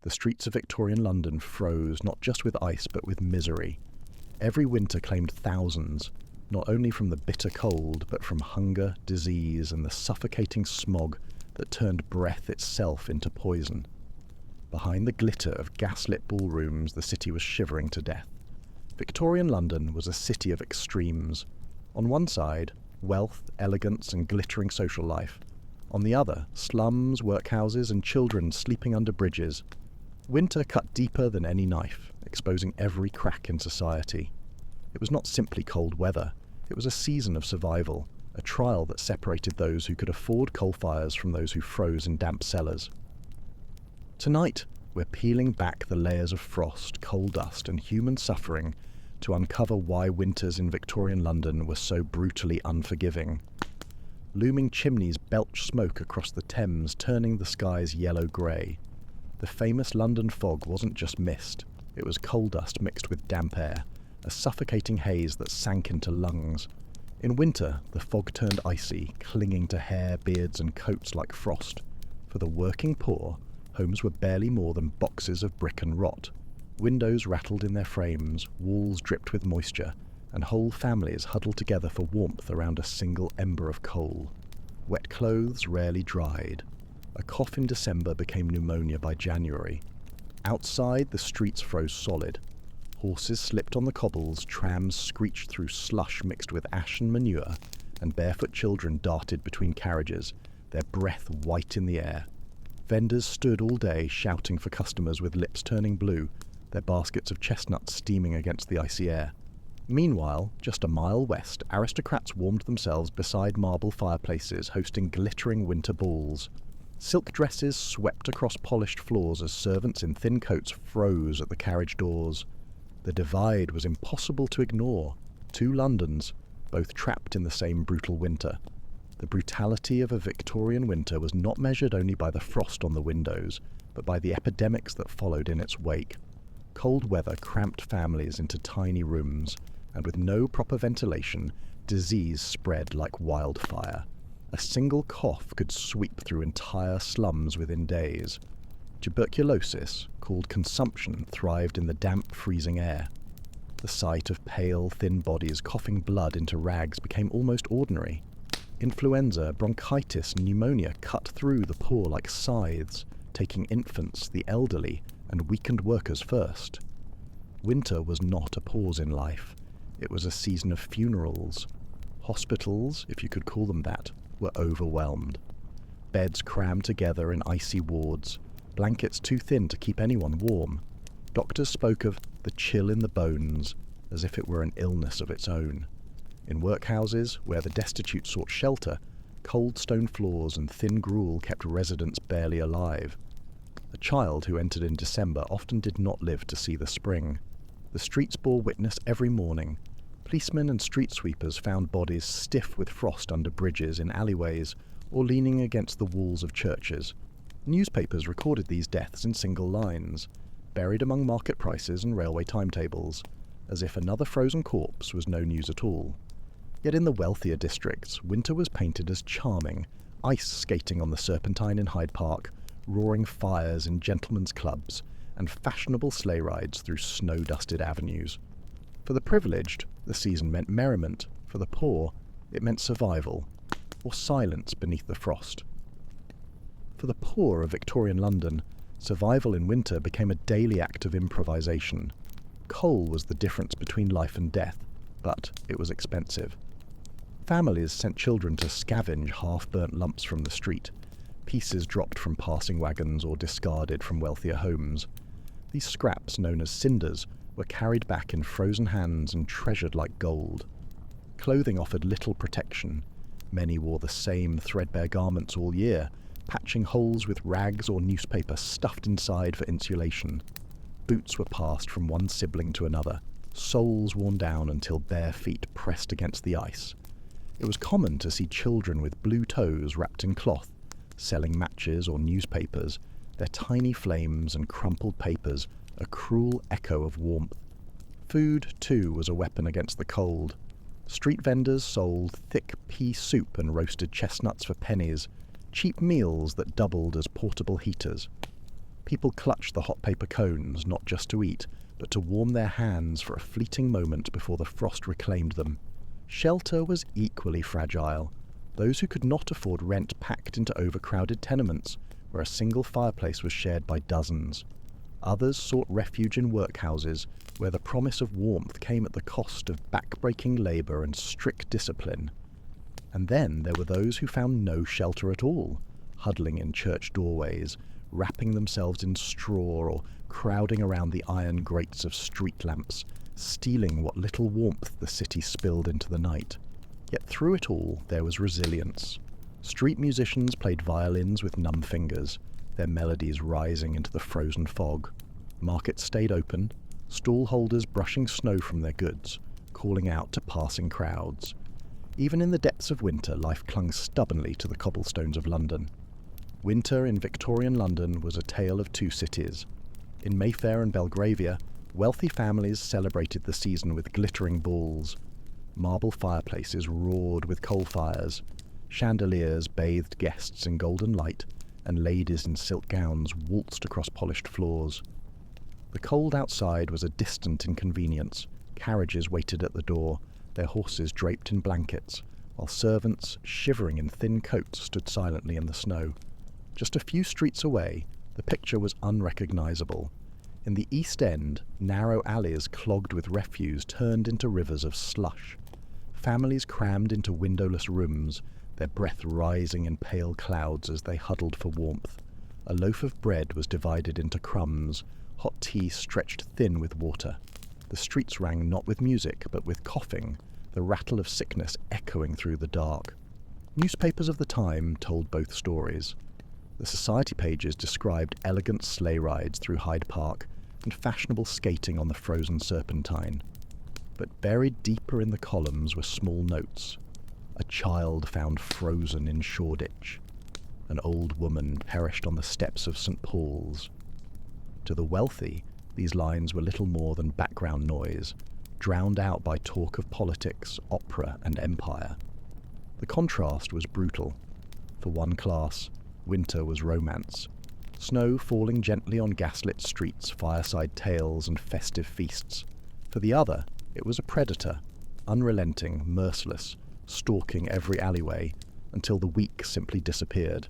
The streets of Victorian London froze not just with ice but with misery. Every winter claimed thousands, not only from the bitter cold but from hunger, disease and the suffocating smog that turned breath itself into poison. Behind the glitter of gaslit ballrooms, the city was shivering to death. Victorian London was a city of extremes. On one side, wealth, elegance and glittering social life. On the other, slums, workhouses and children sleeping under bridges. Winter cut deeper than any knife, exposing every crack in society. It was not simply cold weather. It was a season of survival, a trial that separated those who could afford coal fires from those who froze in damp cellars. Tonight, we're peeling back the layers of frost, coal dust and human suffering to uncover why winters in Victorian London were so brutally unforgiving. Looming chimneys belch smoke across the Thames, turning the skies yellow-grey. The famous London fog wasn't just mist, it was coal dust mixed with damp air, a suffocating haze that sank into lungs. In winter, the fog turned icy, clinging to hair, beards and coats like frost. For the working poor, homes were barely more than boxes of brick and rot. Windows rattled in their frames, walls dripped with moisture, and whole families huddled together for warmth around a single ember of coal. Wet clothes rarely dried. A cough in December became pneumonia by January. Outside, the streets froze solid. Horses slipped on the cobbles, trams screeched through slush mixed with ash and manure, and barefoot children darted between carriages, their breath white in the air. Vendors stood all day shouting for customers with lips turning blue, their baskets of chestnuts steaming against the icy air. Meanwhile, just a mile west, aristocrats warmed themselves beside marble fireplaces, hosting glittering winter balls. Silk dresses swept across polished floors as servants in thin coats froze at the carriage doors. The divide was impossible to ignore. Two Londons, both trapped in the same brutal winter. The brutality of a Victorian winter was not measured only by the frost on the windows, but by the epidemics that followed in its wake. Cold weather cramped families into tiny rooms, and with no proper ventilation, disease spread like wildfire. A single cough could sweep through entire slums within days. Tuberculosis, called consumption, thrived in the damp, freezing air. The sight of pale, thin bodies coughing blood into rags became almost ordinary. Influenza, bronchitis, and pneumonia cut through the poor like scythes, taking infants, the elderly, and weakened workers first. Winter was not a pause in life. It was a season of funerals. Hospitals, if you could call them that, were overwhelmed. Beds crammed together in icy wards, blankets too thin to keep anyone warm. Doctors spoke of the chill in the bones as if it were an illness of its own. In workhouses, where the destitute sought shelter, cold stone floors and thin gruel kept residents barely alive. A child who entered in December often did not live to see the spring. The streets bore witness every morning. Policemen and street sweepers found bodies stiff with frost under bridges in alleyways or leaning against the walls of churches. Newspapers recorded these deaths in single lines, buried among market prices and railway timetables, as if another frozen corpse was no news at all. Yet in the wealthier districts, winter was painted as charming, ice skating on the Serpentine in Hyde Park, roaring fires in gentlemen's clubs, and fashionable sleigh rides through snow-dusted avenues. For the privileged, the season meant merriment. For the poor, it meant survival, or silence beneath the frost. For the poor of Victorian London, survival in winter became a daily act of improvisation. Coal was the difference between life and death, but it was expensive. Families sent children to scavenge half-burnt lumps from the street, pieces dropped from passing wagons or discarded from wealthier homes. These scraps, known as cinders, were carried back in frozen hands and treasured like gold. Clothing offered little protection. Many wore the same threadbare garments all year, patching holes with rags or newspaper stuffed inside for insulation. Boots were passed from one sibling to another, soles worn down until bare feet pressed against the ice. It was common to see children with blue toes wrapped in cloth, selling matches or newspapers, their tiny flames and crumpled papers a cruel echo of warmth. Food, too, was a weapon against the cold. Street vendors sold thick pea soup and roasted chestnuts for pennies, cheap meals that doubled as portable heaters. People clutched the hot paper cones not just to eat, but to warm their hands for a fleeting moment before the frost reclaimed them. Shelter was equally fragile. Those who could not afford rent packed into overcrowded tenements, where a single fireplace was shared by dozens. Others sought refuge in workhouses, where the promise of warmth came at the cost of back-breaking labour and strict discipline. And then there were those who found no shelter at all, huddling in church doorways, wrapping themselves in straw or crowding around the iron grates of street lamps, stealing what little warmth the city spilled into the night. Yet through it all there was resilience. Street musicians played violins with numb fingers, their melodies rising into the frozen fog. Markets stayed open, stall holders brushing snow from their goods, calling out to passing crowds. Even in the depths of winter, life clung stubbornly to the cobblestones of London. Winter in Victorian London was a tale of two cities. In Mayfair and Belgravia, wealthy families celebrated the season with glittering balls. Marble fireplaces roared with coal fires, chandeliers bathed guests in golden light, and ladies in silk gowns waltzed across polished floors. The cold outside was a distant inconvenience. Carriages waited at the door, their horses draped in blankets, while servants, shivering in thin coats, stood silently in the snow. Just a few streets away, the picture was unrecognisable. In the East End, narrow alleys clogged with refuse turned into rivers of slush. Families crammed into windowless rooms, their breath rising in pale clouds as they huddled for warmth. A loaf of bread was divided into crumbs, hot tea stretched thin with water. The streets rang not with music, but with coughing, the rattle of sickness echoing through the dark. Newspapers of the time told both stories. The society pages described elegant sleigh rides through Hyde Park and fashionable skating on the frozen Serpentine. But buried deeper in the columns were small notes. A child found frozen in Shoreditch. An old woman perished on the steps of St. Paul's. To the wealthy, these lines were little more than background noise, drowned out by talk of politics, opera, and empire. The contrast was brutal. For one class, winter was romance. Snow falling gently on gaslit streets, fireside tales, and festive feasts. For the other, it was a predator, unrelenting, merciless, stalking every alleyway, until the weak simply disappeared.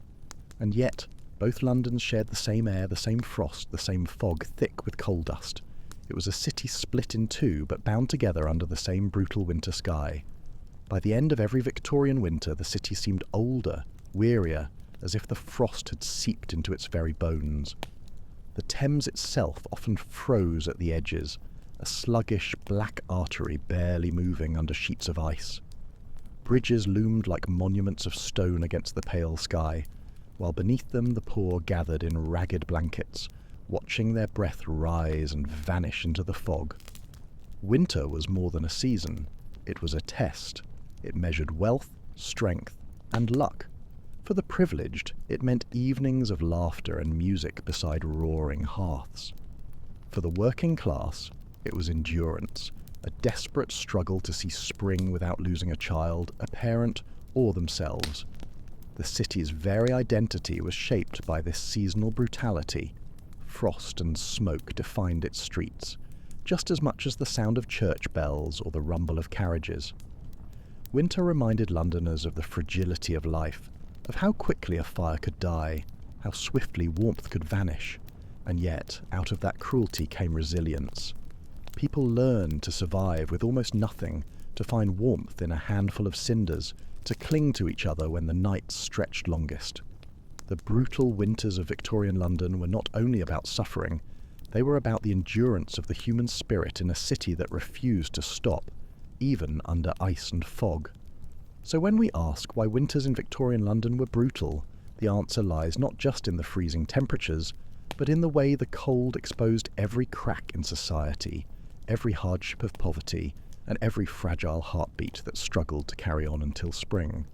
And yet, both Londons shared the same air, the same frost, the same fog thick with coal dust. It was a city split in two, but bound together under the same brutal winter sky. By the end of every Victorian winter, the city seemed older, wearier, as if the frost had seeped into its very bones. The Thames itself often froze at the edges, a sluggish black artery barely moving under sheets of ice. Bridges loomed like monuments of stone against the pale sky, while beneath them the poor gathered in ragged blankets, watching their breath rise and vanish into the fog. Winter was more than a season. It was a test. It measured wealth, strength, and luck. For the privileged, it meant evenings of laughter and music beside roaring hearths. For the working class, it was endurance, a desperate struggle to see spring without losing a child, a parent, or themselves. The city's very identity was shaped by this seasonal brutality. Frost and smoke defined its streets, just as much as the sound of church bells or the rumble of carriages. Winter reminded Londoners of the fragility of life, of how quickly a fire could die, how swiftly warmth could vanish, and yet out of that cruelty came resilience. People learned to survive with almost nothing, to find warmth in a handful of cinders, to cling to each other when the nights stretched longest. The brutal winters of Victorian London were not only about suffering, they were about the endurance of the human spirit in a city that refused to stop, even under ice and fog. So when we ask why winters in Victorian London were brutal, the answer lies not just in the freezing temperatures, but in the way the cold exposed every crack in society, every hardship of poverty, and every fragile heartbeat that struggled to carry on until spring.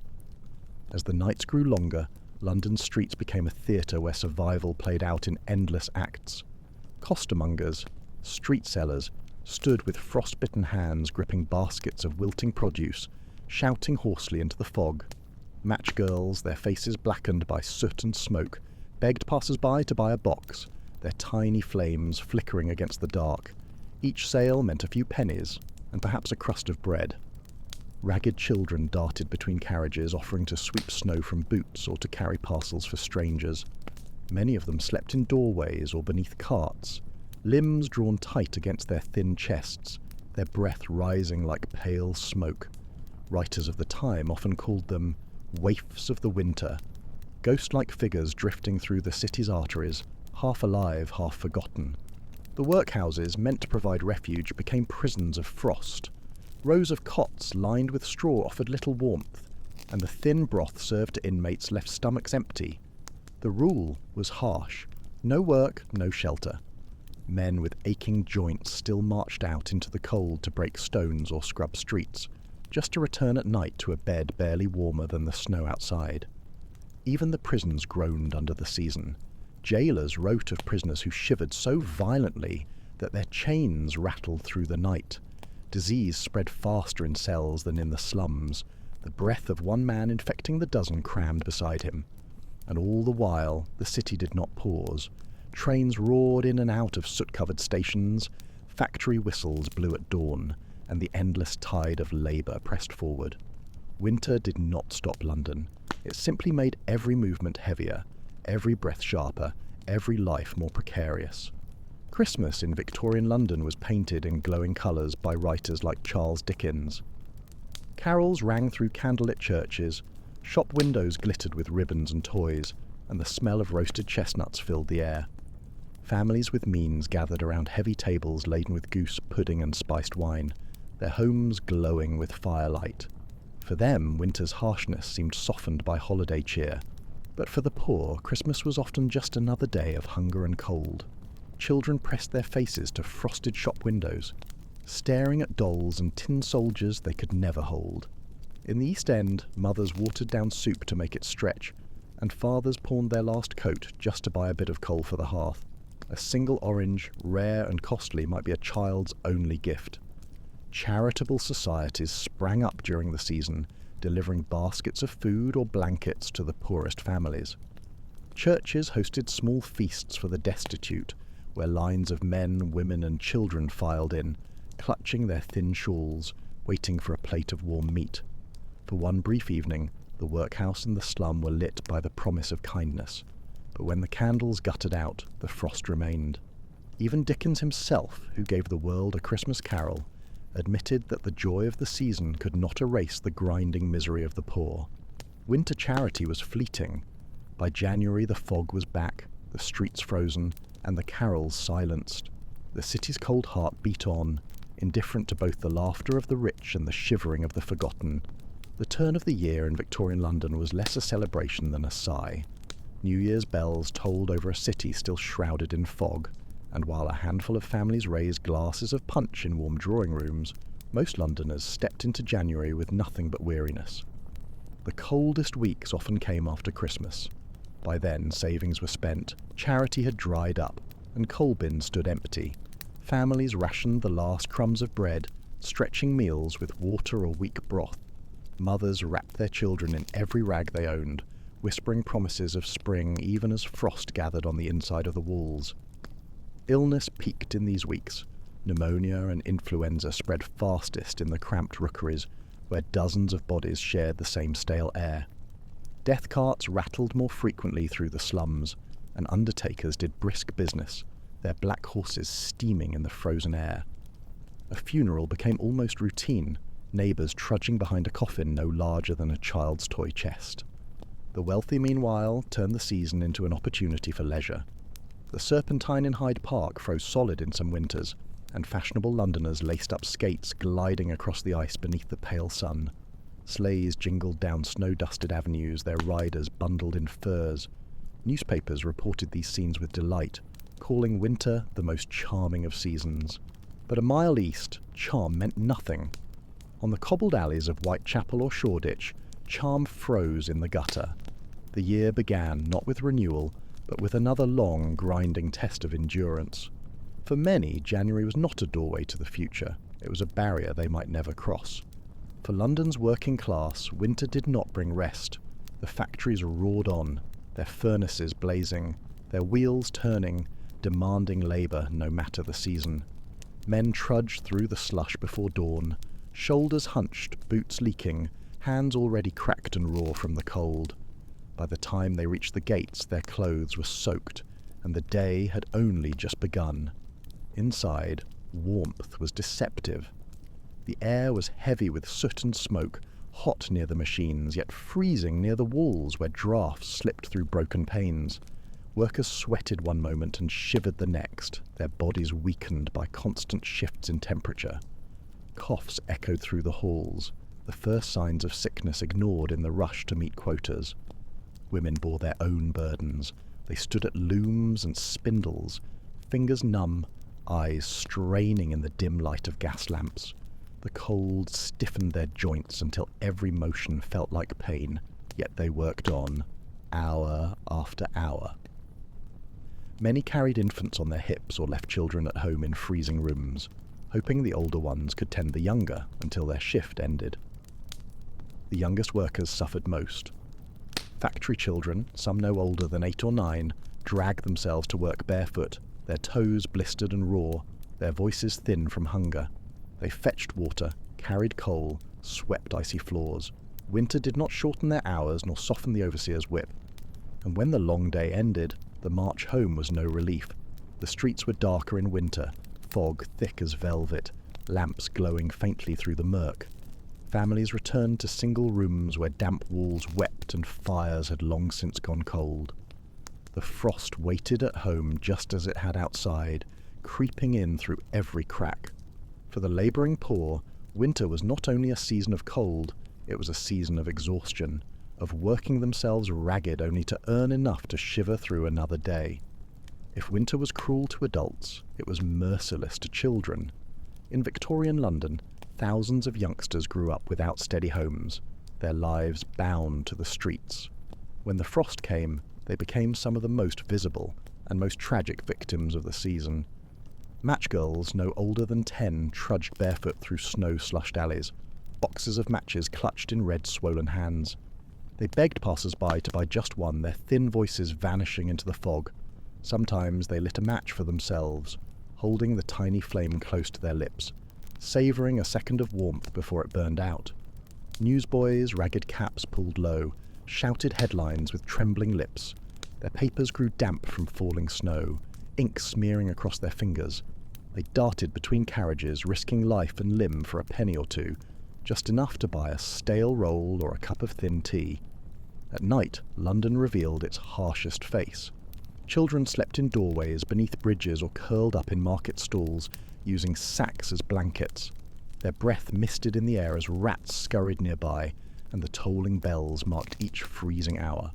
As the nights grew longer, London's streets became a theatre where survival played out in endless acts. Costermongers, street sellers, stood with frost-bitten hands gripping baskets of wilting produce, shouting hoarsely into the fog. Match girls, their faces blackened by soot and smoke, begged passers-by to buy a box, their tiny flames flickering against the dark. Each sail meant a few pennies, and perhaps a crust of bread. Ragged children darted between carriages, offering to sweep snow from boots or to carry parcels for strangers. Many of them slept in doorways or beneath carts, limbs drawn tight against their thin chests, their breath rising like pale smoke. Writers of the time often called them waifs of the winter, ghost-like figures drifting through the city's arteries, half alive, half forgotten. The workhouses, meant to provide refuge, became prisons of frost. Rows of cots lined with straw offered little warmth, and the thin broth served to inmates left stomachs empty. The rule was harsh. No work, no shelter. Men with aching joints still marched out into the cold to break stones or scrub streets, just to return at night to a bed barely warmer than the snow outside. Even the prisons groaned under the season. Jailers wrote of prisoners who shivered so violently that their chains rattled through the night. Disease spread faster in cells than in the slums, the breath of one man infecting the dozen crammed beside him. And all the while, the city did not pause. Trains roared in and out of soot-covered stations, factory whistles blew at dawn, and the endless tide of labour pressed forward. Winter did not stop London. It simply made every movement heavier, every breath sharper, every life more precarious. Christmas in Victorian London was painted in glowing colours by writers like Charles Dickens. Carols rang through candlelit churches, shop windows glittered with ribbons and toys, and the smell of roasted chestnuts filled the air. Families with means gathered around heavy tables laden with goose, pudding and spiced wine, their homes glowing with firelight. For them, winter's harshness seemed softened by holiday cheer. But for the poor, Christmas was often just another day of hunger and cold. Children pressed their faces to frosted shop windows, staring at dolls and tin soldiers they could never hold. In the East End, mothers watered down soup to make it stretch, and fathers pawned their last coat just to buy a bit of coal for the hearth. A single orange, rare and costly, might be a child's only gift. Charitable societies sprang up during the season, delivering baskets of food or blankets to the poorest families. Churches hosted small feasts for the destitute, where lines of men, women and children filed in, clutching their thin shawls, waiting for a plate of warm meat. For one brief evening, the workhouse and the slum were lit by the promise of kindness, but when the candles guttered out, the frost remained. Even Dickens himself, who gave the world A Christmas Carol, admitted that the joy of the season could not erase the grinding misery of the poor. Winter charity was fleeting. By January the fog was back, the streets frozen, and the carols silenced. The city's cold heart beat on, indifferent to both the laughter of the rich and the shivering of the forgotten. The turn of the year in Victorian London was less a celebration than a sigh. New Year's bells tolled over a city still shrouded in fog, and while a handful of families raised glasses of punch in warm drawing rooms, most Londoners stepped into January with nothing but weariness. The coldest weeks often came after Christmas. By then, savings were spent, charity had dried up, and coal bins stood empty. Families rationed the last crumbs of bread, stretching meals with water or weak broth. Mothers wrapped their children in every rag they owned, whispering promises of spring even as frost gathered on the inside of the walls. Illness peaked in these weeks. Pneumonia and influenza spread fastest in the cramped rookeries, where dozens of bodies shared the same stale air. Death carts rattled more frequently through the slums, and undertakers did brisk business, their black horses steaming in the frozen air. A funeral became almost routine, neighbours trudging behind a coffin no larger than a child's toy chest. The wealthy, meanwhile, turned the season into an opportunity for leisure. The Serpentine in Hyde Park froze solid in some winters, and fashionable Londoners laced up skates gliding across the ice beneath the pale sun. Sleighs jingled down snow-dusted avenues, their riders bundled in furs. Newspapers reported these scenes with delight, calling winter the most charming of seasons. But a mile east, charm meant nothing. On the cobbled alleys of Whitechapel or Shoreditch, charm froze in the gutter. The year began not with renewal, but with another long, grinding test of endurance. For many, January was not a doorway to the future. It was a barrier they might never cross. For London's working class, winter did not bring rest. The factories roared on, their furnaces blazing, their wheels turning, demanding labour no matter the season. Men trudged through the slush before dawn, shoulders hunched, boots leaking, hands already cracked and raw from the cold. By the time they reached the gates, their clothes were soaked, and the day had only just begun. Inside, warmth was deceptive. The air was heavy with soot and smoke, hot near the machines, yet freezing near the walls where drafts slipped through broken panes. Workers sweated one moment and shivered the next, their bodies weakened by constant shifts in temperature. Coughs echoed through the halls, the first signs of sickness ignored in the rush to meet quotas. Women bore their own burdens. They stood at looms and spindles, fingers numb, eyes straining in the dim light of gas lamps. The cold stiffened their joints until every motion felt like pain, yet they worked on, hour after hour. Many carried infants on their hips or left children at home in freezing rooms, hoping the older ones could tend the younger until their shift ended. The youngest workers suffered most. Factory children, some no older than 8 or 9, dragged themselves to work barefoot, their toes blistered and raw, their voices thin from hunger. They fetched water, carried coal, swept icy floors. Winter did not shorten their hours nor soften the overseer's whip. And when the long day ended, the march home was no relief. The streets were darker in winter, fog thick as velvet, lamps glowing faintly through the murk. Families returned to single rooms where damp walls wept and fires had long since gone cold. The frost waited at home just as it had outside, creeping in through every crack. For the labouring poor, winter was not only a season of cold, it was a season of exhaustion, of working themselves ragged only to earn enough to shiver through another day. If winter was cruel to adults, it was merciless to children. In Victorian London, thousands of youngsters grew up without steady homes, their lives bound to the streets. When the frost came, they became some of the most visible and most tragic victims of the season. Matchgirls no older than 10 trudged barefoot through snow-slushed alleys, boxes of matches clutched in red, swollen hands. They begged passers-by to buy just one, their thin voices vanishing into the fog. Sometimes they lit a match for themselves, holding the tiny flame close to their lips, savouring a second of warmth before it burned out. Newsboys, ragged caps pulled low, shouted headlines with trembling lips. Their papers grew damp from falling snow, ink smearing across their fingers. They darted between carriages, risking life and limb for a penny or two, just enough to buy a stale roll or a cup of thin tea. At night, London revealed its harshest face. Children slept in doorways, beneath bridges, or curled up in market stalls, using sacks as blankets. Their breath misted in the air as rats scurried nearby, and the tolling bells marked each freezing hour.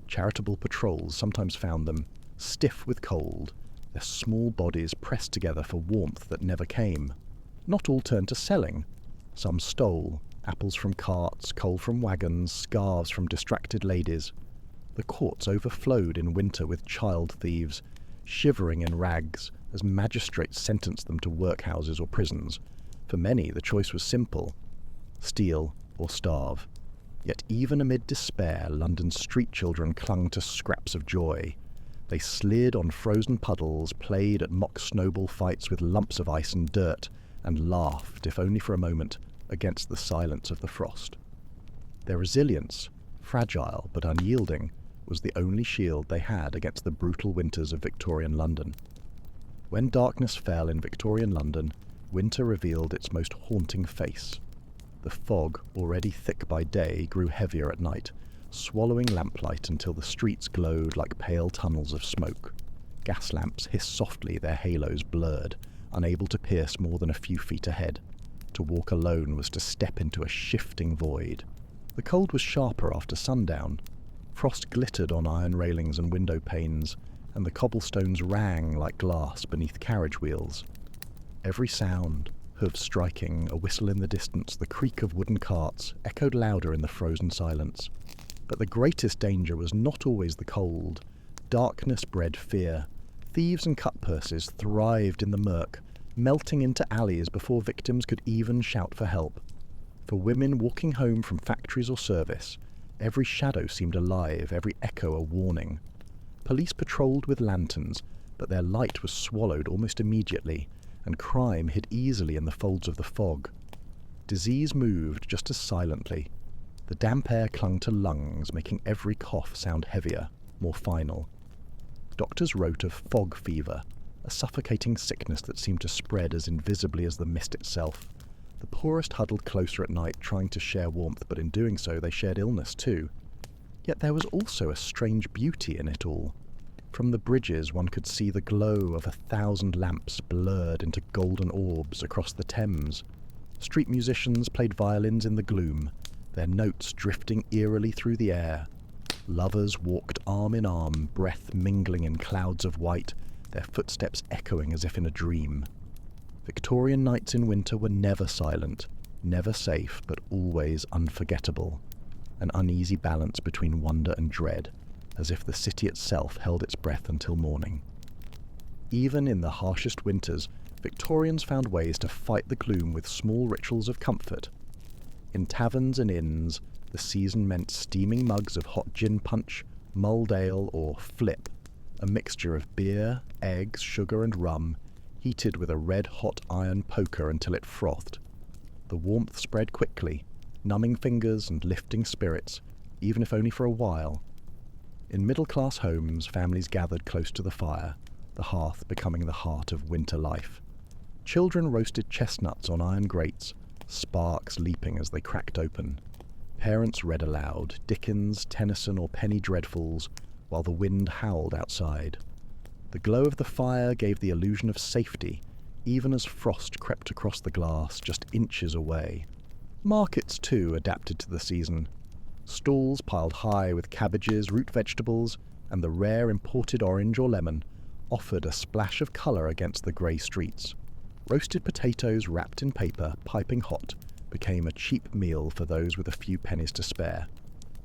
Charitable patrols sometimes found them, stiff with cold, their small bodies pressed together for warmth that never came. Not all turned to selling. Some stole, apples from carts, coal from wagons, scarves from distracted ladies. The courts overflowed in winter with child thieves, shivering in rags as magistrates sentenced them to workhouses or prisons. For many, the choice was simple: steal or starve. Yet even amid despair, London's street children clung to scraps of joy. They slid on frozen puddles, played at mock snowball fights with lumps of ice and dirt, and laughed, if only for a moment, against the silence of the frost. Their resilience, fragile but unyielding, was the only shield they had against the brutal winters of Victorian London. When darkness fell in Victorian London, winter revealed its most haunting face. The fog, already thick by day, grew heavier at night, swallowing lamplight until the streets glowed like pale tunnels of smoke. Gas lamps hissed softly, their halos blurred, unable to pierce more than a few feet ahead. To walk alone was to step into a shifting void. The cold was sharper after sundown. Frost glittered on iron railings and window panes, and the cobblestones rang like glass beneath carriage wheels. Every sound, hooves striking, a whistle in the distance, the creak of wooden carts, echoed louder in the frozen silence. But the greatest danger was not always the cold. Darkness bred fear. Thieves and cut-purses thrived in the murk, melting into alleys before victims could even shout for help. For women walking home from factories or service, every shadow seemed alive, every echo a warning. Police patrolled with lanterns, but their light was swallowed almost immediately, and crime hid easily in the folds of the fog. Disease moved just as silently. The damp air clung to lungs, making every cough sound heavier, more final. Doctors wrote of fog fever, a suffocating sickness that seemed to spread as invisibly as the mist itself. The poorest huddled closer at night, trying to share warmth, but in doing so they shared illness too. Yet there was also a strange beauty in it all. From the bridges one could see the glow of 1,000 lamps blurred into golden orbs across the Thames. Street musicians played violins in the gloom, their notes drifting eerily through the air. Lovers walked arm in arm, breath mingling in clouds of white, their footsteps echoing as if in a dream. Victorian nights in winter were never silent, never safe, but always unforgettable. An uneasy balance between wonder and dread, as if the city itself held its breath until morning. Even in the harshest winters, Victorians found ways to fight the gloom with small rituals of comfort. In taverns and inns, the season meant steaming mugs of hot gin punch, mulled ale, or flip, a mixture of beer, eggs, sugar and rum, heated with a red-hot iron poker until it frothed. The warmth spread quickly, numbing fingers and lifting spirits, even if only for a while. In middle-class homes, families gathered close to the fire, the hearth becoming the heart of winter life. Children roasted chestnuts on iron grates, sparks leaping as they cracked open. Parents read aloud, Dickens, Tennyson or Penny Dreadfuls, while the wind howled outside. The glow of the fire gave the illusion of safety, even as frost crept across the glass just inches away. Markets, too, adapted to the season. Stalls piled high with cabbages, root vegetables, and the rare imported orange or lemon offered a splash of colour against the grey streets. Roasted potatoes wrapped in paper, piping hot, became a cheap meal for those with a few pennies to spare.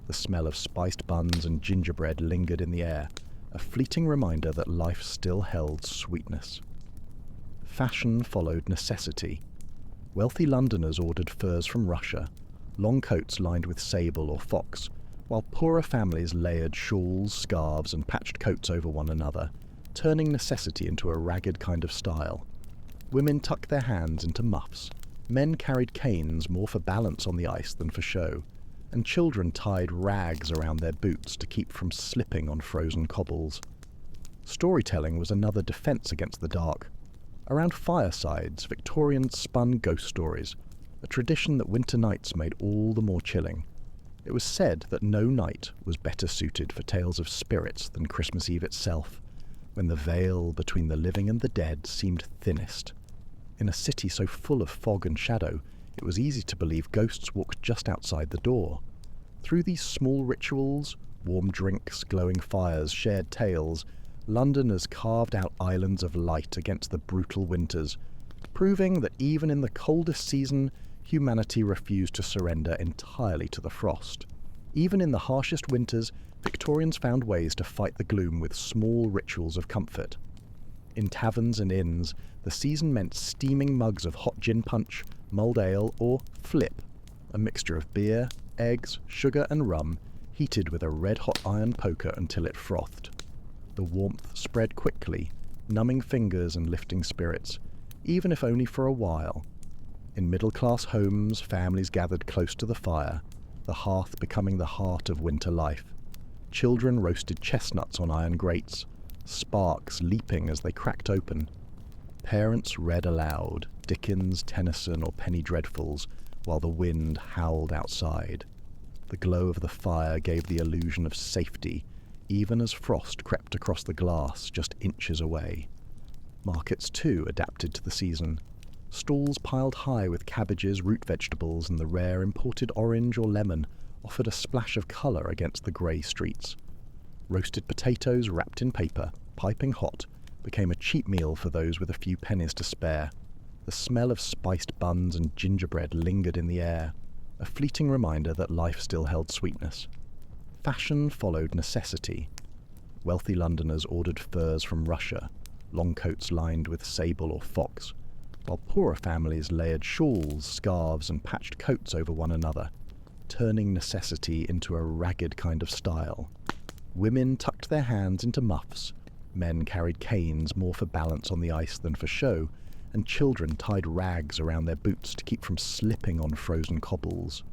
The smell of spiced buns and gingerbread lingered in the air, a fleeting reminder that life still held sweetness. Fashion followed necessity. Wealthy Londoners ordered furs from Russia, long coats lined with sable or fox, while poorer families layered shawls, scarves, and patched coats over one another, turning necessity into a ragged kind of style. Women tucked their hands into muffs. Men carried canes more for balance on the ice than for show, and children tied rags around their boots to keep from slipping on frozen cobbles. Storytelling was another defence against the dark. Around firesides, Victorians spun ghost stories, a tradition that winter nights made all the more chilling. It was said that no night was better suited for tales of spirits than Christmas Eve itself, when the veil between the living and the dead seemed thinnest. In a city so full of fog and shadow, it was easy to believe ghosts walked just outside the door. Through these small rituals, warm drinks, glowing fires, shared tales, Londoners carved out islands of light against the brutal winters, proving that even in the coldest season, humanity refused to surrender entirely to the frost. Even in the harshest winters, Victorians found ways to fight the gloom with small rituals of comfort. In taverns and inns, the season meant steaming mugs of hot gin punch, mulled ale, or flip, a mixture of beer, eggs, sugar and rum, heated with a red-hot iron poker until it frothed. The warmth spread quickly, numbing fingers and lifting spirits, even if only for a while. In middle-class homes, families gathered close to the fire, the hearth becoming the heart of winter life. Children roasted chestnuts on iron grates, sparks leaping as they cracked open. Parents read aloud, Dickens, Tennyson or Penny Dreadfuls, while the wind howled outside. The glow of the fire gave the illusion of safety, even as frost crept across the glass just inches away. Markets, too, adapted to the season. Stalls piled high with cabbages, root vegetables, and the rare imported orange or lemon offered a splash of colour against the grey streets. Roasted potatoes wrapped in paper, piping hot, became a cheap meal for those with a few pennies to spare. The smell of spiced buns and gingerbread lingered in the air, a fleeting reminder that life still held sweetness. Fashion followed necessity. Wealthy Londoners ordered furs from Russia, long coats lined with sable or fox, while poorer families layered shawls, scarves, and patched coats over one another, turning necessity into a ragged kind of style. Women tucked their hands into muffs, Men carried canes more for balance on the ice than for show, and children tied rags around their boots to keep from slipping on frozen cobbles.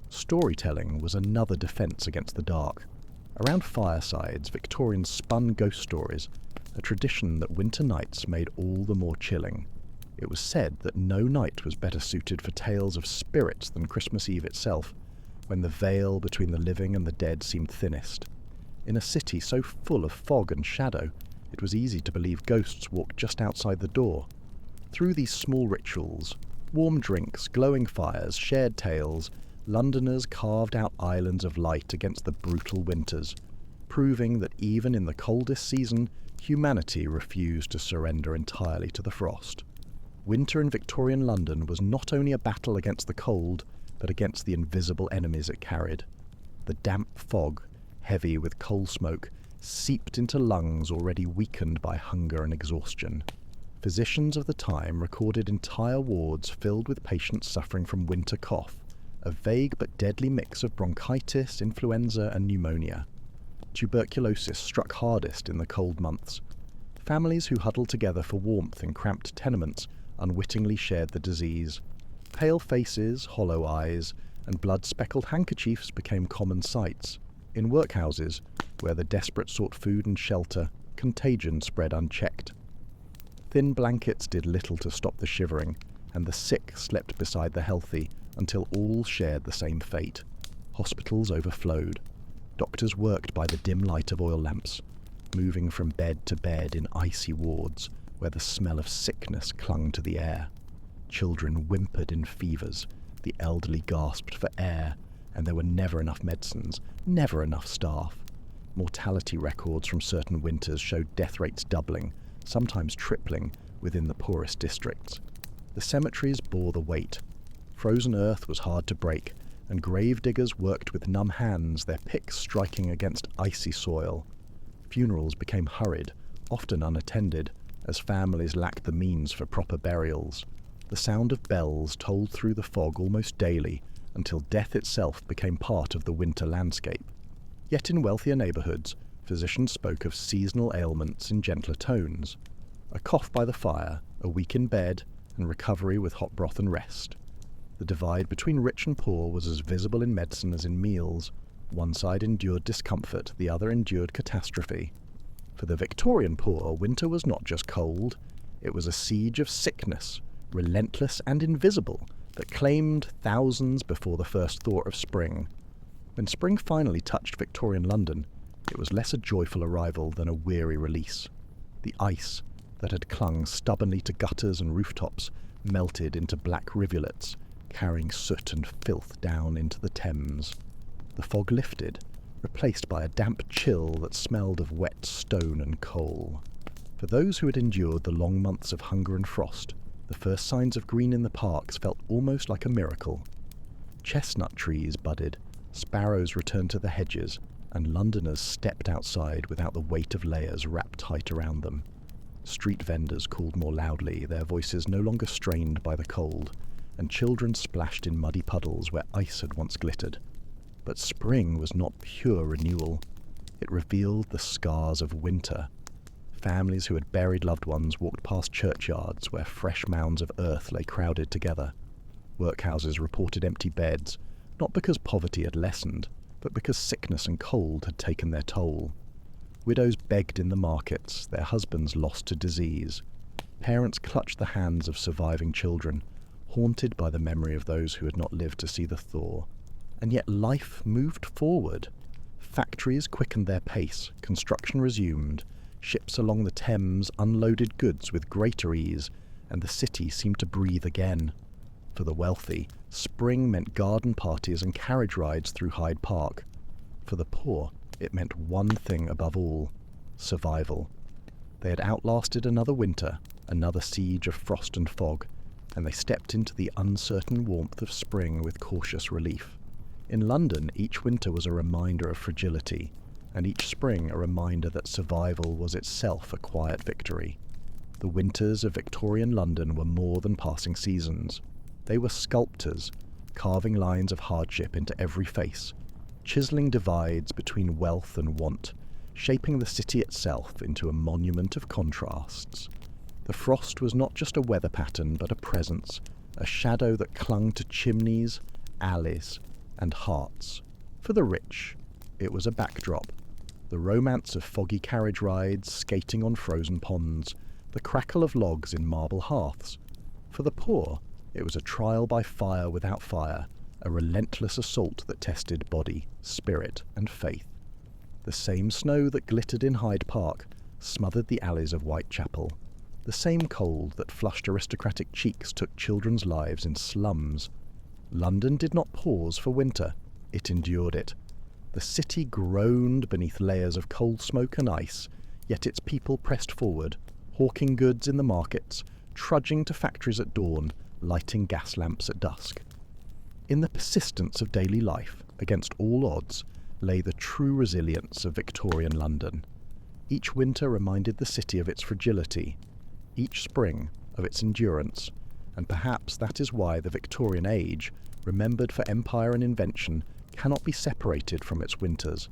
Storytelling was another defence against the dark. Around firesides, Victorians spun ghost stories, a tradition that winter nights made all the more chilling. It was said that no night was better suited for tales of spirits than Christmas Eve itself, when the veil between the living and the dead seemed thinnest. In a city so full of fog and shadow, it was easy to believe ghosts walked just outside the door. Through these small rituals, warm drinks, glowing fires, shared tales, Londoners carved out islands of light against the brutal winters, proving that even in the coldest season, humanity refused to surrender entirely to the frost. Winter in Victorian London was not only a battle against the cold, but against the invisible enemies it carried. The damp fog, heavy with coal smoke, seeped into lungs already weakened by hunger and exhaustion. Physicians of the time recorded entire wards filled with patients suffering from winter cough, a vague but deadly mix of bronchitis, influenza, and pneumonia. Tuberculosis struck hardest in the cold months. Families who huddled together for warmth in cramped tenements unwittingly shared the disease. Pale faces, hollow eyes, and blood-speckled handkerchiefs became common sights. In workhouses, where the desperate sought food and shelter, contagion spread unchecked. Thin blankets did little to stop the shivering, and the sick slept beside the healthy until all shared the same fate. Hospitals overflowed. Doctors worked by the dim light of oil lamps, moving from bed to bed in icy wards where the smell of sickness clung to the air. Children whimpered in fevers, the elderly gasped for air, and there were never enough medicines, never enough staff. Mortality records from certain winters showed death rates doubling, sometimes tripling, within the poorest districts. The cemeteries bore the weight. Frozen earth was hard to break, and grave diggers worked with numb hands, their picks striking against icy soil. Funerals became hurried, often unattended, as families lacked the means for proper burials. The sound of bells tolled through the fog almost daily, until death itself became part of the winter landscape. Yet in wealthier neighbourhoods, physicians spoke of seasonal ailments in gentler tones. A cough by the fire, a week in bed, and recovery with hot broth and rest. The divide between rich and poor was as visible in medicine as in meals. One side endured discomfort, the other endured catastrophe. For the Victorian poor, winter was not just cold, it was a siege of sickness, relentless and invisible, that claimed thousands before the first thought of spring. When spring finally touched Victorian London, it was less a joyful arrival than a weary release. The ice that had clung stubbornly to gutters and rooftops melted into black rivulets, carrying soot and filth down into the Thames. The fog lifted, replaced by a damp chill that smelled of wet stone and coal. For those who had endured the long months of hunger and frost, the first signs of green in the parks felt almost like a miracle. Chestnut trees budded, sparrows returned to the hedges, and Londoners stepped outside without the weight of layers wrapped tight around them. Street vendors called more loudly, their voices no longer strained by the cold, and children splashed in muddy puddles where ice had once glittered. But spring was not pure renewal. It revealed the scars of winter. Families who had buried loved ones walked past churchyards where fresh mounds of earth lay crowded together. Workhouses reported empty beds, not because poverty had lessened, but because sickness and cold had taken their toll. Widows begged in the markets, their husbands lost to disease. Parents clutched the hands of surviving children, haunted by the memory of those who had not lived to see the thaw. And yet life moved forward. Factories quickened their pace, construction resumed, ships along the Thames unloaded goods with greater ease, and the city seemed to breathe again. For the wealthy, spring meant garden parties and carriage rides through Hyde Park. For the poor, it meant one thing above all: survival. They had outlasted another winter, another siege of frost and fog, and they stepped into the uncertain warmth of spring with cautious relief. In London, each winter was a reminder of fragility, and each spring a reminder that survival was itself a quiet victory. The winters of Victorian London were more than passing seasons. They were sculptors, carving lines of hardship into every face, chiseling divides between wealth and want, shaping the city itself into a monument of contrasts. The frost was not just a weather pattern, but a presence, a shadow that clung to chimneys, alleys, and hearts. For the rich, it was a backdrop. The romance of foggy carriage rides, skating on frozen ponds, the crackle of logs in marble hearths. For the poor, it was a trial by fire without fire, a relentless assault that tested body, spirit, and faith. The same snow that glittered in Hyde Park smothered the alleys of Whitechapel. The same cold that flushed aristocratic cheeks took children's lives in slums. London did not pause for winter. It endured it. The city groaned beneath layers of cold smoke and ice, yet its people pressed forward, hawking goods in the markets, trudging to factories at dawn, lighting gas lamps at dusk. In the persistence of daily life, against all odds, lay the true resilience of Victorian London. Each winter reminded the city of its fragility, each spring of its endurance, and perhaps that is why the Victorian age, remembered for empire and invention, cannot be separated from its winters.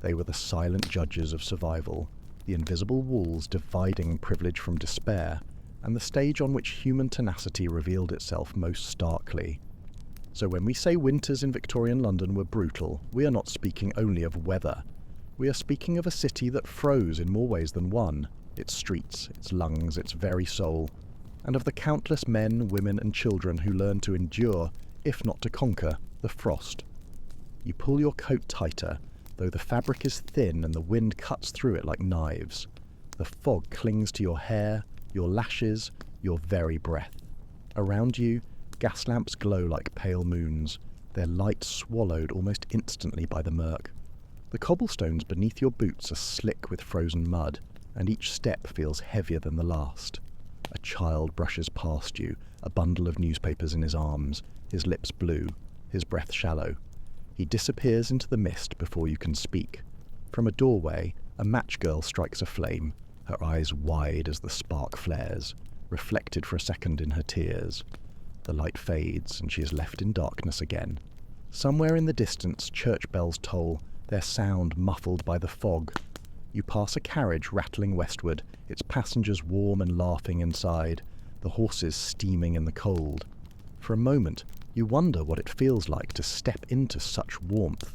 They were the silent judges of survival, the invisible walls dividing privilege from despair, and the stage on which human tenacity revealed itself most starkly. So when we say winters in Victorian London were brutal, we are not speaking only of weather. We are speaking of a city that froze in more ways than one, its streets, its lungs, its very soul, and of the countless men, women and children who learned to endure, if not to conquer, the frost. You pull your coat tighter, though the fabric is thin and the wind cuts through it like knives. The fog clings to your hair, your lashes, your very breath. Around you, gas lamps glow like pale moons, their light swallowed almost instantly by the murk. The cobblestones beneath your boots are slick with frozen mud, and each step feels heavier than the last. A child brushes past you, a bundle of newspapers in his arms, his lips blue, his breath shallow. He disappears into the mist before you can speak. From a doorway, a match girl strikes a flame, her eyes wide as the spark flares, reflected for a second in her tears. The light fades, and she is left in darkness again. Somewhere in the distance, church bells toll, their sound muffled by the fog. You pass a carriage rattling westward, its passengers warm and laughing inside, the horses steaming in the cold. For a moment, you wonder what it feels like to step into such warmth.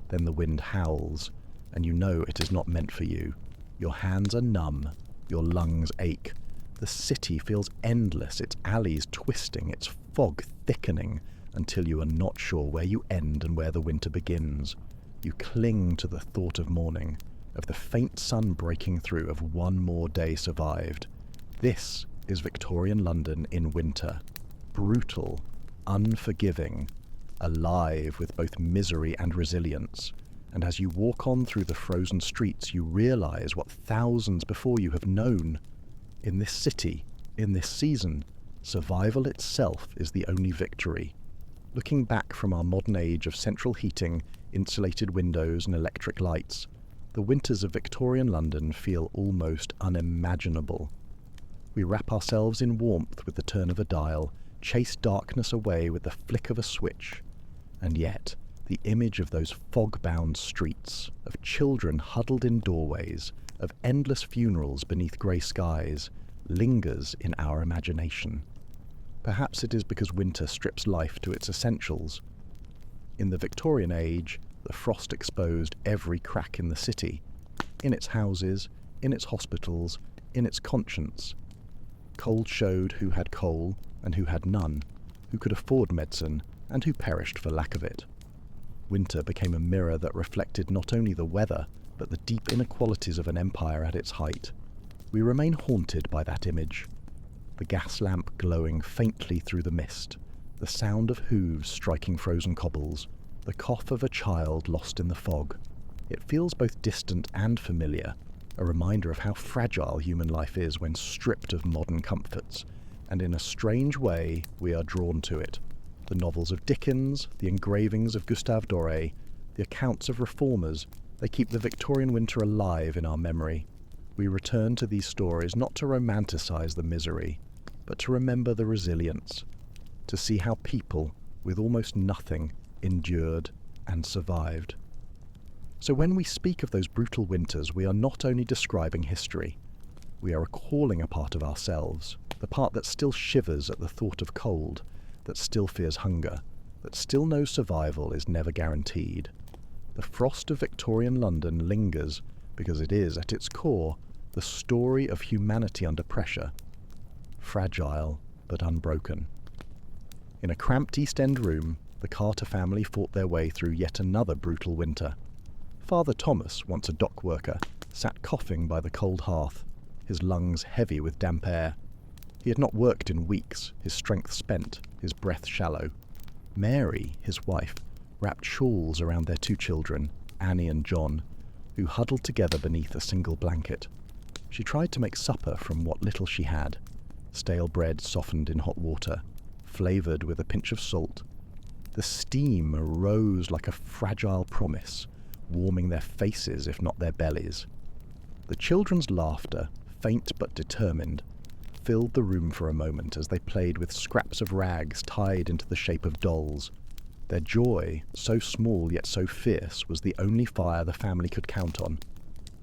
Then the wind howls, and you know it is not meant for you. Your hands are numb, your lungs ache. The city feels endless, its alleys twisting, its fog thickening, until you are not sure where you end and where the winter begins. You cling to the thought of morning, of the faint sun breaking through, of one more day survived. This is Victorian London in winter. Brutal, unforgiving, alive with both misery and resilience. And as you walk on through the frozen streets, you realize what thousands before you have known. In this city, in this season, survival itself is the only victory. Looking back from our modern age of central heating, insulated windows and electric lights, the winters of Victorian London feel almost unimaginable. We wrap ourselves in warmth with the turn of a dial, chase darkness away with the flick of a switch, and yet the image of those fog-bound streets, of children huddled in doorways, of endless funerals beneath grey skies, lingers in our imagination. Perhaps it is because winter strips life to its essentials. In the Victorian age, the frost exposed every crack in the city, in its houses, in its hospitals, in its conscience. Cold showed who had coal and who had none, who could afford medicine and who perished for lack of it. Winter became a mirror that reflected not only the weather, but the deep inequalities of an empire at its height. We remain haunted by that image. The gas lamp glowing faintly through the mist, the sound of hooves striking frozen cobbles, the cough of a child lost in the fog. It feels both distant and familiar, a reminder of how fragile human life is when stripped of modern comforts, and in a strange way we are drawn to it. The novels of Dickens, the engravings of Gustave Doré, the accounts of reformers, they keep the Victorian winter alive in our memory. We return to these stories not to romanticize the misery, but to remember the resilience, to see how people, with almost nothing, endured and survived. So when we speak of those brutal winters, we are not only describing history, we are recalling a part of ourselves, the part that still shivers at the thought of cold, that still fears hunger, that still knows survival is never guaranteed. The frost of Victorian London lingers because it is, at its core, the story of humanity under pressure, fragile but unbroken. In a cramped East End room, the Carter family fought their way through yet another brutal winter. Father Thomas, once a dock worker, sat coughing by the cold hearth, his lungs heavy with damp air. He had not worked in weeks, his strength spent, his breath shallow. Mary, his wife, wrapped shawls around their 2 children, Annie and John, who huddled together beneath a single blanket. She tried to make supper from what little she had, stale bread softened in hot water, flavoured with a pinch of salt. The steam arose like a fragile promise, warming their faces if not their bellies. The children's laughter, faint but determined, filled the room for a moment as they played with scraps of rags tied into the shape of dolls. Their joy, so small yet so fierce, was the only fire the family could count on.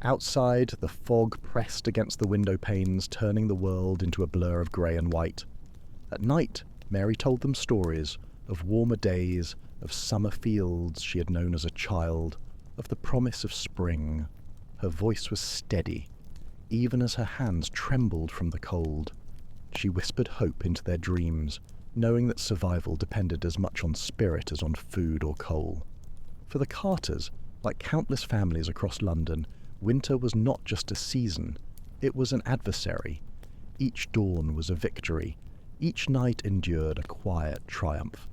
Outside, the fog pressed against the window panes, turning the world into a blur of grey and white. At night, Mary told them stories of warmer days, of summer fields she had known as a child, of the promise of spring. Her voice was steady, even as her hands trembled from the cold. She whispered hope into their dreams, knowing that survival depended as much on spirit as on food or coal. For the Carters, like countless families across London, winter was not just a season, it was an adversary. Each dawn was a victory, each night endured a quiet triumph.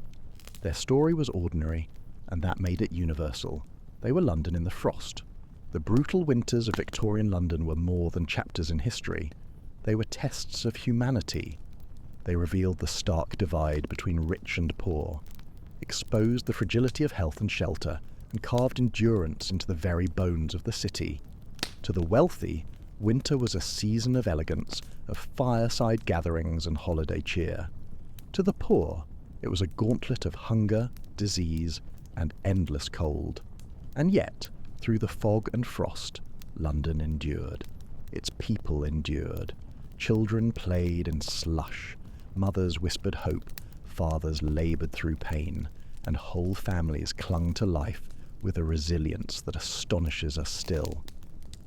Their story was ordinary, and that made it universal. They were London in the frost. The brutal winters of Victorian London were more than chapters in history. They were tests of humanity. They revealed the stark divide between rich and poor, exposed the fragility of health and shelter, and carved endurance into the very bones of the city. To the wealthy, winter was a season of elegance, of fireside gatherings and holiday cheer. To the poor, it was a gauntlet of hunger, disease, and endless cold. And yet, through the fog and frost, London endured. Its people endured. Children played in slush. Mothers whispered hope. Fathers laboured through pain. And whole families clung to life with a resilience that astonishes us still.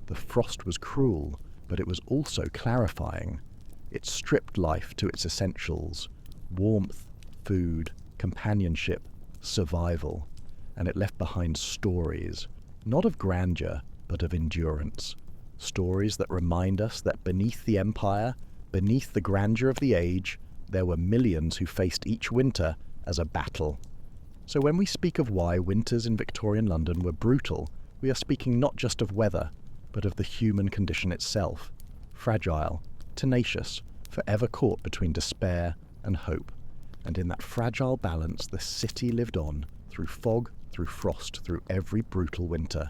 The frost was cruel, but it was also clarifying. It stripped life to its essentials: warmth, food, companionship, survival. And it left behind stories, not of grandeur, but of endurance. Stories that remind us that beneath the empire, beneath the grandeur of the age, there were millions who faced each winter as a battle. So when we speak of why winters in Victorian London were brutal, we are speaking not just of weather, but of the human condition itself. Fragile, tenacious, forever caught between despair and hope. And in that fragile balance, the city lived on, through fog, through frost, through every brutal winter.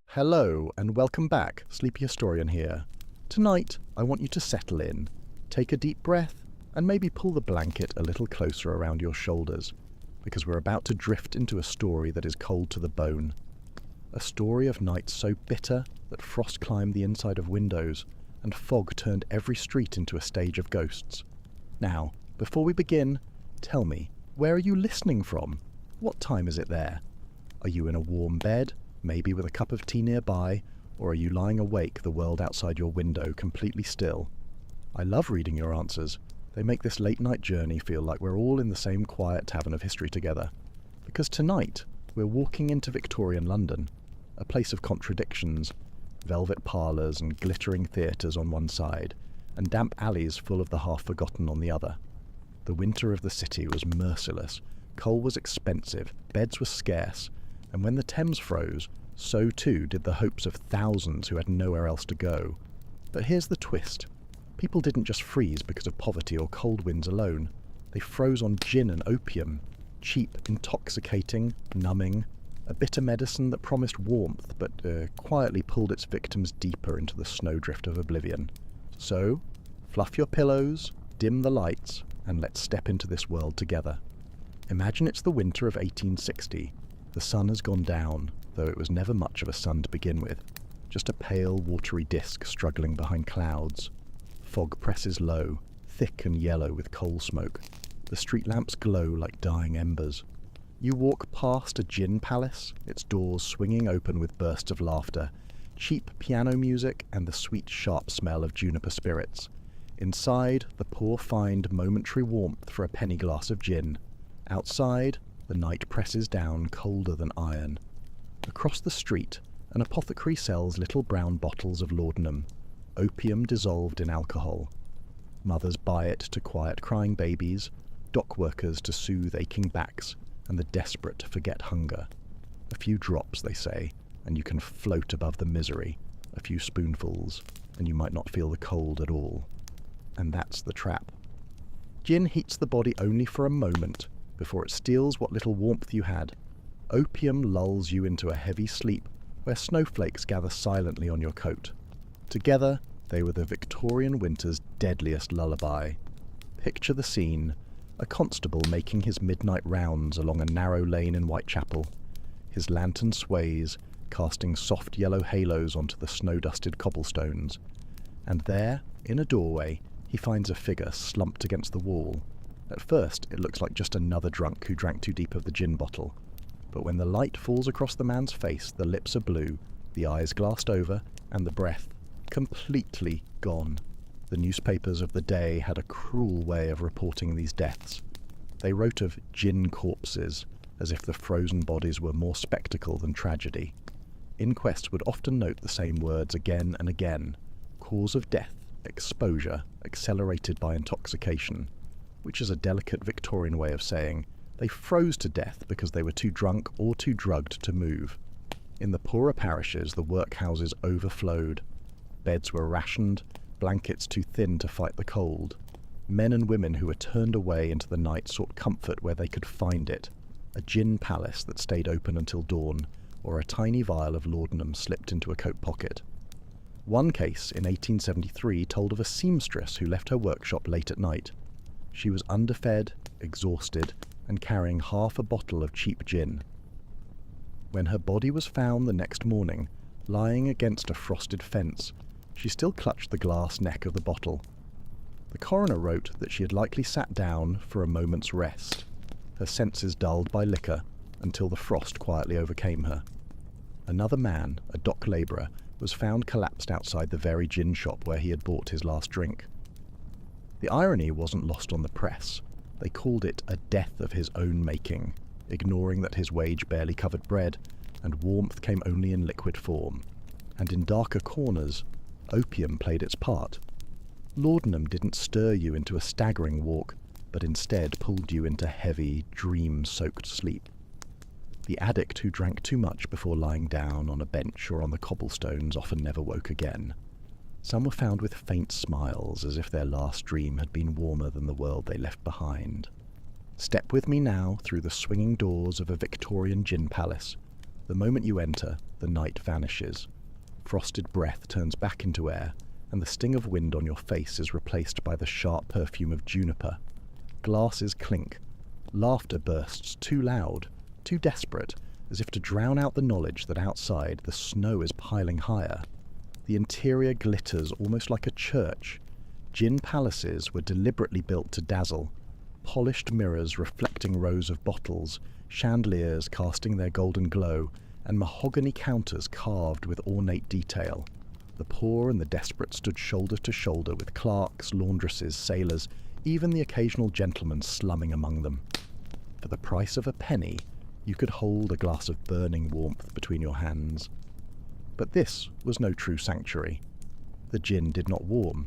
Hello, and welcome back. Sleepy Historian here. Tonight, I want you to settle in, take a deep breath, and maybe pull the blanket a little closer around your shoulders, because we're about to drift into a story that is cold to the bone. A story of nights so bitter that frost climbed the inside of windows, and fog turned every street into a stage of ghosts. Now, before we begin, tell me, where are you listening from? What time is it there? Are you in a warm bed, maybe with a cup of tea nearby, or are you lying awake, the world outside your window completely still? I love reading your answers. They make this late-night journey feel like we're all in the same quiet tavern of history together. Because tonight, we're walking into Victorian London, a place of contradictions, velvet parlours and glittering theatres on one side, and damp alleys full of the half-forgotten on the other. The winter of the city was merciless. Coal was expensive, beds were scarce, and when the Thames froze, so too did the hopes of thousands who had nowhere else to go. But here's the twist. People didn't just freeze because of poverty or cold winds alone. They froze on gin and opium, cheap, intoxicating, numbing, a bitter medicine that promised warmth but quietly pulled its victims deeper into the snowdrift of oblivion. So, fluff your pillows, dim the lights, and let's step into this world together. Imagine it's the winter of 1860. The sun has gone down, though it was never much of a sun to begin with, just a pale, watery disk struggling behind clouds. Fog presses low, thick and yellow with coal smoke. The street lamps glow like dying embers. You walk past a gin palace, its doors swinging open with bursts of laughter, cheap piano music and the sweet, sharp smell of juniper spirits. Inside, the poor find momentary warmth for a penny glass of gin. Outside, the night presses down colder than iron. Across the street, an apothecary sells little brown bottles of laudanum, opium dissolved in alcohol. Mothers buy it to quiet crying babies, dock workers to soothe aching backs, and the desperate to forget hunger. A few drops, they say, and you can float above the misery. A few spoonfuls, and you might not feel the cold at all. And that's the trap. Gin heats the body only for a moment, before it steals what little warmth you had. Opium lulls you into a heavy sleep, where snowflakes gather silently on your coat. Together, they were the Victorian winter's deadliest lullaby. Picture the scene: a constable making his midnight rounds along a narrow lane in Whitechapel. His lantern sways, casting soft yellow halos onto the snow-dusted cobblestones. And there, in a doorway, he finds a figure slumped against the wall. At first, it looks like just another drunk who drank too deep of the gin bottle. But when the light falls across the man's face, the lips are blue, the eyes glassed over, and the breath completely gone. The newspapers of the day had a cruel way of reporting these deaths. They wrote of gin corpses, as if the frozen bodies were more spectacle than tragedy. Inquests would often note the same words again and again: cause of death, exposure, accelerated by intoxication, which is a delicate Victorian way of saying they froze to death because they were too drunk or too drugged to move. In the poorer parishes, the workhouses overflowed. Beds were rationed, blankets too thin to fight the cold. Men and women who were turned away into the night sought comfort where they could find it: a gin palace that stayed open until dawn, or a tiny vial of laudanum slipped into a coat pocket. One case in 1873 told of a seamstress who left her workshop late at night. She was underfed, exhausted, and carrying half a bottle of cheap gin. When her body was found the next morning, lying against a frosted fence, she still clutched the glass neck of the bottle. The coroner wrote that she had likely sat down for a moment's rest, her senses dulled by liquor, until the frost quietly overcame her. Another man, a dock labourer, was found collapsed outside the very gin shop where he had bought his last drink. The irony wasn't lost on the press. They called it a death of his own making, ignoring that his wage barely covered bread, and warmth came only in liquid form. And in darker corners, opium played its part. Laudanum didn't stir you into a staggering walk, but instead pulled you into heavy, dream-soaked sleep. The addict who drank too much before lying down on a bench or on the cobblestones often never woke again. Some were found with faint smiles, as if their last dream had been warmer than the world they left behind. Step with me now through the swinging doors of a Victorian gin palace. The moment you enter, the night vanishes. Frosted breath turns back into air, and the sting of wind on your face is replaced by the sharp perfume of juniper. Glasses clink. Laughter bursts too loud, too desperate, as if to drown out the knowledge that outside the snow is piling higher. The interior glitters almost like a church. Gin palaces were deliberately built to dazzle. Polished mirrors reflecting rows of bottles, chandeliers casting their golden glow, and mahogany counters carved with ornate detail. The poor and the desperate stood shoulder to shoulder with clerks, laundresses, sailors, even the occasional gentleman slumming among them. For the price of a penny, you could hold a glass of burning warmth between your hands. But this was no true sanctuary. The gin did not warm.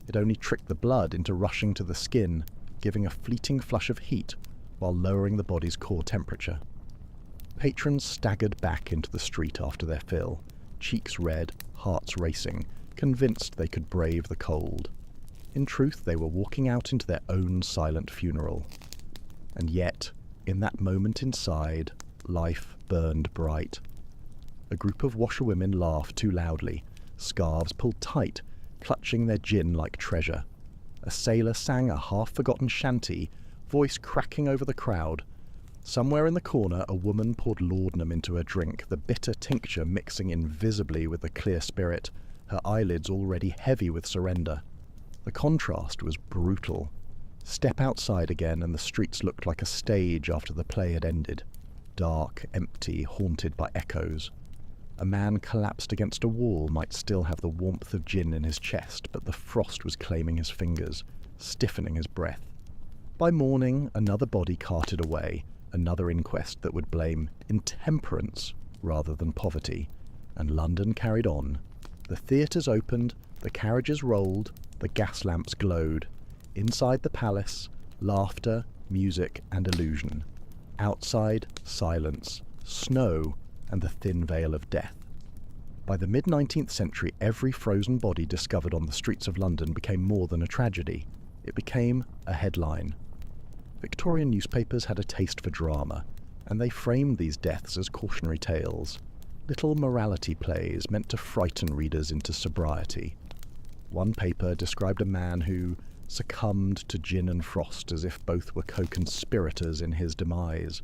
It only tricked the blood into rushing to the skin, giving a fleeting flush of heat while lowering the body's core temperature. Patrons staggered back into the street after their fill, cheeks red, hearts racing, convinced they could brave the cold. In truth, they were walking out into their own silent funeral. And yet, in that moment inside, life burned bright. A group of washerwomen laughed too loudly, scarves pulled tight, clutching their gin like treasure. A sailor sang a half-forgotten shanty, voice cracking over the crowd. Somewhere in the corner, a woman poured laudanum into her drink, the bitter tincture mixing invisibly with the clear spirit, her eyelids already heavy with surrender. The contrast was brutal. Step outside again, and the streets looked like a stage after the play had ended. Dark, empty, haunted by echoes. A man collapsed against a wall might still have the warmth of gin in his chest, but the frost was claiming his fingers, stiffening his breath. By morning, another body carted away, another inquest that would blame intemperance rather than poverty, and London carried on. The theatres opened, the carriages rolled, the gas lamps glowed. Inside the palace, laughter, music, and illusion. Outside, silence, snow, and the thin veil of death. By the mid-19th century, every frozen body discovered on the streets of London became more than a tragedy. It became a headline. Victorian newspapers had a taste for drama, and they framed these deaths as cautionary tales, little morality plays meant to frighten readers into sobriety. One paper described a man who succumbed to gin and frost as if both were co-conspirators in his demise.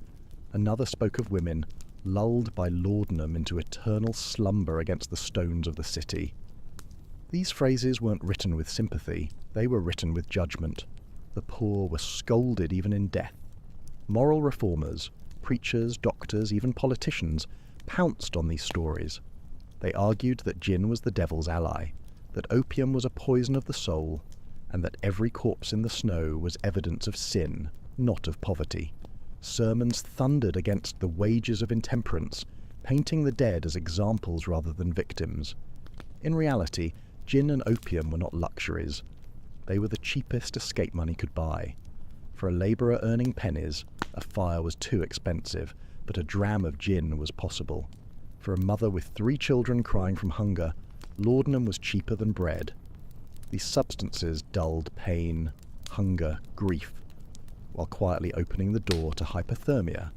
Another spoke of women lulled by laudanum into eternal slumber against the stones of the city. These phrases weren't written with sympathy, they were written with judgment. The poor were scolded even in death. Moral reformers, preachers, doctors, even politicians, pounced on these stories. They argued that gin was the devil's ally, that opium was a poison of the soul, and that every corpse in the snow was evidence of sin, not of poverty. Sermons thundered against the wages of intemperance, painting the dead as examples rather than victims. In reality, gin and opium were not luxuries. They were the cheapest escape money could buy. For a labourer earning pennies, a fire was too expensive, but a dram of gin was possible. For a mother with 3 children crying from hunger, laudanum was cheaper than bread. These substances dulled pain, hunger, grief, while quietly opening the door to hypothermia.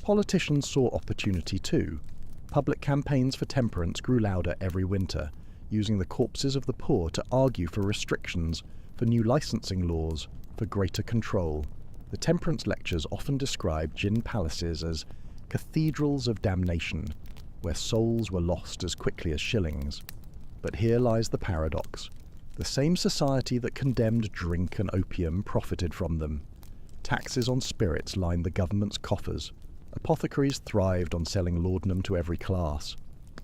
Politicians saw opportunity too. Public campaigns for temperance grew louder every winter, using the corpses of the poor to argue for restrictions, for new licensing laws, for greater control. The temperance lectures often described gin palaces as cathedrals of damnation, where souls were lost as quickly as shillings. But here lies the paradox. The same society that condemned drink and opium profited from them. Taxes on spirits lined the government's coffers. Apothecaries thrived on selling laudanum to every class.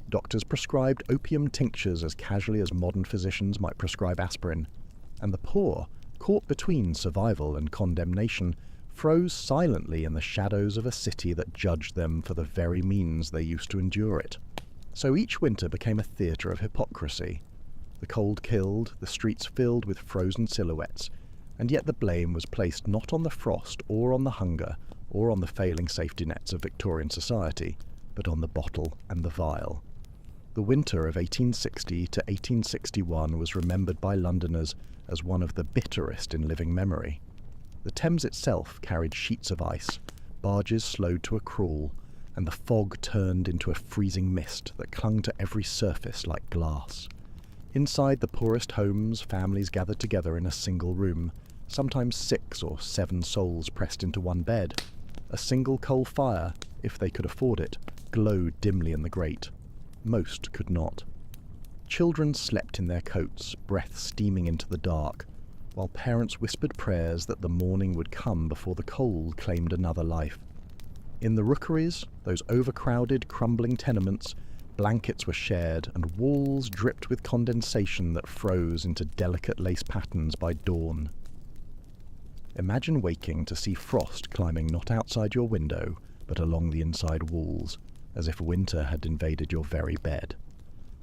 Doctors prescribed opium tinctures as casually as modern physicians might prescribe aspirin. And the poor, caught between survival and condemnation, froze silently in the shadows of a city that judged them for the very means they used to endure it. So each winter became a theatre of hypocrisy. The cold killed, the streets filled with frozen silhouettes, and yet the blame was placed not on the frost or on the hunger or on the failing safety nets of Victorian society, but on the bottle and the vial. The winter of 1860 to 1861 was remembered by Londoners as one of the bitterest in living memory. The Thames itself carried sheets of ice, barges slowed to a crawl, and the fog turned into a freezing mist that clung to every surface like glass. Inside the poorest homes, families gathered together in a single room, sometimes 6 or 7 souls pressed into one bed. A single coal fire, if they could afford it, glowed dimly in the grate. Most could not. Children slept in their coats, breath steaming into the dark, while parents whispered prayers that the morning would come before the cold claimed another life. In the rookeries, those overcrowded, crumbling tenements, blankets were shared, and walls dripped with condensation that froze into delicate lace patterns by dawn. Imagine waking to see frost climbing not outside your window, but along the inside walls, as if winter had invaded your very bed.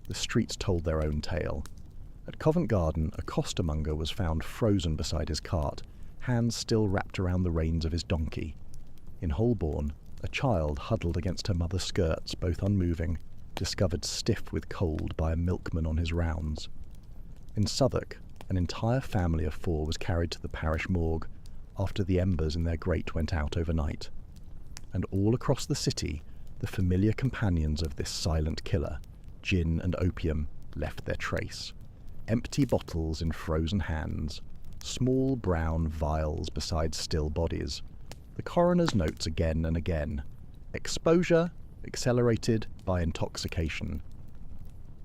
The streets told their own tale. At Covent Garden, a costermonger was found frozen beside his cart, hands still wrapped around the reins of his donkey. In Holborn, a child huddled against her mother's skirts, both unmoving, discovered stiff with cold by a milkman on his rounds. In Southwark, an entire family of 4 was carried to the parish morgue after the embers in their grate went out overnight. And all across the city, the familiar companions of this silent killer, gin and opium, left their trace. Empty bottles in frozen hands, small brown vials beside still bodies. The The coroner's notes again and again. Exposure accelerated by intoxication.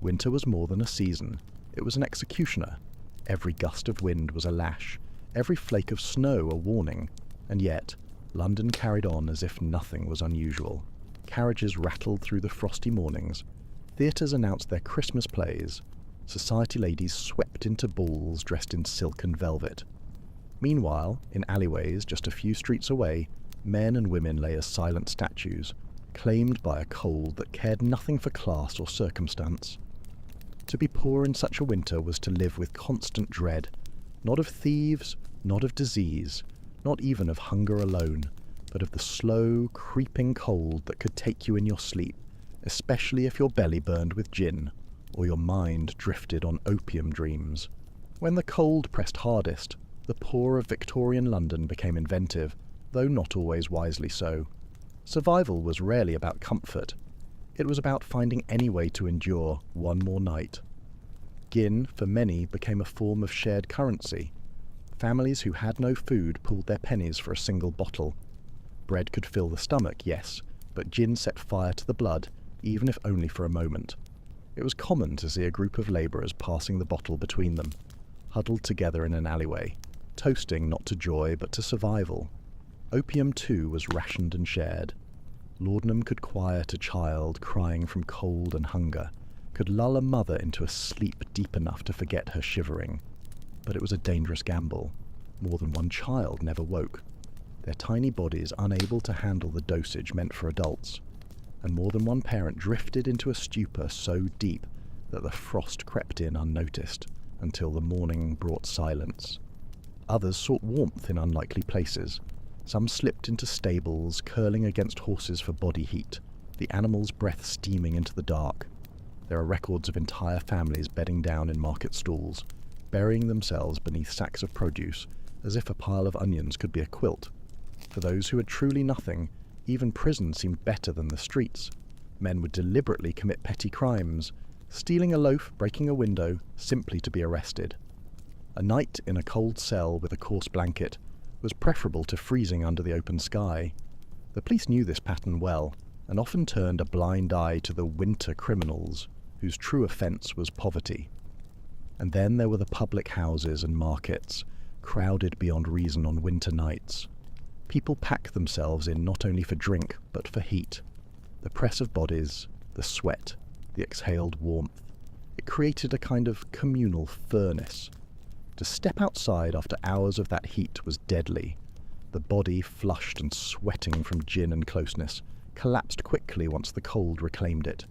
Winter was more than a season. It was an executioner. Every gust of wind was a lash, every flake of snow a warning, and yet London carried on as if nothing was unusual. Carriages rattled through the frosty mornings. Theatres announced their Christmas plays. Society ladies swept into balls dressed in silk and velvet. Meanwhile, in alleyways just a few streets away, men and women lay as silent statues, claimed by a cold that cared nothing for class or circumstance. To be poor in such a winter was to live with constant dread, not of thieves, not of disease, not even of hunger alone, but of the slow, creeping cold that could take you in your sleep, especially if your belly burned with gin, or your mind drifted on opium dreams. When the cold pressed hardest, the poor of Victorian London became inventive, though not always wisely so. Survival was rarely about comfort. It was about finding any way to endure one more night. Gin, for many, became a form of shared currency. Families who had no food pooled their pennies for a single bottle. Bread could fill the stomach, yes, but gin set fire to the blood, even if only for a moment. It was common to see a group of labourers passing the bottle between them, huddled together in an alleyway, toasting not to joy but to survival. Opium, too, was rationed and shared. Laudanum could quiet a child crying from cold and hunger, could lull a mother into a sleep deep enough to forget her shivering. But it was a dangerous gamble. More than one child never woke, their tiny bodies unable to handle the dosage meant for adults, and more than one parent drifted into a stupor so deep that the frost crept in unnoticed until the morning brought silence. Others sought warmth in unlikely places. Some slipped into stables, curling against horses for body heat, the animals' breath steaming into the dark. There are records of entire families bedding down in market stalls, burying themselves beneath sacks of produce, as if a pile of onions could be a quilt. For those who had truly nothing, even prison seemed better than the streets. Men would deliberately commit petty crimes, stealing a loaf, breaking a window, simply to be arrested. A night in a cold cell with a coarse blanket was preferable to freezing under the open sky. The police knew this pattern well, and often turned a blind eye to the winter criminals, whose true offence was poverty. And then there were the public houses and markets, crowded beyond reason on winter nights. People packed themselves in not only for drink, but for heat. The press of bodies, the sweat, the exhaled warmth. It created a kind of communal furnace. To step outside after hours of that heat was deadly. The body, flushed and sweating from gin and closeness, collapsed quickly once the cold reclaimed it.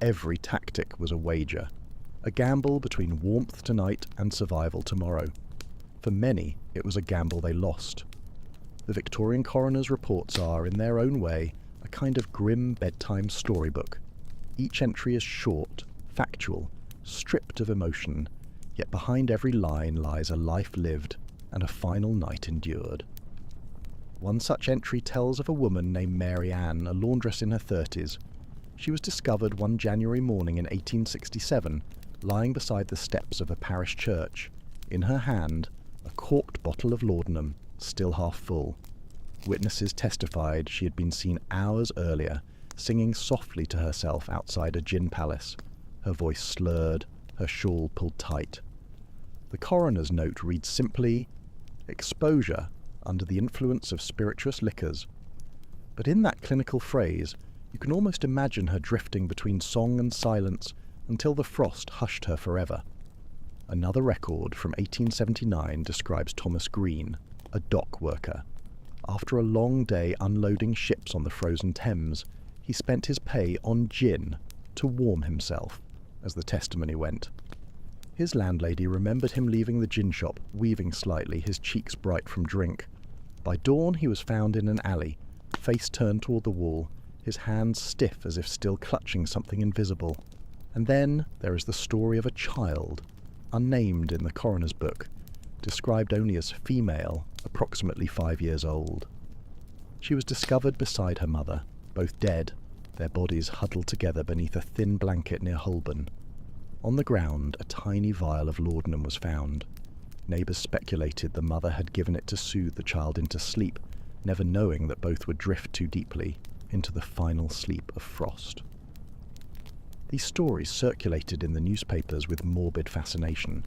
Every tactic was a wager, a gamble between warmth tonight and survival tomorrow. For many, it was a gamble they lost. The Victorian coroner's reports are, in their own way, a kind of grim bedtime storybook. Each entry is short, factual, stripped of emotion, yet behind every line lies a life lived and a final night endured. One such entry tells of a woman named Mary Ann, a laundress in her 30s. She was discovered one January morning in 1867, lying beside the steps of a parish church. In her hand, a corked bottle of laudanum, still half full. Witnesses testified she had been seen hours earlier, singing softly to herself outside a gin palace, her voice slurred, her shawl pulled tight. The coroner's note reads simply, "Exposure under the influence of spirituous liquors." But in that clinical phrase, you can almost imagine her drifting between song and silence until the frost hushed her forever. Another record from 1879 describes Thomas Green, a dock worker. After a long day unloading ships on the frozen Thames, he spent his pay on gin to warm himself, as the testimony went. His landlady remembered him leaving the gin shop, weaving slightly, his cheeks bright from drink. By dawn he was found in an alley, face turned toward the wall, his hands stiff as if still clutching something invisible. And then there is the story of a child, unnamed in the coroner's book, described only as female, approximately 5 years old. She was discovered beside her mother, both dead, their bodies huddled together beneath a thin blanket near Holborn. On the ground, a tiny vial of laudanum was found. Neighbours speculated the mother had given it to soothe the child into sleep, never knowing that both would drift too deeply into the final sleep of frost. These stories circulated in the newspapers with morbid fascination.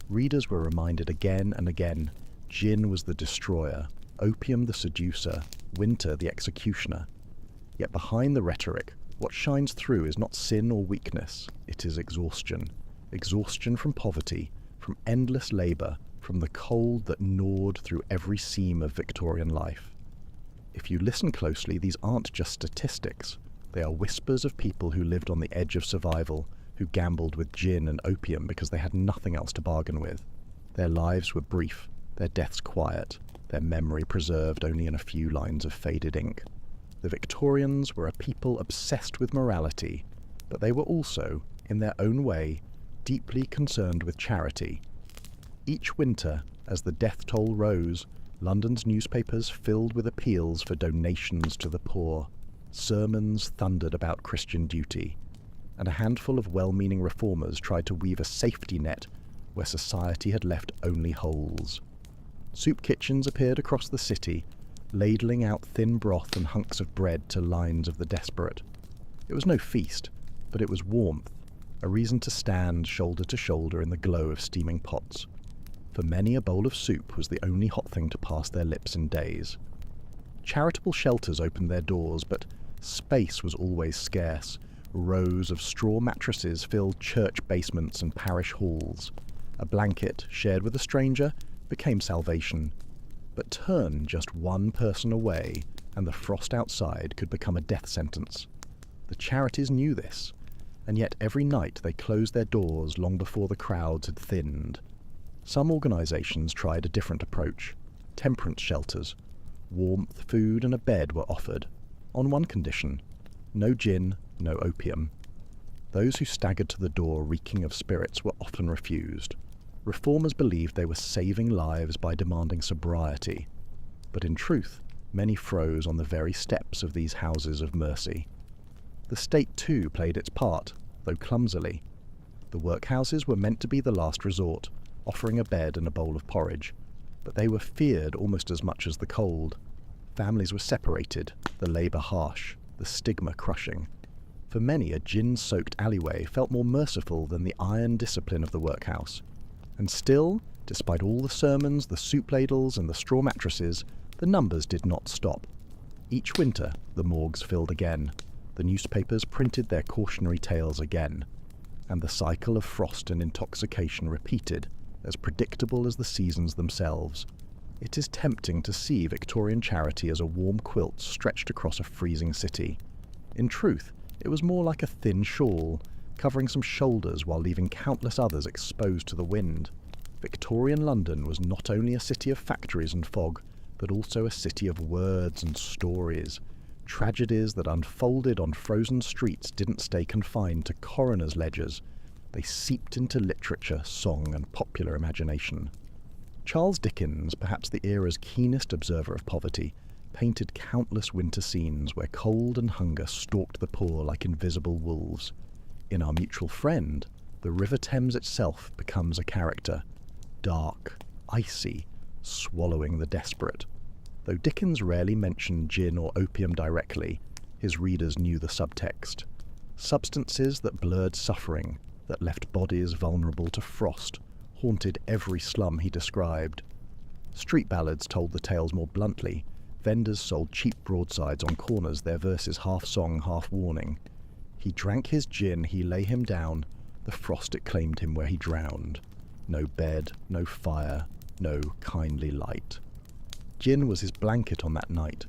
Readers were reminded again and again, gin was the destroyer, opium the seducer, winter the executioner. Yet behind the rhetoric, what shines through is not sin or weakness, it is exhaustion. Exhaustion from poverty, from endless labour, from the cold that gnawed through every seam of Victorian life. If you listen closely, these aren't just statistics. They are whispers of people who lived on the edge of survival, who gambled with gin and opium because they had nothing else to bargain with. Their lives were brief, their deaths quiet, their memory preserved only in a few lines of faded ink. The Victorians were a people obsessed with morality, but they were also, in their own way, deeply concerned with charity. Each winter, as the death toll rose, London's newspapers filled with appeals for donations to the poor. Sermons thundered about Christian duty, and a handful of well-meaning reformers tried to weave a safety net where society had left only holes. Soup kitchens appeared across the city, ladling out thin broth and hunks of bread to lines of the desperate. It was no feast, but it was warmth, a reason to stand shoulder to shoulder in the glow of steaming pots. For many, a bowl of soup was the only hot thing to pass their lips in days. Charitable shelters opened their doors, but space was always scarce. Rows of straw mattresses filled church basements and parish halls. A blanket, shared with a stranger, became salvation. But turn just one person away, and the frost outside could become a death sentence. The charities knew this, and yet every night they closed their doors long before the crowds had thinned. Some organisations tried a different approach. Temperance shelters. Warmth, food and a bed were offered, on one condition: no gin, no opium. Those who staggered to the door reeking of spirits were often refused. Reformers believed they were saving lives by demanding sobriety, but in truth, many froze on the very steps of these houses of mercy. The state too played its part, though clumsily. The workhouses were meant to be the last resort, offering a bed and a bowl of porridge, but they were feared almost as much as the cold. Families were separated, the labour harsh, the stigma crushing. For many, a gin-soaked alleyway felt more merciful than the iron discipline of the workhouse. And still, despite all the sermons, the soup ladles and the straw mattresses, the numbers did not stop. Each winter, the morgues filled again. The newspapers printed their cautionary tales again. And the cycle of frost and intoxication repeated, as predictable as the seasons themselves. It is tempting to see Victorian charity as a warm quilt stretched across a freezing city. In truth, it was more like a thin shawl, covering some shoulders while leaving countless others exposed to the wind. Victorian London was not only a city of factories and fog, but also a city of words and stories. Tragedies that unfolded on frozen streets didn't stay confined to coroners' ledgers. They seeped into literature, song, and popular imagination. Charles Dickens, perhaps the era's keenest observer of poverty, painted countless winter scenes where cold and hunger stalked the poor like invisible wolves. In Our Mutual Friend, the River Thames itself becomes a character, dark, icy, swallowing the desperate. Though Dickens rarely mentioned gin or opium directly, his readers knew the subtext. Substances that blurred suffering, that left bodies vulnerable to frost, haunted every slum he described. Street ballads told the tales more bluntly. Vendors sold cheap broadsides on corners, their verses half song, half warning. He drank his gin, he lay him down, the frost it claimed him where he drowned. No bed, no fire, no kindly light. Gin was his blanket on that night.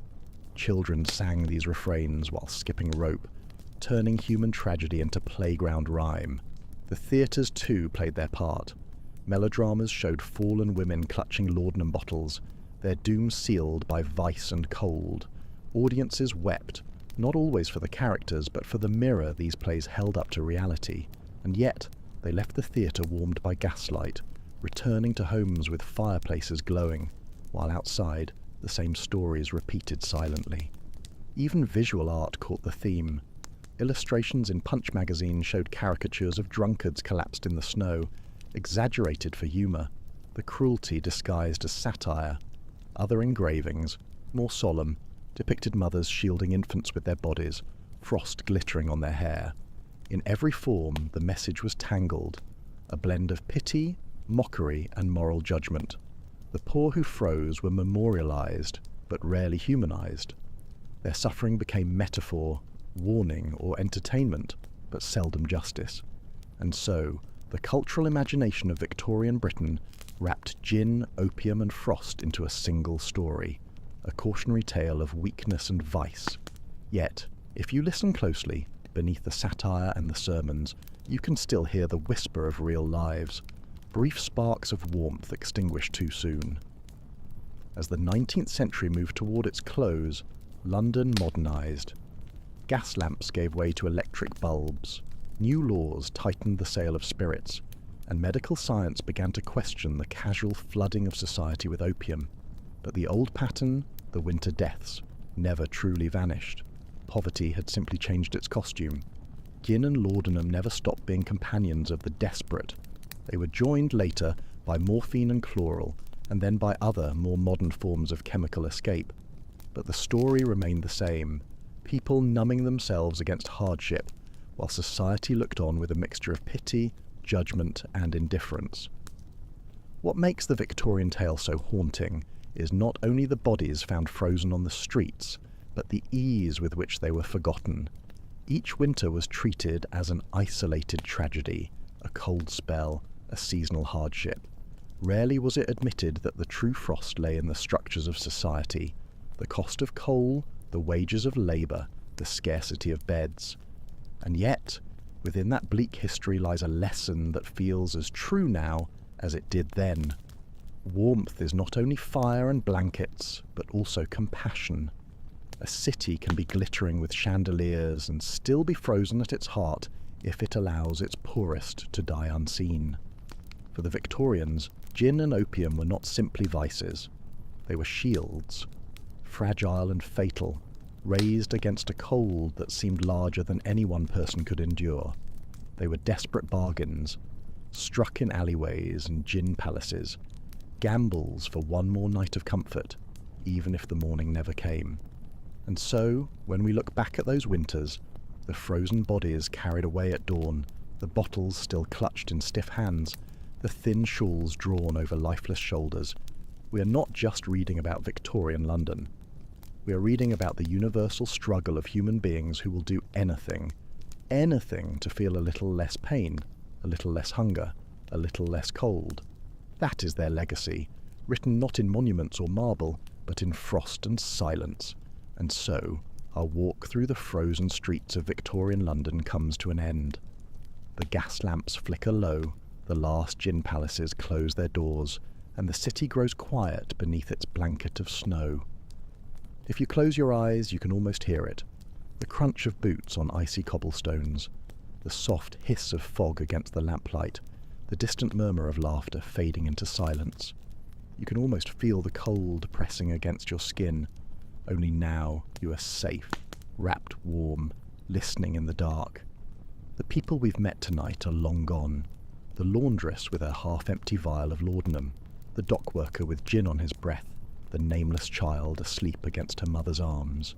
Children sang these refrains while skipping rope, turning human tragedy into playground rhyme. The theatres too played their part. Melodramas showed fallen women clutching laudanum bottles, their doom sealed by vice and cold. Audiences wept, not always for the characters, but for the mirror these plays held up to reality. And yet, they left the theatre warmed by gaslight, returning to homes with fireplaces glowing, while outside, the same stories repeated silently. Even visual art caught the theme. Illustrations in Punch magazine showed caricatures of drunkards collapsed in the snow, exaggerated for humour, the cruelty disguised as satire. other engravings, more solemn, depicted mothers shielding infants with their bodies, frost glittering on their hair. In every form, the message was tangled, a blend of pity, mockery, and moral judgment. The poor who froze were memorialized, but rarely humanized. Their suffering became metaphor, warning, or entertainment, but seldom justice. And so, the cultural imagination of Victorian Britain wrapped gin, opium, and frost into a single story, a cautionary tale of weakness and vice. Yet, if you listen closely, beneath the satire and the sermons, you can still hear the whisper of real lives, brief sparks of warmth extinguished too soon. As the 19th century moved toward its close, London modernized. Gas lamps gave way to electric bulbs, new laws tightened the sale of spirits, and medical science began to question the casual flooding of society with opium. But the old pattern, the winter deaths, never truly vanished. Poverty had simply changed its costume. Gin and laudanum never stopped being companions of the desperate. They were joined later by morphine and chloral, and then by other, more modern forms of chemical escape. But the story remained the same, people numbing themselves against hardship, while society looked on with a mixture of pity, judgment, and indifference. What makes the Victorian tale so haunting is not only the bodies found frozen on the streets, but the ease with which they were forgotten. Each winter was treated as an isolated tragedy, a cold spell, a seasonal hardship. Rarely was it admitted that the true frost lay in the structures of society, the cost of coal, the wages of labour, the scarcity of beds. And yet, within that bleak history lies a lesson that feels as true now as it did then. Warmth is not only fire and blankets, but also compassion. A city can be glittering with chandeliers and still be frozen at its heart if it allows its poorest to die unseen. For the Victorians, gin and opium were not simply vices. They were shields, fragile and fatal, raised against a cold that seemed larger than any one person could endure. They were desperate bargains, struck in alleyways and gin palaces, gambles for one more night of comfort, even if the morning never came. And so, when we look back at those winters, the frozen bodies carried away at dawn, the bottles still clutched in stiff hands, the thin shawls drawn over lifeless shoulders, we are not just reading about Victorian London. We are reading about the universal struggle of human beings who will do anything to feel a little less pain, a little less hunger, a little less cold. That is their legacy, written not in monuments or marble, but in frost and silence. And so, our walk through the frozen streets of Victorian London comes to an end. The gas lamps flicker low, the last gin palaces close their doors, and the city grows quiet beneath its blanket of snow. If you close your eyes, you can almost hear it. The crunch of boots on icy cobblestones, the soft hiss of fog against the lamplight, the distant murmur of laughter fading into silence. You can almost feel the cold pressing against your skin. Only now you are safe, wrapped warm, listening in the dark. The people we've met tonight are long gone. The laundress with her half-empty vial of laudanum, the dock worker with gin on his breath, the nameless child asleep against her mother's arms.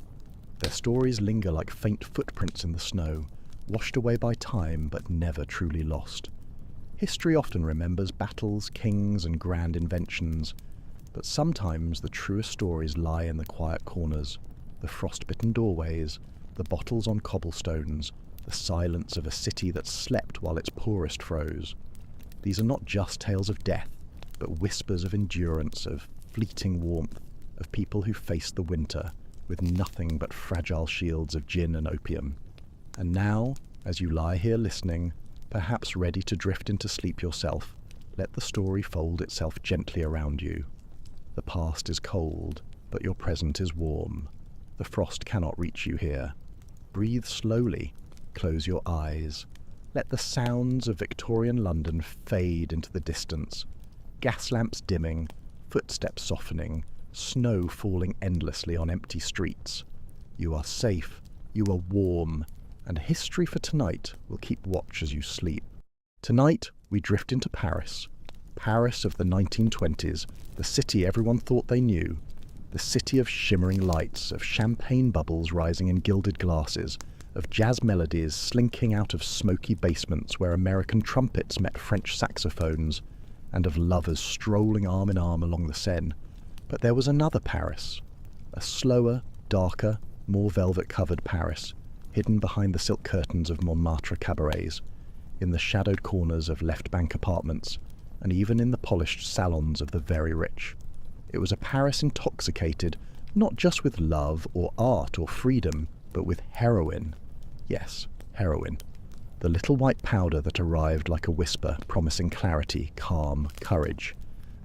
Their stories linger like faint footprints in the snow, washed away by time but never truly lost. History often remembers battles, kings, and grand inventions, but sometimes the truest stories lie in the quiet corners, the frost-bitten doorways, the bottles on cobblestones, the silence of a city that slept while its poorest froze. These are not just tales of death, but whispers of endurance, of fleeting warmth, of people who faced the winter with nothing but fragile shields of gin and opium. And now, as you lie here listening, perhaps ready to drift into sleep yourself, let the story fold itself gently around you. The past is cold, but your present is warm. The frost cannot reach you here. Breathe slowly. Close your eyes. Let the sounds of Victorian London fade into the distance. Gas lamps dimming, footsteps softening, snow falling endlessly on empty streets. You are safe, you are warm, and history for tonight will keep watch as you sleep. Tonight we drift into Paris. Paris of the 1920s, the city everyone thought they knew, the city of shimmering lights, of champagne bubbles rising in gilded glasses, of jazz melodies slinking out of smoky basements where American trumpets met French saxophones, and of lovers strolling arm in arm along the Seine. But there was another Paris, a slower, darker, more velvet-covered Paris, hidden behind the silk curtains of Montmartre cabarets, in the shadowed corners of left-bank apartments, and even in the polished salons of the very rich. It was a Paris intoxicated, not just with love or art or freedom, but with heroin. Yes, heroin. The little white powder that arrived like a whisper, promising clarity, calm, courage.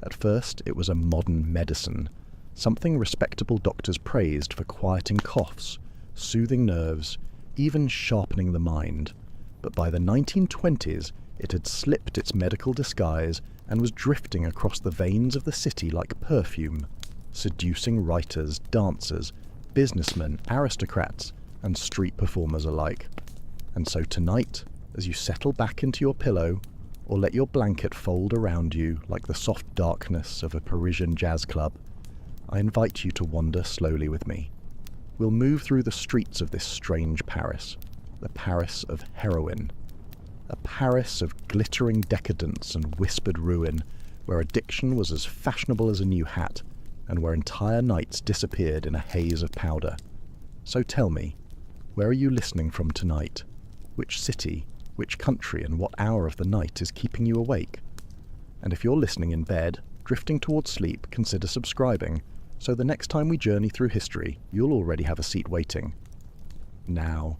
At first, it was a modern medicine, something respectable doctors praised for quieting coughs, soothing nerves, even sharpening the mind. But by the 1920s, it had slipped its medical disguise and was drifting across the veins of the city like perfume, seducing writers, dancers, businessmen, aristocrats, and street performers alike. And so tonight, as you settle back into your pillow, or let your blanket fold around you like the soft darkness of a Parisian jazz club, I invite you to wander slowly with me. We'll move through the streets of this strange Paris, the Paris of heroin, a Paris of glittering decadence and whispered ruin, where addiction was as fashionable as a new hat, and where entire nights disappeared in a haze of powder. So tell me, where are you listening from tonight? Which city, which country, and what hour of the night is keeping you awake? And if you're listening in bed, drifting towards sleep, consider subscribing, so the next time we journey through history, you'll already have a seat waiting. Now,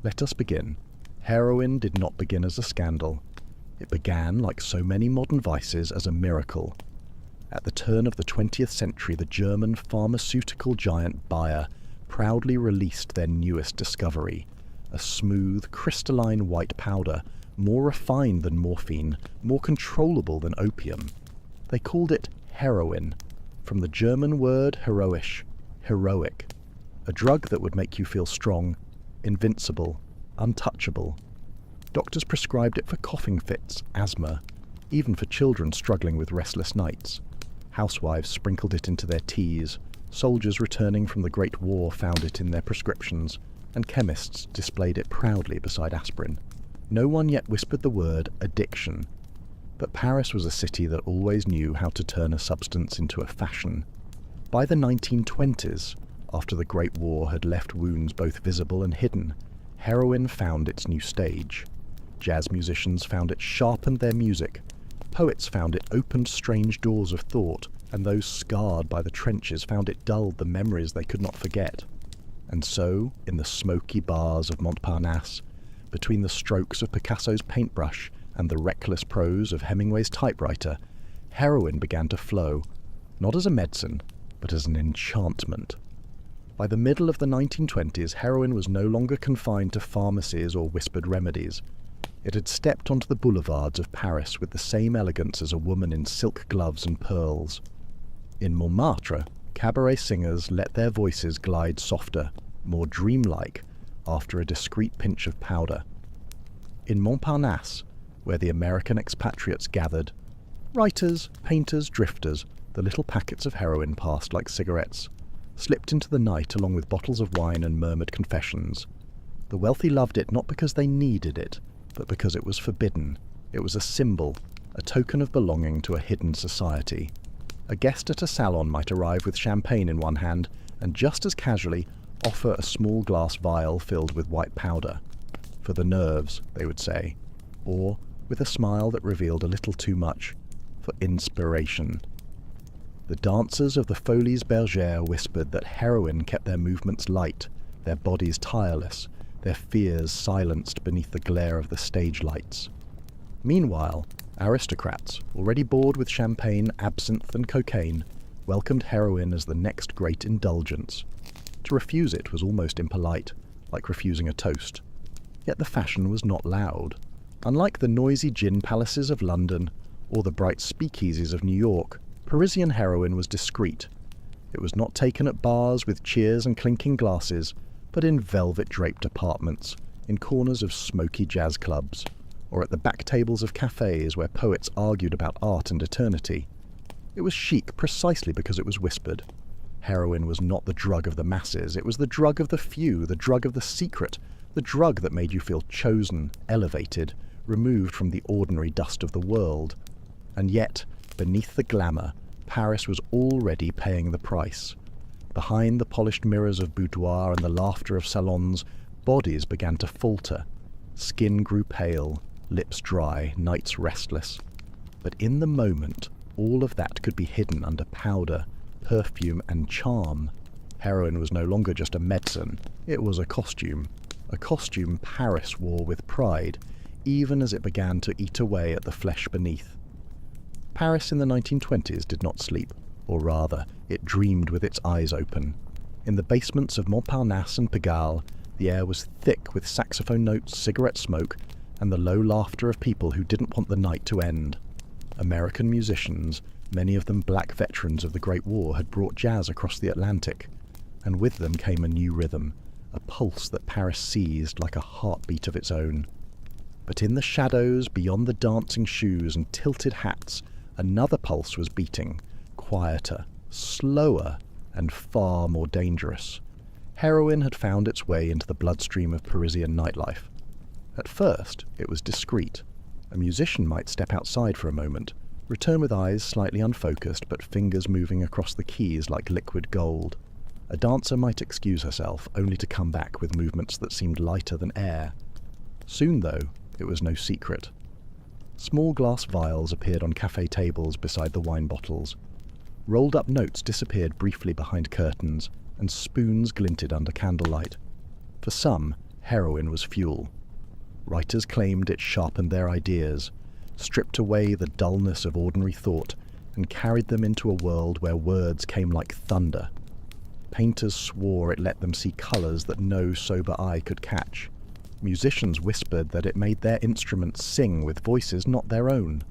let us begin. Heroin did not begin as a scandal. It began, like so many modern vices, as a miracle. At the turn of the 20th century, the German pharmaceutical giant Bayer proudly released their newest discovery, a smooth, crystalline white powder, more refined than morphine, more controllable than opium. They called it heroin, from the German word heroisch, heroic, a drug that would make you feel strong, invincible, untouchable. Doctors prescribed it for coughing fits, asthma, even for children struggling with restless nights. Housewives sprinkled it into their teas, soldiers returning from the Great War found it in their prescriptions, and chemists displayed it proudly beside aspirin. No one yet whispered the word addiction, but Paris was a city that always knew how to turn a substance into a fashion. By the 1920s, after the Great War had left wounds both visible and hidden, heroin found its new stage. Jazz musicians found it sharpened their music, poets found it opened strange doors of thought, and those scarred by the trenches found it dulled the memories they could not forget. And so, in the smoky bars of Montparnasse, between the strokes of Picasso's paintbrush and the reckless prose of Hemingway's typewriter, heroin began to flow, not as a medicine, but as an enchantment. By the middle of the 1920s, heroin was no longer confined to pharmacies or whispered remedies. It had stepped onto the boulevards of Paris with the same elegance as a woman in silk gloves and pearls. In Montmartre, cabaret singers let their voices glide softer, more dreamlike, after a discreet pinch of powder. In Montparnasse, where the American expatriates gathered, writers, painters, drifters, the little packets of heroin passed like cigarettes, slipped into the night along with bottles of wine and murmured confessions. The wealthy loved it not because they needed it, but because it was forbidden. It was a symbol, a token of belonging to a hidden society. A guest at a salon might arrive with champagne in one hand and just as casually offer a small glass vial filled with white powder. For the nerves, they would say, or, with a smile that revealed a little too much, for inspiration. The dancers of the Folies Bergères whispered that heroin kept their movements light, their bodies tireless, their fears silenced beneath the glare of the stage lights. Meanwhile, aristocrats, already bored with champagne, absinthe, and cocaine, welcomed heroin as the next great indulgence. To refuse it was almost impolite, like refusing a toast. Yet the fashion was not loud. Unlike the noisy gin palaces of London or the bright speakeasies of New York, Parisian heroin was discreet. It was not taken at bars with cheers and clinking glasses, but in velvet-draped apartments, in corners of smoky jazz clubs, or at the back tables of cafes where poets argued about art and eternity. It was chic precisely because it was whispered. Heroin was not the drug of the masses, it was the drug of the few, the drug of the secret, the drug that made you feel chosen, elevated, removed from the ordinary dust of the world. And yet, beneath the glamour, Paris was already paying the price. Behind the polished mirrors of boudoir and the laughter of salons, bodies began to falter. Skin grew pale, lips dry, nights restless. But in the moment, all of that could be hidden under powder, perfume, and charm. Heroin was no longer just a medicine, it was a costume Paris wore with pride, even as it began to eat away at the flesh beneath. Paris in the 1920s did not sleep, or rather, it dreamed with its eyes open. In the basements of Montparnasse and Pigalle, the air was thick with saxophone notes, cigarette smoke, and the low laughter of people who didn't want the night to end. American musicians, many of them black veterans of the Great War, had brought jazz across the Atlantic, and with them came a new rhythm, a pulse that Paris seized like a heartbeat of its own. But in the shadows, beyond the dancing shoes and tilted hats, another pulse was beating, quieter, slower, and far more dangerous. Heroin had found its way into the bloodstream of Parisian nightlife. At first, it was discreet. A musician might step outside for a moment, return with eyes slightly unfocused but fingers moving across the keys like liquid gold. A dancer might excuse herself, only to come back with movements that seemed lighter than air. Soon, though, it was no secret. Small glass vials appeared on cafe tables beside the wine bottles. Rolled-up notes disappeared briefly behind curtains, and spoons glinted under candlelight. For some, heroin was fuel. Writers claimed it sharpened their ideas, stripped away the dullness of ordinary thought, and carried them into a world where words came like thunder. Painters swore it let them see colours that no sober eye could catch. Musicians whispered that it made their instruments sing with voices not their own.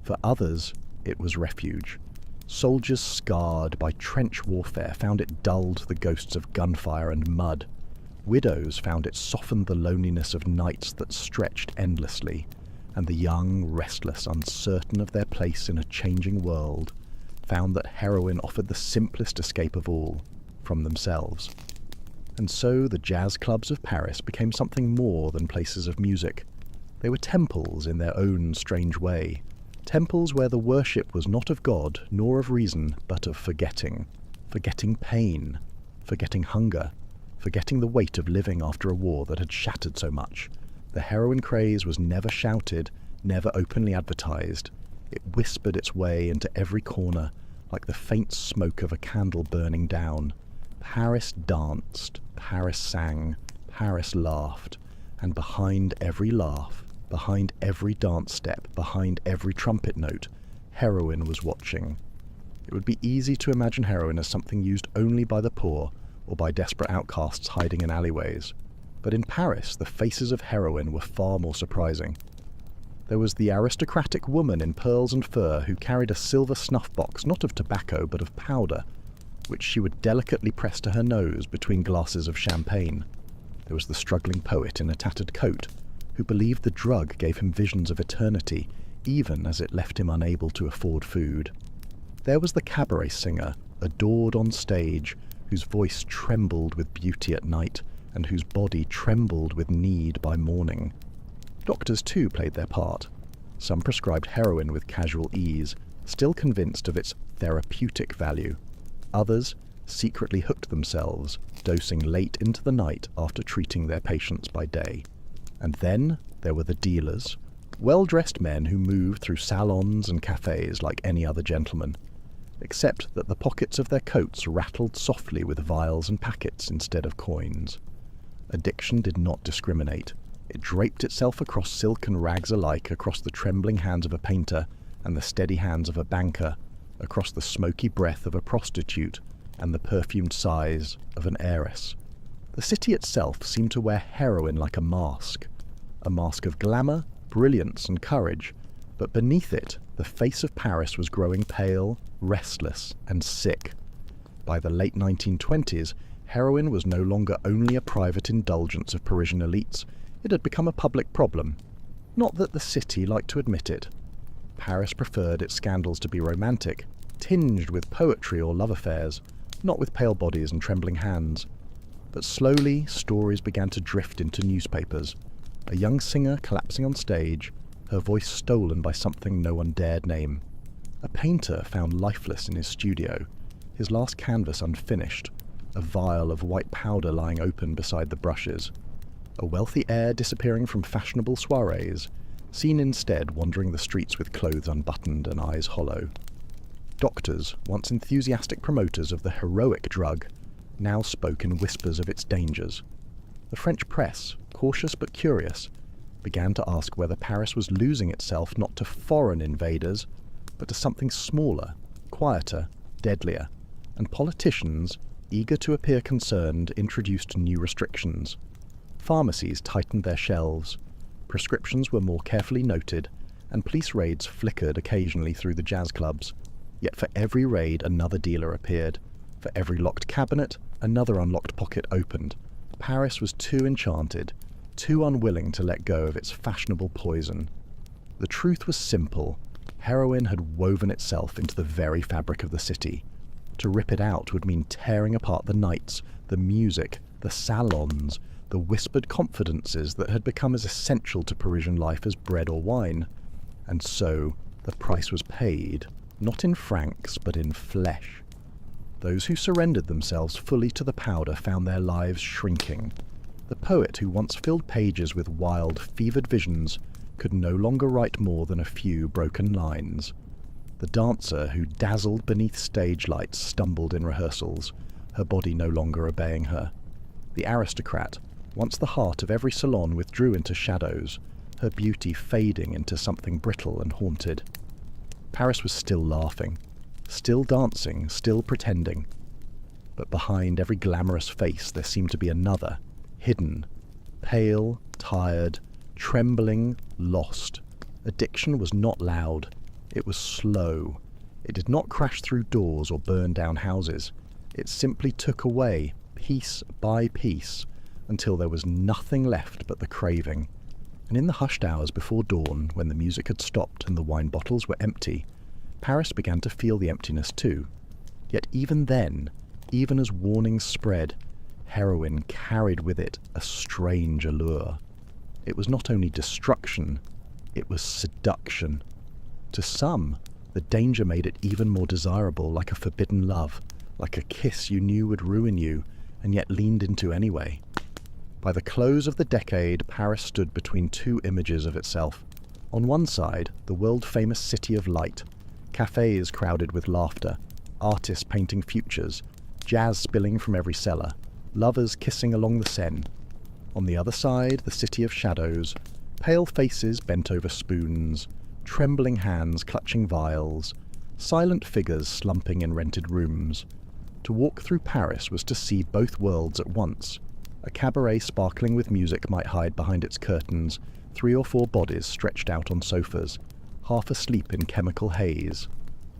For others, it was refuge. Soldiers scarred by trench warfare found it dulled the ghosts of gunfire and mud. Widows found it softened the loneliness of nights that stretched endlessly, and the young, restless, uncertain of their place in a changing world, found that heroin offered the simplest escape of all, from themselves. And so the jazz clubs of Paris became something more than places of music. They were temples in their own strange way. Temples where the worship was not of God nor of reason, but of forgetting. Forgetting pain. Forgetting hunger. Forgetting the weight of living after a war that had shattered so much. The heroin craze was never shouted, never openly advertised. It whispered its way into every corner, like the faint smoke of a candle burning down. Paris danced, Paris sang, Paris laughed, and behind every laugh, behind every dance step, behind every trumpet note, heroin was watching. It would be easy to imagine heroin as something used only by the poor or by desperate outcasts hiding in alleyways. But in Paris, the faces of heroin were far more surprising. There was the aristocratic woman in pearls and fur who carried a silver snuff box, not of tobacco but of powder, which she would delicately press to her nose between glasses of champagne. There was the struggling poet in a tattered coat, who believed the drug gave him visions of eternity, even as it left him unable to afford food. There was the cabaret singer, adored on stage, whose voice trembled with beauty at night, and whose body trembled with need by morning. Doctors too played their part. Some prescribed heroin with casual ease, still convinced of its therapeutic value. Others secretly hooked themselves, dosing late into the night after treating their patients by day. And then there were the dealers, well-dressed men who moved through salons and cafes like any other gentleman, except that the pockets of their coats rattled softly with vials and packets instead of coins. Addiction did not discriminate. It draped itself across silk and rags alike, across the trembling hands of a painter and the steady hands of a banker, across the smoky breath of a prostitute and the perfumed sighs of an heiress. The city itself seemed to wear heroin like a mask of glamour, brilliance, and courage, but beneath it, the face of Paris was growing pale, restless, and sick. By the late 1920s, heroin was no longer only a private indulgence of Parisian elites, it had become a public problem. Not that the city liked to admit it. Paris preferred its scandals to be romantic, tinged with poetry or love affairs, not with pale bodies and trembling hands. But slowly, stories began to drift into newspapers. A young singer collapsing on stage, her voice stolen by something no one dared name. A painter found lifeless in his studio, his last canvas unfinished, a vial of white powder lying open beside the brushes. A wealthy heir disappearing from fashionable soirees, seen instead wandering the streets with clothes unbuttoned and eyes hollow. Doctors, once enthusiastic promoters of the heroic drug, now spoke in whispers of its dangers. The French press, cautious but curious, began to ask whether Paris was losing itself not to foreign invaders, but to something smaller, quieter, deadlier, and politicians, eager to appear concerned, introduced new restrictions. Pharmacies tightened their shelves, prescriptions were more carefully noted, and police raids flickered occasionally through the jazz clubs. Yet for every raid another dealer appeared. For every locked cabinet, another unlocked pocket opened. Paris was too enchanted, too unwilling to let go of its fashionable poison. The truth was simple. Heroin had woven itself into the very fabric of the city. To rip it out would mean tearing apart the nights, the music, the salons, the whispered confidences that had become as essential to Parisian life as bread or wine. And so the price was paid, not in francs, but in flesh. Those who surrendered themselves fully to the powder found their lives shrinking. The poet who once filled pages with wild, fevered visions could no longer write more than a few broken lines. The dancer who dazzled beneath stage lights stumbled in rehearsals, her body no longer obeying her. The aristocrat, once the heart of every salon, withdrew into shadows, her beauty fading into something brittle and haunted. Paris was still laughing, still dancing, still pretending. But behind every glamorous face there seemed to be another, hidden, pale, tired, trembling, lost. Addiction was not loud. It was slow. It did not crash through doors or burn down houses. It simply took away, piece by piece, until there was nothing left but the craving. And in the hushed hours before dawn, when the music had stopped and the wine bottles were empty, Paris began to feel the emptiness too. Yet even then, even as warnings spread, heroin carried with it a strange allure. It was not only destruction, it was seduction. To some, the danger made it even more desirable, like a forbidden love, like a kiss you knew would ruin you, and yet leaned into anyway. By the close of the decade, Paris stood between two images of itself. On one side, the world-famous City of Light, cafes crowded with laughter, artists painting futures, jazz spilling from every cellar, lovers kissing along the Seine. On the other side, the City of Shadows, pale faces bent over spoons, trembling hands clutching vials, silent figures slumping in rented rooms. To walk through Paris was to see both worlds at once. A cabaret sparkling with music might hide behind its curtains, 3 or 4 bodies stretched out on sofas, half asleep in chemical haze.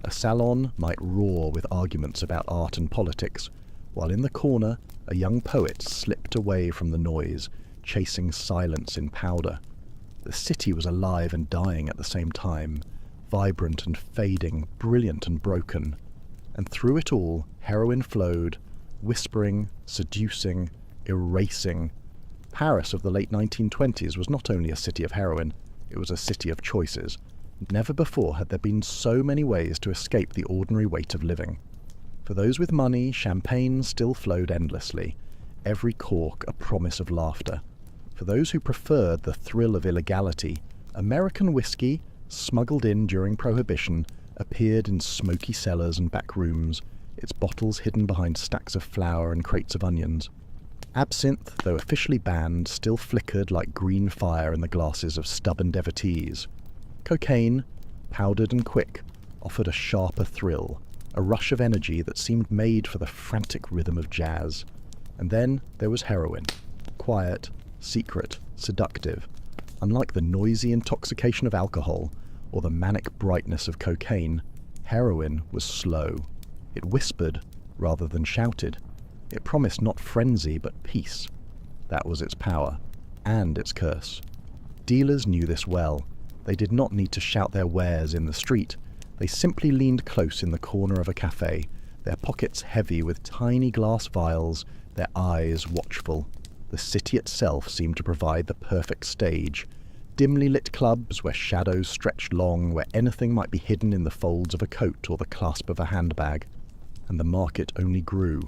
A salon might roar with arguments about art and politics, while in the corner a young poet slipped away from the noise, chasing silence in powder. The city was alive and dying at the same time, vibrant and fading, brilliant and broken. And through it all, heroin flowed, whispering, seducing, erasing. Paris of the late 1920s was not only a city of heroin, it was a city of choices. Never before had there been so many ways to escape the ordinary weight of living. For those with money, champagne still flowed endlessly, every cork a promise of laughter. For those who preferred the thrill of illegality, American whiskey, smuggled in during Prohibition, appeared in smoky cellars and back rooms, its bottles hidden behind stacks of flour and crates of onions. Absinthe, though officially banned, still flickered like green fire in the glasses of stubborn devotees. Cocaine, powdered and quick, offered a sharper thrill, a rush of energy that seemed made for the frantic rhythm of jazz. And then there was heroin, quiet, secret, seductive. Unlike the noisy intoxication of alcohol or the manic brightness of cocaine, heroin was slow. It whispered rather than shouted. It promised not frenzy but peace. That was its power, and its curse. Dealers knew this well. They did not need to shout their wares in the street. They simply leaned close in the corner of a cafe, their pockets heavy with tiny glass vials, their eyes watchful. The city itself seemed to provide the perfect stage. Dimly lit clubs where shadows stretched long, where anything might be hidden in the folds of a coat or the clasp of a handbag. And the market only grew.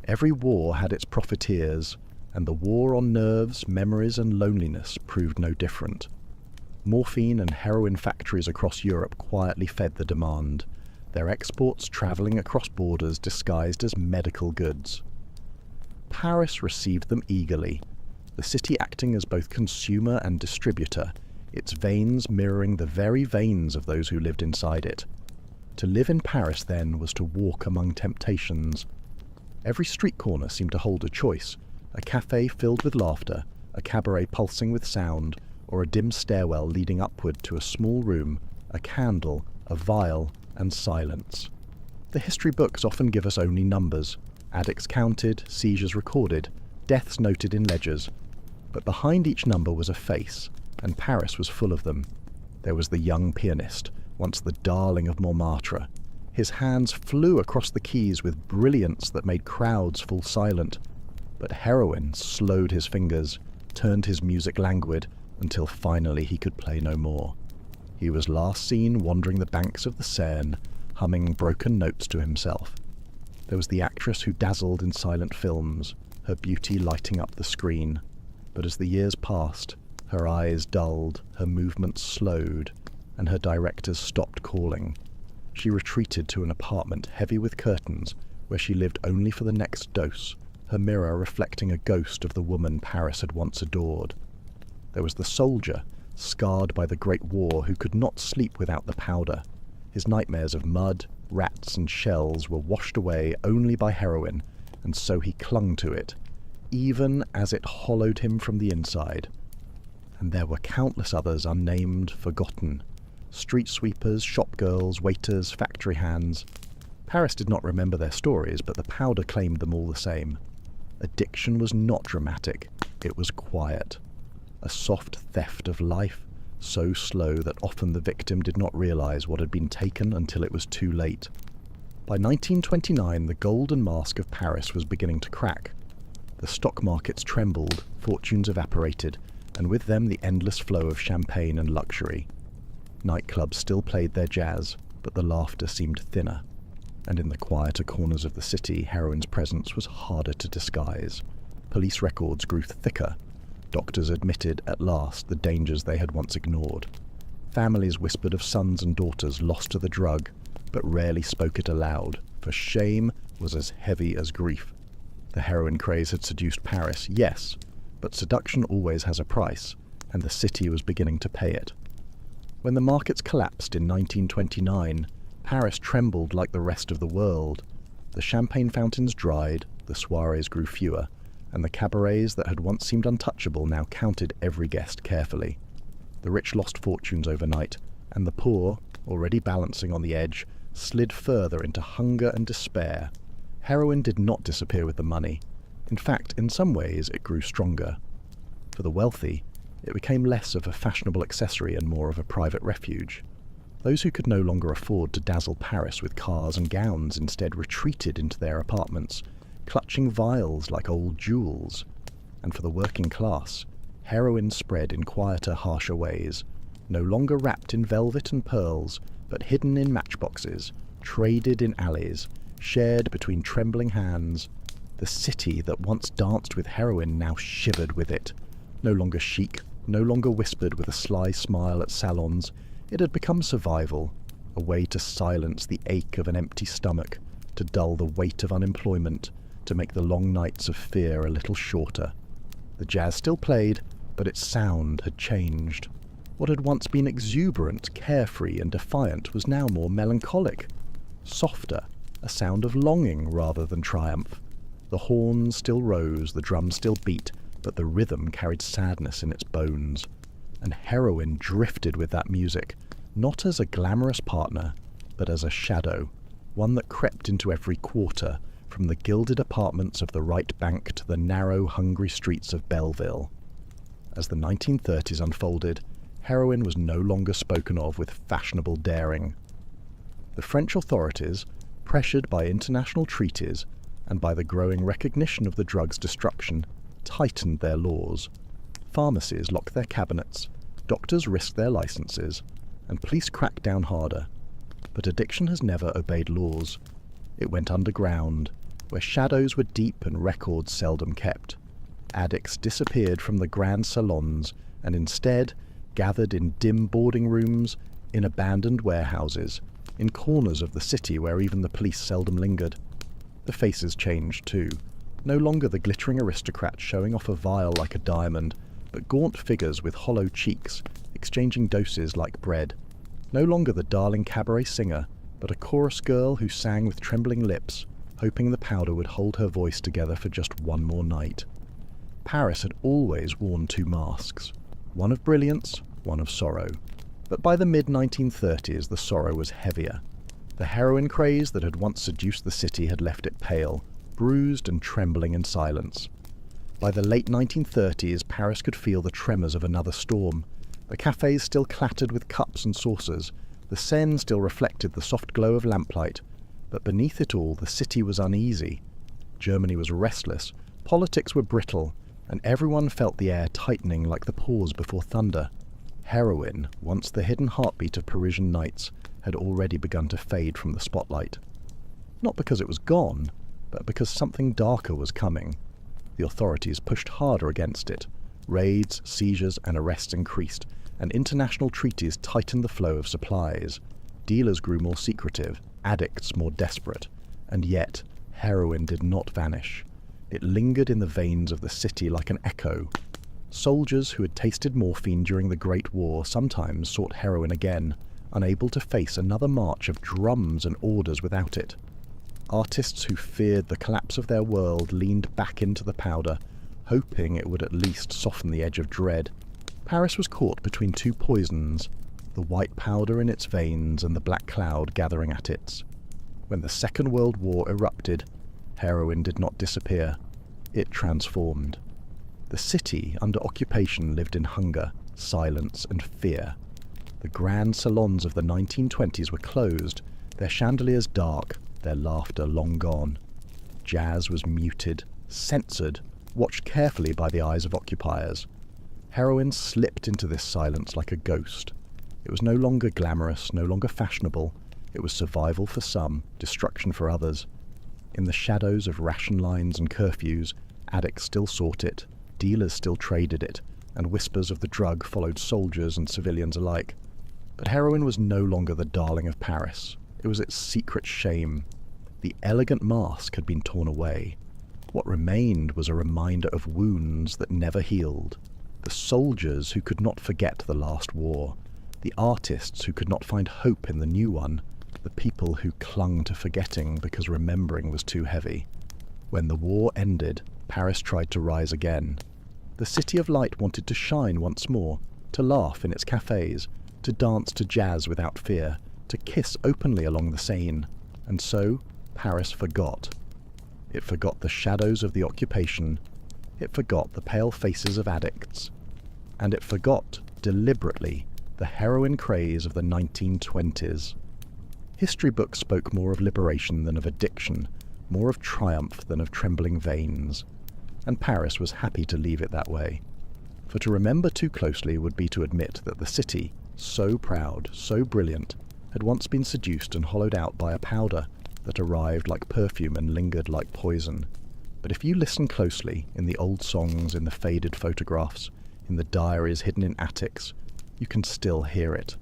Every war had its profiteers, and the war on nerves, memories and loneliness proved no different. Morphine and heroin factories across Europe quietly fed the demand, their exports travelling across borders disguised as medical goods. Paris received them eagerly, the city acting as both consumer and distributor, its veins mirroring the very veins of those who lived inside it. To live in Paris, then, was to walk among temptations. Every street corner seemed to hold a choice, a cafe filled with laughter, a cabaret pulsing with sound, or a dim stairwell leading upward to a small room, a candle, a vial, and silence. The history books often give us only numbers, addicts counted, seizures recorded, deaths noted in ledgers. But behind each number was a face, and Paris was full of them. There was the young pianist, once the darling of Montmartre. His hands flew across the keys with brilliance that made crowds fall silent. But heroin slowed his fingers, turned his music languid, until finally he could play no more. He was last seen wandering the banks of the Seine, humming broken notes to himself. There was the actress who dazzled in silent films, her beauty lighting up the screen. But as the years passed, her eyes dulled, her movements slowed, and her directors stopped calling. She retreated to an apartment heavy with curtains, where she lived only for the next dose, her mirror reflecting a ghost of the woman Paris had once adored. There was the soldier, scarred by the Great War, who could not sleep without the powder. His nightmares of mud, rats and shells were washed away only by heroin, and so he clung to it, even as it hollowed him from the inside. And there were countless others unnamed, forgotten. Street sweepers, shop girls, waiters, factory hands. Paris did not remember their stories, but the powder claimed them all the same. Addiction was not dramatic, it was quiet. A soft theft of life, so slow that often the victim did not realize what had been taken until it was too late. By 1929, the golden mask of Paris was beginning to crack. The stock markets trembled, fortunes evaporated, and with them the endless flow of champagne and luxury. Nightclubs still played their jazz, but the laughter seemed thinner, and in the quieter corners of the city, heroin's presence was harder to disguise. Police records grew thicker. Doctors admitted, at last, the dangers they had once ignored. Families whispered of sons and daughters lost to the drug, but rarely spoke it aloud, for shame was as heavy as grief. The heroin craze had seduced Paris, yes, but seduction always has a price, and the city was beginning to pay it. When the markets collapsed in 1929, Paris trembled like the rest of the world. The champagne fountains dried, the soirees grew fewer, and the cabarets that had once seemed untouchable now counted every guest carefully. The rich lost fortunes overnight, and the poor, already balancing on the edge, slid further into hunger and despair. Heroin did not disappear with the money. In fact, in some ways, it grew stronger. For the wealthy, it became less of a fashionable accessory and more of a private refuge. Those who could no longer afford to dazzle Paris with cars and gowns instead retreated into their apartments, clutching vials like old jewels. And for the working class, heroin spread in quieter, harsher ways, no longer wrapped in velvet and pearls, but hidden in matchboxes, traded in alleys, shared between trembling hands. The city that once danced with heroin now shivered with it. No longer chic, no longer whispered with a sly smile at salons. It had become survival, a way to silence the ache of an empty stomach, to dull the weight of unemployment, to make the long nights of fear a little shorter. The jazz still played, but its sound had changed. What had once been exuberant, carefree, and defiant was now more melancholic, softer, a sound of longing rather than triumph. The horns still rose, the drums still beat, but the rhythm carried sadness in its bones. And heroin drifted with that music, not as a glamorous partner, but as a shadow, one that crept into every quarter, from the gilded apartments of the right bank to the narrow, hungry streets of Belleville. As the 1930s unfolded, heroin was no longer spoken of with fashionable daring. The French authorities, pressured by international treaties and by the growing recognition of the drug's destruction, tightened their laws. Pharmacies locked their cabinets, doctors risked their licenses, and police cracked down harder. But addiction has never obeyed laws. It went underground, where shadows were deep and records seldom kept. Addicts disappeared from the grand salons and instead gathered in dim boarding rooms, in abandoned warehouses, in corners of the city where even the police seldom lingered. The faces changed too. No longer the glittering aristocrat showing off a vial like a diamond, but gaunt figures with hollow cheeks, exchanging doses like bread. No longer the darling cabaret singer, but a chorus girl who sang with trembling lips, hoping the powder would hold her voice together for just one more night. Paris had always worn two masks, one of brilliance, one of sorrow. But by the mid-1930s, the sorrow was heavier. The heroin craze that had once seduced the city had left it pale, bruised and trembling in silence. By the late 1930s, Paris could feel the tremors of another storm. The cafes still clattered with cups and saucers, the Seine still reflected the soft glow of lamplight, but beneath it all the city was uneasy. Germany was restless, politics were brittle, and everyone felt the air tightening like the pause before thunder. Heroin, once the hidden heartbeat of Parisian nights, had already begun to fade from the spotlight. Not because it was gone, but because something darker was coming. The authorities pushed harder against it. Raids, seizures, and arrests increased, and international treaties tightened the flow of supplies. Dealers grew more secretive, addicts more desperate, and yet heroin did not vanish. It lingered in the veins of the city like an echo. Soldiers who had tasted morphine during the Great War sometimes sought heroin again, unable to face another march of drums and orders without it. Artists who feared the collapse of their world leaned back into the powder, hoping it would at least soften the edge of dread. Paris was caught between two poisons, the white powder in its veins and the black cloud gathering at its. When the Second World War erupted, heroin did not disappear. It transformed. The city under occupation lived in hunger, silence, and fear. The grand salons of the 1920s were closed, their chandeliers dark, their laughter long gone. Jazz was muted, censored, watched carefully by the eyes of occupiers. Heroin slipped into this silence like a ghost. It was no longer glamorous, no longer fashionable. It was survival for some, destruction for others. In the shadows of ration lines and curfews, addicts still sought it, dealers still traded it, and whispers of the drug followed soldiers and civilians alike. But heroin was no longer the darling of Paris. It was its secret shame. The elegant mask had been torn away. What remained was a reminder of wounds that never healed. The soldiers who could not forget the last war. The artists who could not find hope in the new one. The people who clung to forgetting because remembering was too heavy. When the war ended, Paris tried to rise again. The City of Light wanted to shine once more, to laugh in its cafes, to dance to jazz without fear, to kiss openly along the Seine. And so, Paris forgot. It forgot the shadows of the occupation. It forgot the pale faces of addicts. And it forgot, deliberately, the heroin craze of the 1920s. History books spoke more of liberation than of addiction, more of triumph than of trembling veins. And Paris was happy to leave it that way. For to remember too closely would be to admit that the city, so proud, so brilliant, had once been seduced and hollowed out by a powder that arrived like perfume and lingered like poison. But if you listen closely, in the old songs, in the faded photographs, in the diaries hidden in attics, you can still hear it.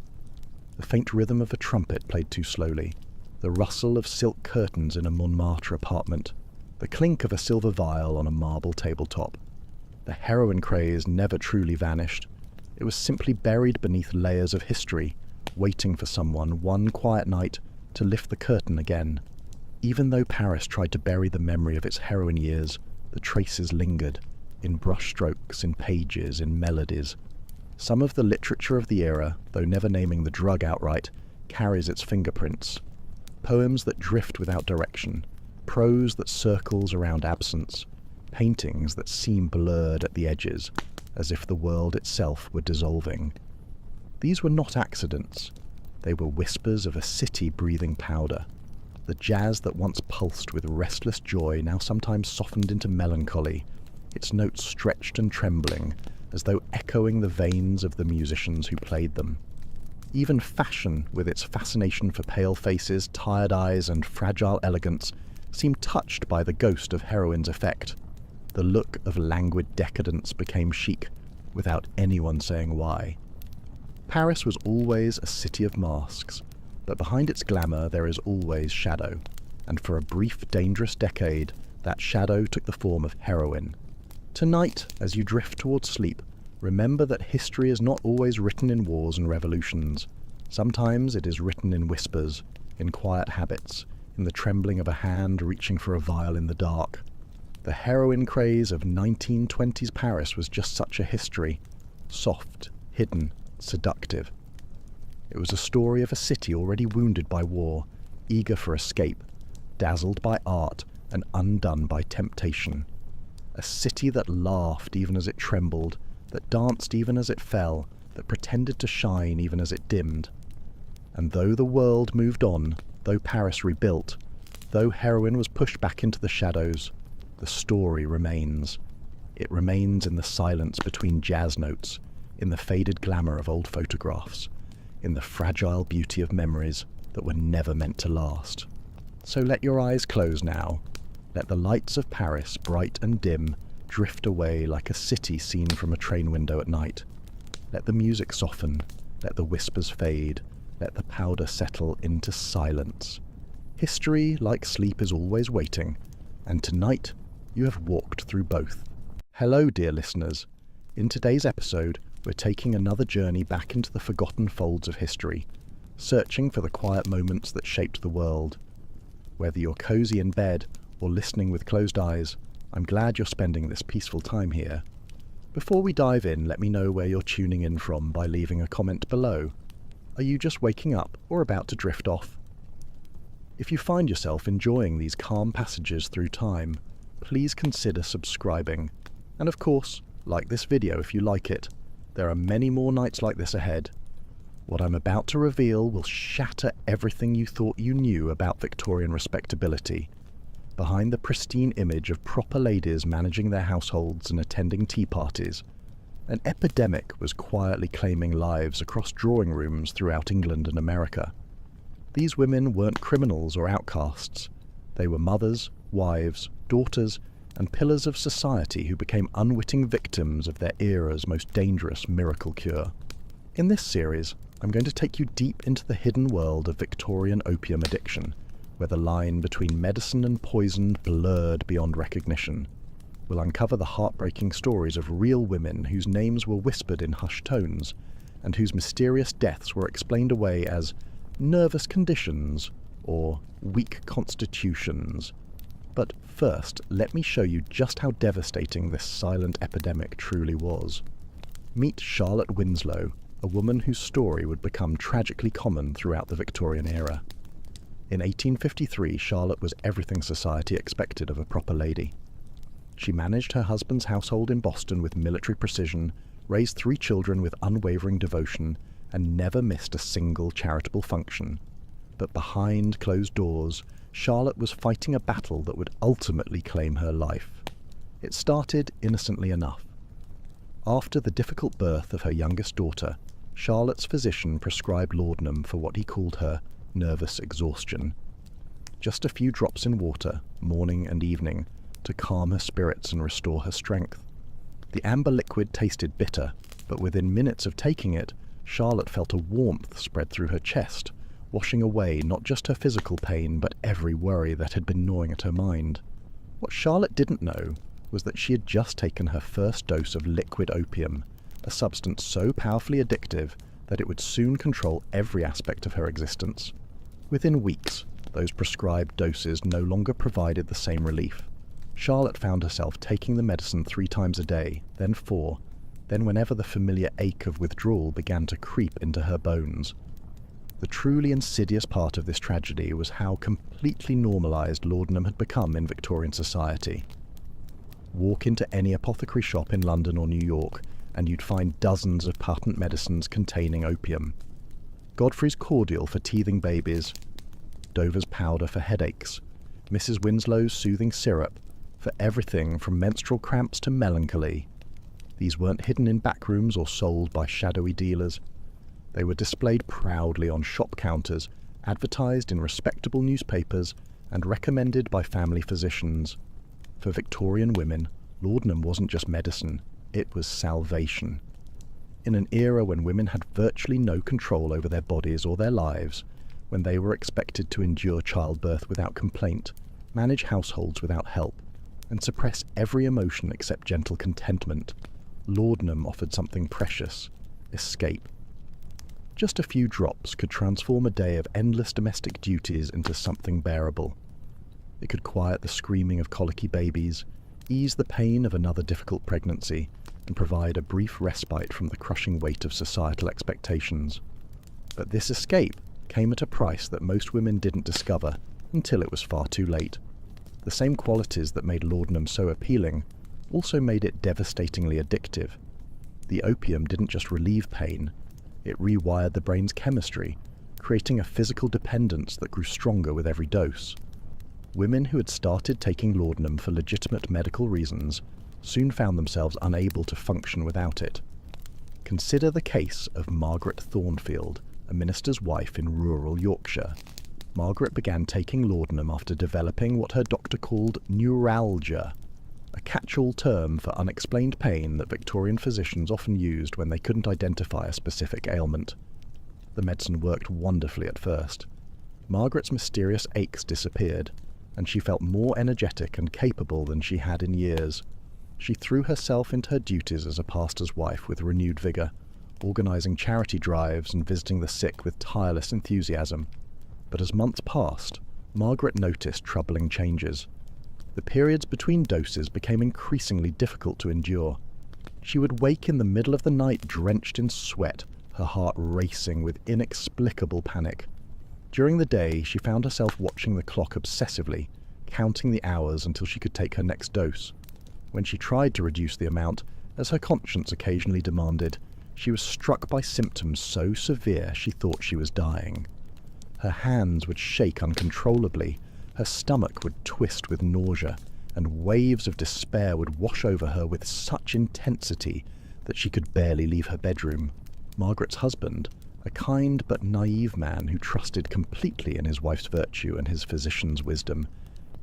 The faint rhythm of a trumpet played too slowly, the rustle of silk curtains in a Montmartre apartment, the clink of a silver vial on a marble tabletop. The heroin craze never truly vanished. It was simply buried beneath layers of history, waiting for someone, one quiet night, to lift the curtain again. Even though Paris tried to bury the memory of its heroin years, the traces lingered, in brushstrokes, in pages, in melodies. Some of the literature of the era, though never naming the drug outright, carries its fingerprints. Poems that drift without direction, prose that circles around absence, paintings that seem blurred at the edges. as if the world itself were dissolving. These were not accidents. They were whispers of a city breathing powder. The jazz that once pulsed with restless joy now sometimes softened into melancholy, its notes stretched and trembling, as though echoing the veins of the musicians who played them. Even fashion, with its fascination for pale faces, tired eyes, and fragile elegance, seemed touched by the ghost of heroine's effect. The look of languid decadence became chic, without anyone saying why. Paris was always a city of masks, but behind its glamour there is always shadow, and for a brief, dangerous decade, that shadow took the form of heroine. Tonight, as you drift towards sleep, remember that history is not always written in wars and revolutions. Sometimes it is written in whispers, in quiet habits, in the trembling of a hand reaching for a vial in the dark. The heroine craze of 1920s Paris was just such a history, soft, hidden, seductive. It was a story of a city already wounded by war, eager for escape, dazzled by art, and undone by temptation. A city that laughed even as it trembled, that danced even as it fell, that pretended to shine even as it dimmed. And though the world moved on, though Paris rebuilt, though heroine was pushed back into the shadows, the story remains. It remains in the silence between jazz notes, in the faded glamour of old photographs, in the fragile beauty of memories that were never meant to last. So let your eyes close now. Let the lights of Paris, bright and dim, drift away like a city seen from a train window at night. Let the music soften, let the whispers fade, let the powder settle into silence. History, like sleep, is always waiting, and tonight you have walked through both. Hello, dear listeners. In today's episode, we're taking another journey back into the forgotten folds of history, searching for the quiet moments that shaped the world. Whether you're cozy in bed or listening with closed eyes, I'm glad you're spending this peaceful time here. Before we dive in, let me know where you're tuning in from by leaving a comment below. Are you just waking up or about to drift off? If you find yourself enjoying these calm passages through time, please consider subscribing. And of course, like this video if you like it. There are many more nights like this ahead. What I'm about to reveal will shatter everything you thought you knew about Victorian respectability. Behind the pristine image of proper ladies managing their households and attending tea parties, an epidemic was quietly claiming lives across drawing rooms throughout England and America. These women weren't criminals or outcasts. They were mothers, wives, daughters, and pillars of society who became unwitting victims of their era's most dangerous miracle cure. In this series, I'm going to take you deep into the hidden world of Victorian opium addiction, where the line between medicine and poison blurred beyond recognition. We'll uncover the heartbreaking stories of real women whose names were whispered in hushed tones, and whose mysterious deaths were explained away as nervous conditions or weak constitutions. But first, let me show you just how devastating this silent epidemic truly was. Meet Charlotte Winslow, a woman whose story would become tragically common throughout the Victorian era. In 1853, Charlotte was everything society expected of a proper lady. She managed her husband's household in Boston with military precision, raised 3 children with unwavering devotion, and never missed a single charitable function. But behind closed doors, Charlotte was fighting a battle that would ultimately claim her life. It started innocently enough. After the difficult birth of her youngest daughter, Charlotte's physician prescribed laudanum for what he called her nervous exhaustion. Just a few drops in water, morning and evening, to calm her spirits and restore her strength. The amber liquid tasted bitter, but within minutes of taking it, Charlotte felt a warmth spread through her chest, washing away not just her physical pain, but every worry that had been gnawing at her mind. What Charlotte didn't know was that she had just taken her first dose of liquid opium, a substance so powerfully addictive that it would soon control every aspect of her existence. Within weeks, those prescribed doses no longer provided the same relief. Charlotte found herself taking the medicine 3 times a day, then 4, then whenever the familiar ache of withdrawal began to creep into her bones. The truly insidious part of this tragedy was how completely normalised laudanum had become in Victorian society. Walk into any apothecary shop in London or New York, and you'd find dozens of patent medicines containing opium. Godfrey's cordial for teething babies, Dover's powder for headaches, Mrs. Winslow's soothing syrup for everything from menstrual cramps to melancholy. These weren't hidden in back rooms or sold by shadowy dealers. They were displayed proudly on shop counters, advertised in respectable newspapers, and recommended by family physicians. For Victorian women, laudanum wasn't just medicine, it was salvation. In an era when women had virtually no control over their bodies or their lives, when they were expected to endure childbirth without complaint, manage households without help, and suppress every emotion except gentle contentment, laudanum offered something precious: escape. Just a few drops could transform a day of endless domestic duties into something bearable. It could quiet the screaming of colicky babies, ease the pain of another difficult pregnancy, and provide a brief respite from the crushing weight of societal expectations. But this escape came at a price that most women didn't discover until it was far too late. The same qualities that made laudanum so appealing also made it devastatingly addictive. The opium didn't just relieve pain, it rewired the brain's chemistry, creating a physical dependence that grew stronger with every dose. Women who had started taking laudanum for legitimate medical reasons soon found themselves unable to function without it. Consider the case of Margaret Thornfield, a minister's wife in rural Yorkshire. Margaret began taking laudanum after developing what her doctor called neuralgia, a catch-all term for unexplained pain that Victorian physicians often used when they couldn't identify a specific ailment. The medicine worked wonderfully at first. Margaret's mysterious aches disappeared, and she felt more energetic and capable than she had in years. She threw herself into her duties as a pastor's wife with renewed vigour, organising charity drives and visiting the sick with tireless enthusiasm. But as months passed, Margaret noticed troubling changes. The periods between doses became increasingly difficult to endure. She would wake in the middle of the night drenched in sweat, her heart racing with inexplicable panic. During the day, she found herself watching the clock obsessively, counting the hours until she could take her next dose. When she tried to reduce the amount, as her conscience occasionally demanded, she was struck by symptoms so severe she thought she was dying. Her hands would shake uncontrollably, her stomach would twist with nausea, and waves of despair would wash over her with such intensity that she could barely leave her bedroom. Margaret's husband, a kind but naive man who trusted completely in his wife's virtue and his physician's wisdom,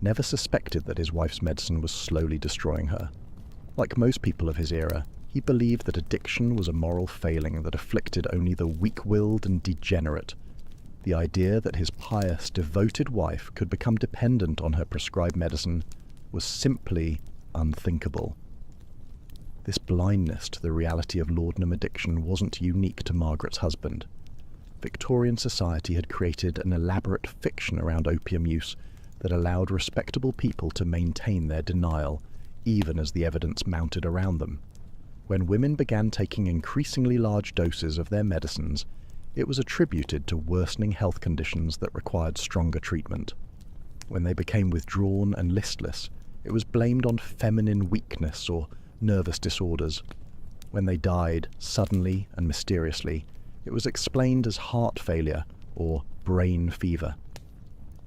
never suspected that his wife's medicine was slowly destroying her. Like most people of his era, he believed that addiction was a moral failing that afflicted only the weak-willed and degenerate. The idea that his pious, devoted wife could become dependent on her prescribed medicine was simply unthinkable. This blindness to the reality of laudanum addiction wasn't unique to Margaret's husband. Victorian society had created an elaborate fiction around opium use that allowed respectable people to maintain their denial, even as the evidence mounted around them. When women began taking increasingly large doses of their medicines, it was attributed to worsening health conditions that required stronger treatment. When they became withdrawn and listless, it was blamed on feminine weakness or nervous disorders. When they died, suddenly and mysteriously, it was explained as heart failure or brain fever.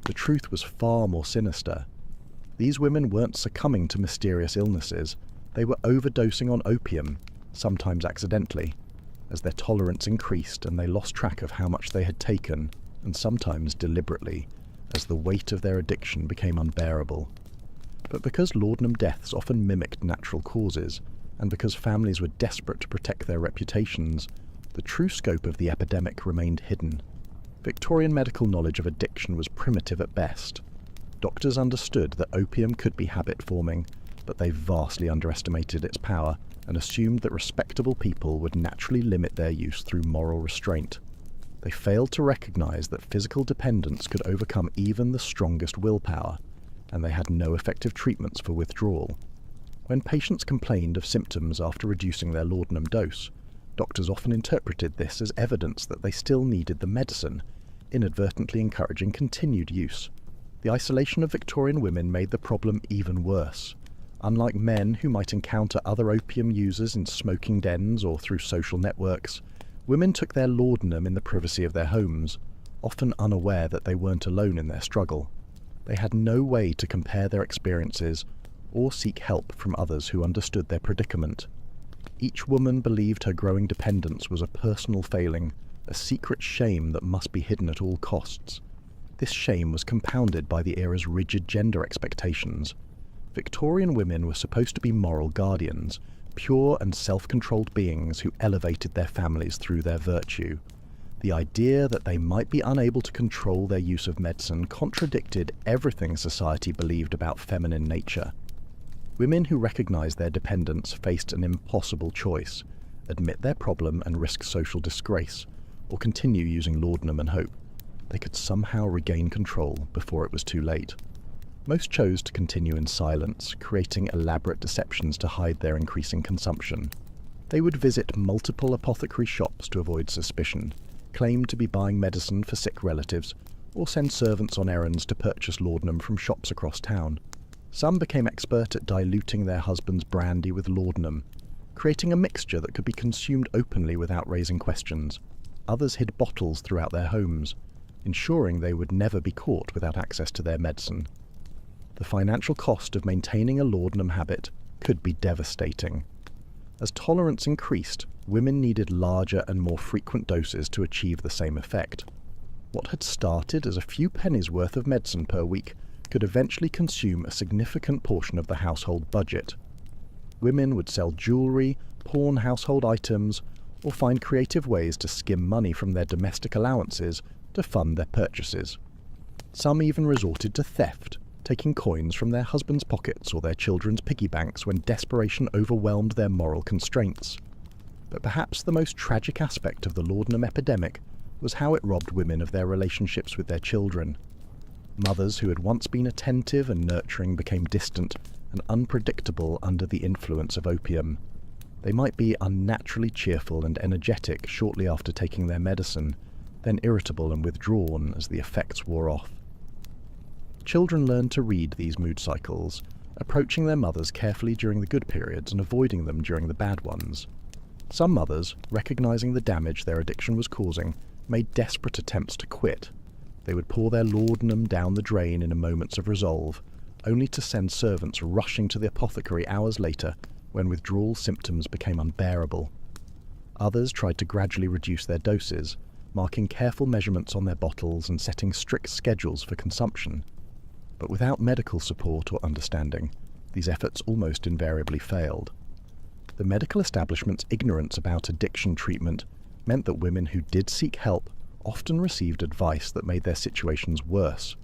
The truth was far more sinister. These women weren't succumbing to mysterious illnesses, they were overdosing on opium, sometimes accidentally, as their tolerance increased and they lost track of how much they had taken, and sometimes deliberately, as the weight of their addiction became unbearable. But because laudanum deaths often mimicked natural causes, and because families were desperate to protect their reputations, the true scope of the epidemic remained hidden. Victorian medical knowledge of addiction was primitive at best. Doctors understood that opium could be habit-forming, but they vastly underestimated its power and assumed that respectable people would naturally limit their use through moral restraint. They failed to recognize that physical dependence could overcome even the strongest willpower, and they had no effective treatments for withdrawal. When patients complained of symptoms after reducing their laudanum dose, doctors often interpreted this as evidence that they still needed the medicine, inadvertently encouraging continued use. The isolation of Victorian women made the problem even worse. Unlike men who might encounter other opium users in smoking dens or through social networks, women took their laudanum in the privacy of their homes, often unaware that they weren't alone in their struggle. They had no way to compare their experiences or seek help from others who understood their predicament. Each woman believed her growing dependence was a personal failing, a secret shame that must be hidden at all costs. This shame was compounded by the era's rigid gender expectations. Victorian women were supposed to be moral guardians, pure and self-controlled beings who elevated their families through their virtue. The idea that they might be unable to control their use of medicine contradicted everything society believed about feminine nature. Women who recognized their dependence faced an impossible choice: admit their problem and risk social disgrace, or continue using laudanum and hope they could somehow regain control before it was too late. Most chose to continue in silence, creating elaborate deceptions to hide their increasing consumption. They would visit multiple apothecary shops to avoid suspicion, claim to be buying medicine for sick relatives, or send servants on errands to purchase laudanum from shops across town. Some became expert at diluting their husband's brandy with laudanum, creating a mixture that could be consumed openly without raising questions. Others hid bottles throughout their homes, ensuring they would never be caught without access to their medicine. The financial cost of maintaining a laudanum habit could be devastating. As tolerance increased, women needed larger and more frequent doses to achieve the same effect. What had started as a few pennies worth of medicine per week could eventually consume a significant portion of the household budget. Women would sell jewelry, pawn household items, or find creative ways to skim money from their domestic allowances to fund their purchases. Some even resorted to theft, taking coins from their husbands' pockets or their children's piggy banks when desperation overwhelmed their moral constraints. But perhaps the most tragic aspect of the laudanum epidemic was how it robbed women of their relationships with their children. Mothers who had once been attentive and nurturing became distant and unpredictable under the influence of opium. They might be unnaturally cheerful and energetic shortly after taking their medicine, then irritable and withdrawn as the effects wore off. Children learn to read these mood cycles, approaching their mothers carefully during the good periods and avoiding them during the bad ones. Some mothers, recognizing the damage their addiction was causing, made desperate attempts to quit. They would pour their laudanum down the drain in moments of resolve, only to send servants rushing to the apothecary hours later when withdrawal symptoms became unbearable. Others tried to gradually reduce their doses, marking careful measurements on their bottles and setting strict schedules for consumption. But without medical support or understanding, these efforts almost invariably failed. The medical establishment's ignorance about addiction treatment meant that women who did seek help often received advice that made their situations worse.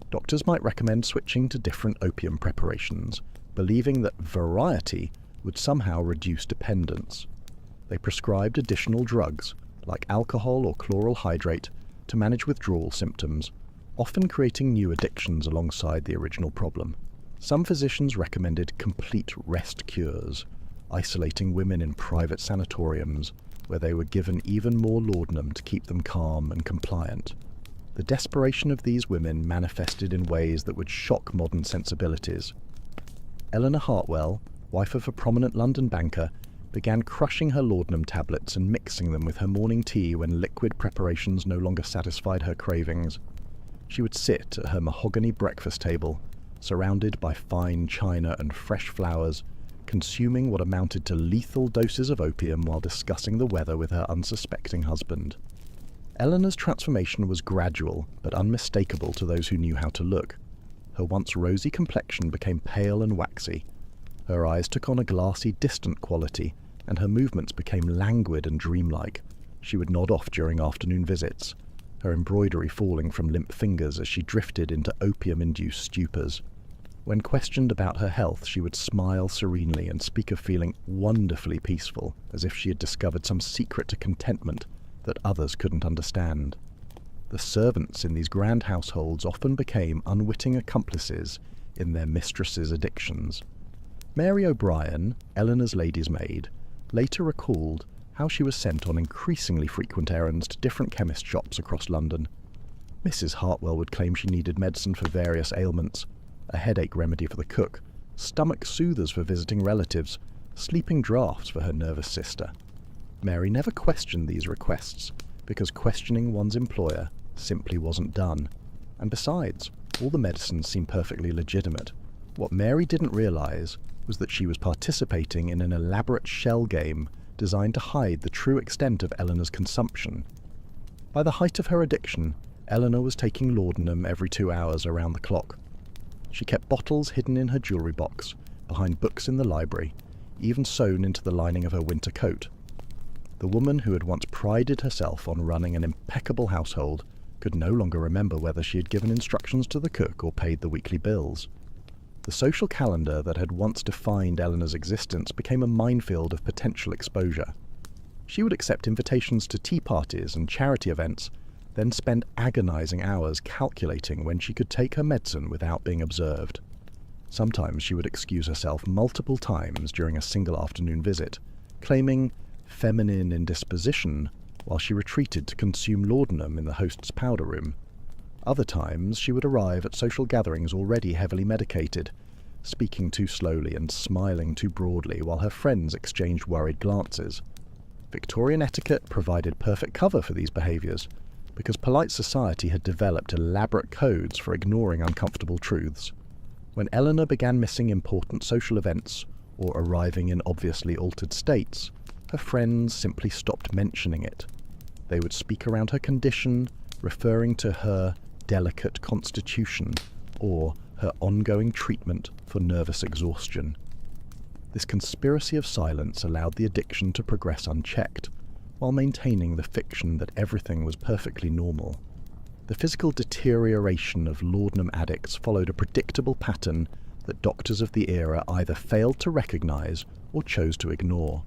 Doctors might recommend switching to different opium preparations, believing that variety would somehow reduce dependence. They prescribed additional drugs, like alcohol or chloral hydrate, to manage withdrawal symptoms, often creating new addictions alongside the original problem. Some physicians recommended complete rest cures, isolating women in private sanatoriums, where they were given even more laudanum to keep them calm and compliant. The desperation of these women manifested in ways that would shock modern sensibilities. Eleanor Hartwell, wife of a prominent London banker, began crushing her laudanum tablets and mixing them with her morning tea when liquid preparations no longer satisfied her cravings. She would sit at her mahogany breakfast table, surrounded by fine china and fresh flowers, consuming what amounted to lethal doses of opium while discussing the weather with her unsuspecting husband. Eleanor's transformation was gradual but unmistakable to those who knew how to look. Her once rosy complexion became pale and waxy. Her eyes took on a glassy, distant quality, and her movements became languid and dreamlike. She would nod off during afternoon visits, her embroidery falling from limp fingers as she drifted into opium-induced stupors. When questioned about her health, she would smile serenely and speak of feeling wonderfully peaceful, as if she had discovered some secret to contentment that others couldn't understand. The servants in these grand households often became unwitting accomplices in their mistress's addictions. Mary O'Brien, Eleanor's lady's maid, later recalled how she was sent on increasingly frequent errands to different chemist shops across London. Mrs. Hartwell would claim she needed medicine for various ailments, a headache remedy for the cook, stomach soothers for visiting relatives, sleeping draughts for her nervous sister. Mary never questioned these requests, because questioning one's employer simply wasn't done. And besides, all the medicines seemed perfectly legitimate. What Mary didn't realise was that she was participating in an elaborate shell game designed to hide the true extent of Eleanor's consumption. By the height of her addiction, Eleanor was taking laudanum every 2 hours around the clock. She kept bottles hidden in her jewellery box, behind books in the library, even sewn into the lining of her winter coat. The woman who had once prided herself on running an impeccable household could no longer remember whether she had given instructions to the cook or paid the weekly bills. The social calendar that had once defined Eleanor's existence became a minefield of potential exposure. She would accept invitations to tea parties and charity events, then spend agonizing hours calculating when she could take her medicine without being observed. Sometimes she would excuse herself multiple times during a single afternoon visit, claiming feminine indisposition while she retreated to consume laudanum in the host's powder room. Other times she would arrive at social gatherings already heavily medicated, speaking too slowly and smiling too broadly while her friends exchanged worried glances. Victorian etiquette provided perfect cover for these behaviours, because polite society had developed elaborate codes for ignoring uncomfortable truths. When Eleanor began missing important social events or arriving in obviously altered states, her friends simply stopped mentioning it. They would speak around her condition, referring to her delicate constitution or her ongoing treatment for nervous exhaustion. This conspiracy of silence allowed the addiction to progress unchecked, while maintaining the fiction that everything was perfectly normal. The physical deterioration of laudanum addicts followed a predictable pattern that doctors of the era either failed to recognize or chose to ignore.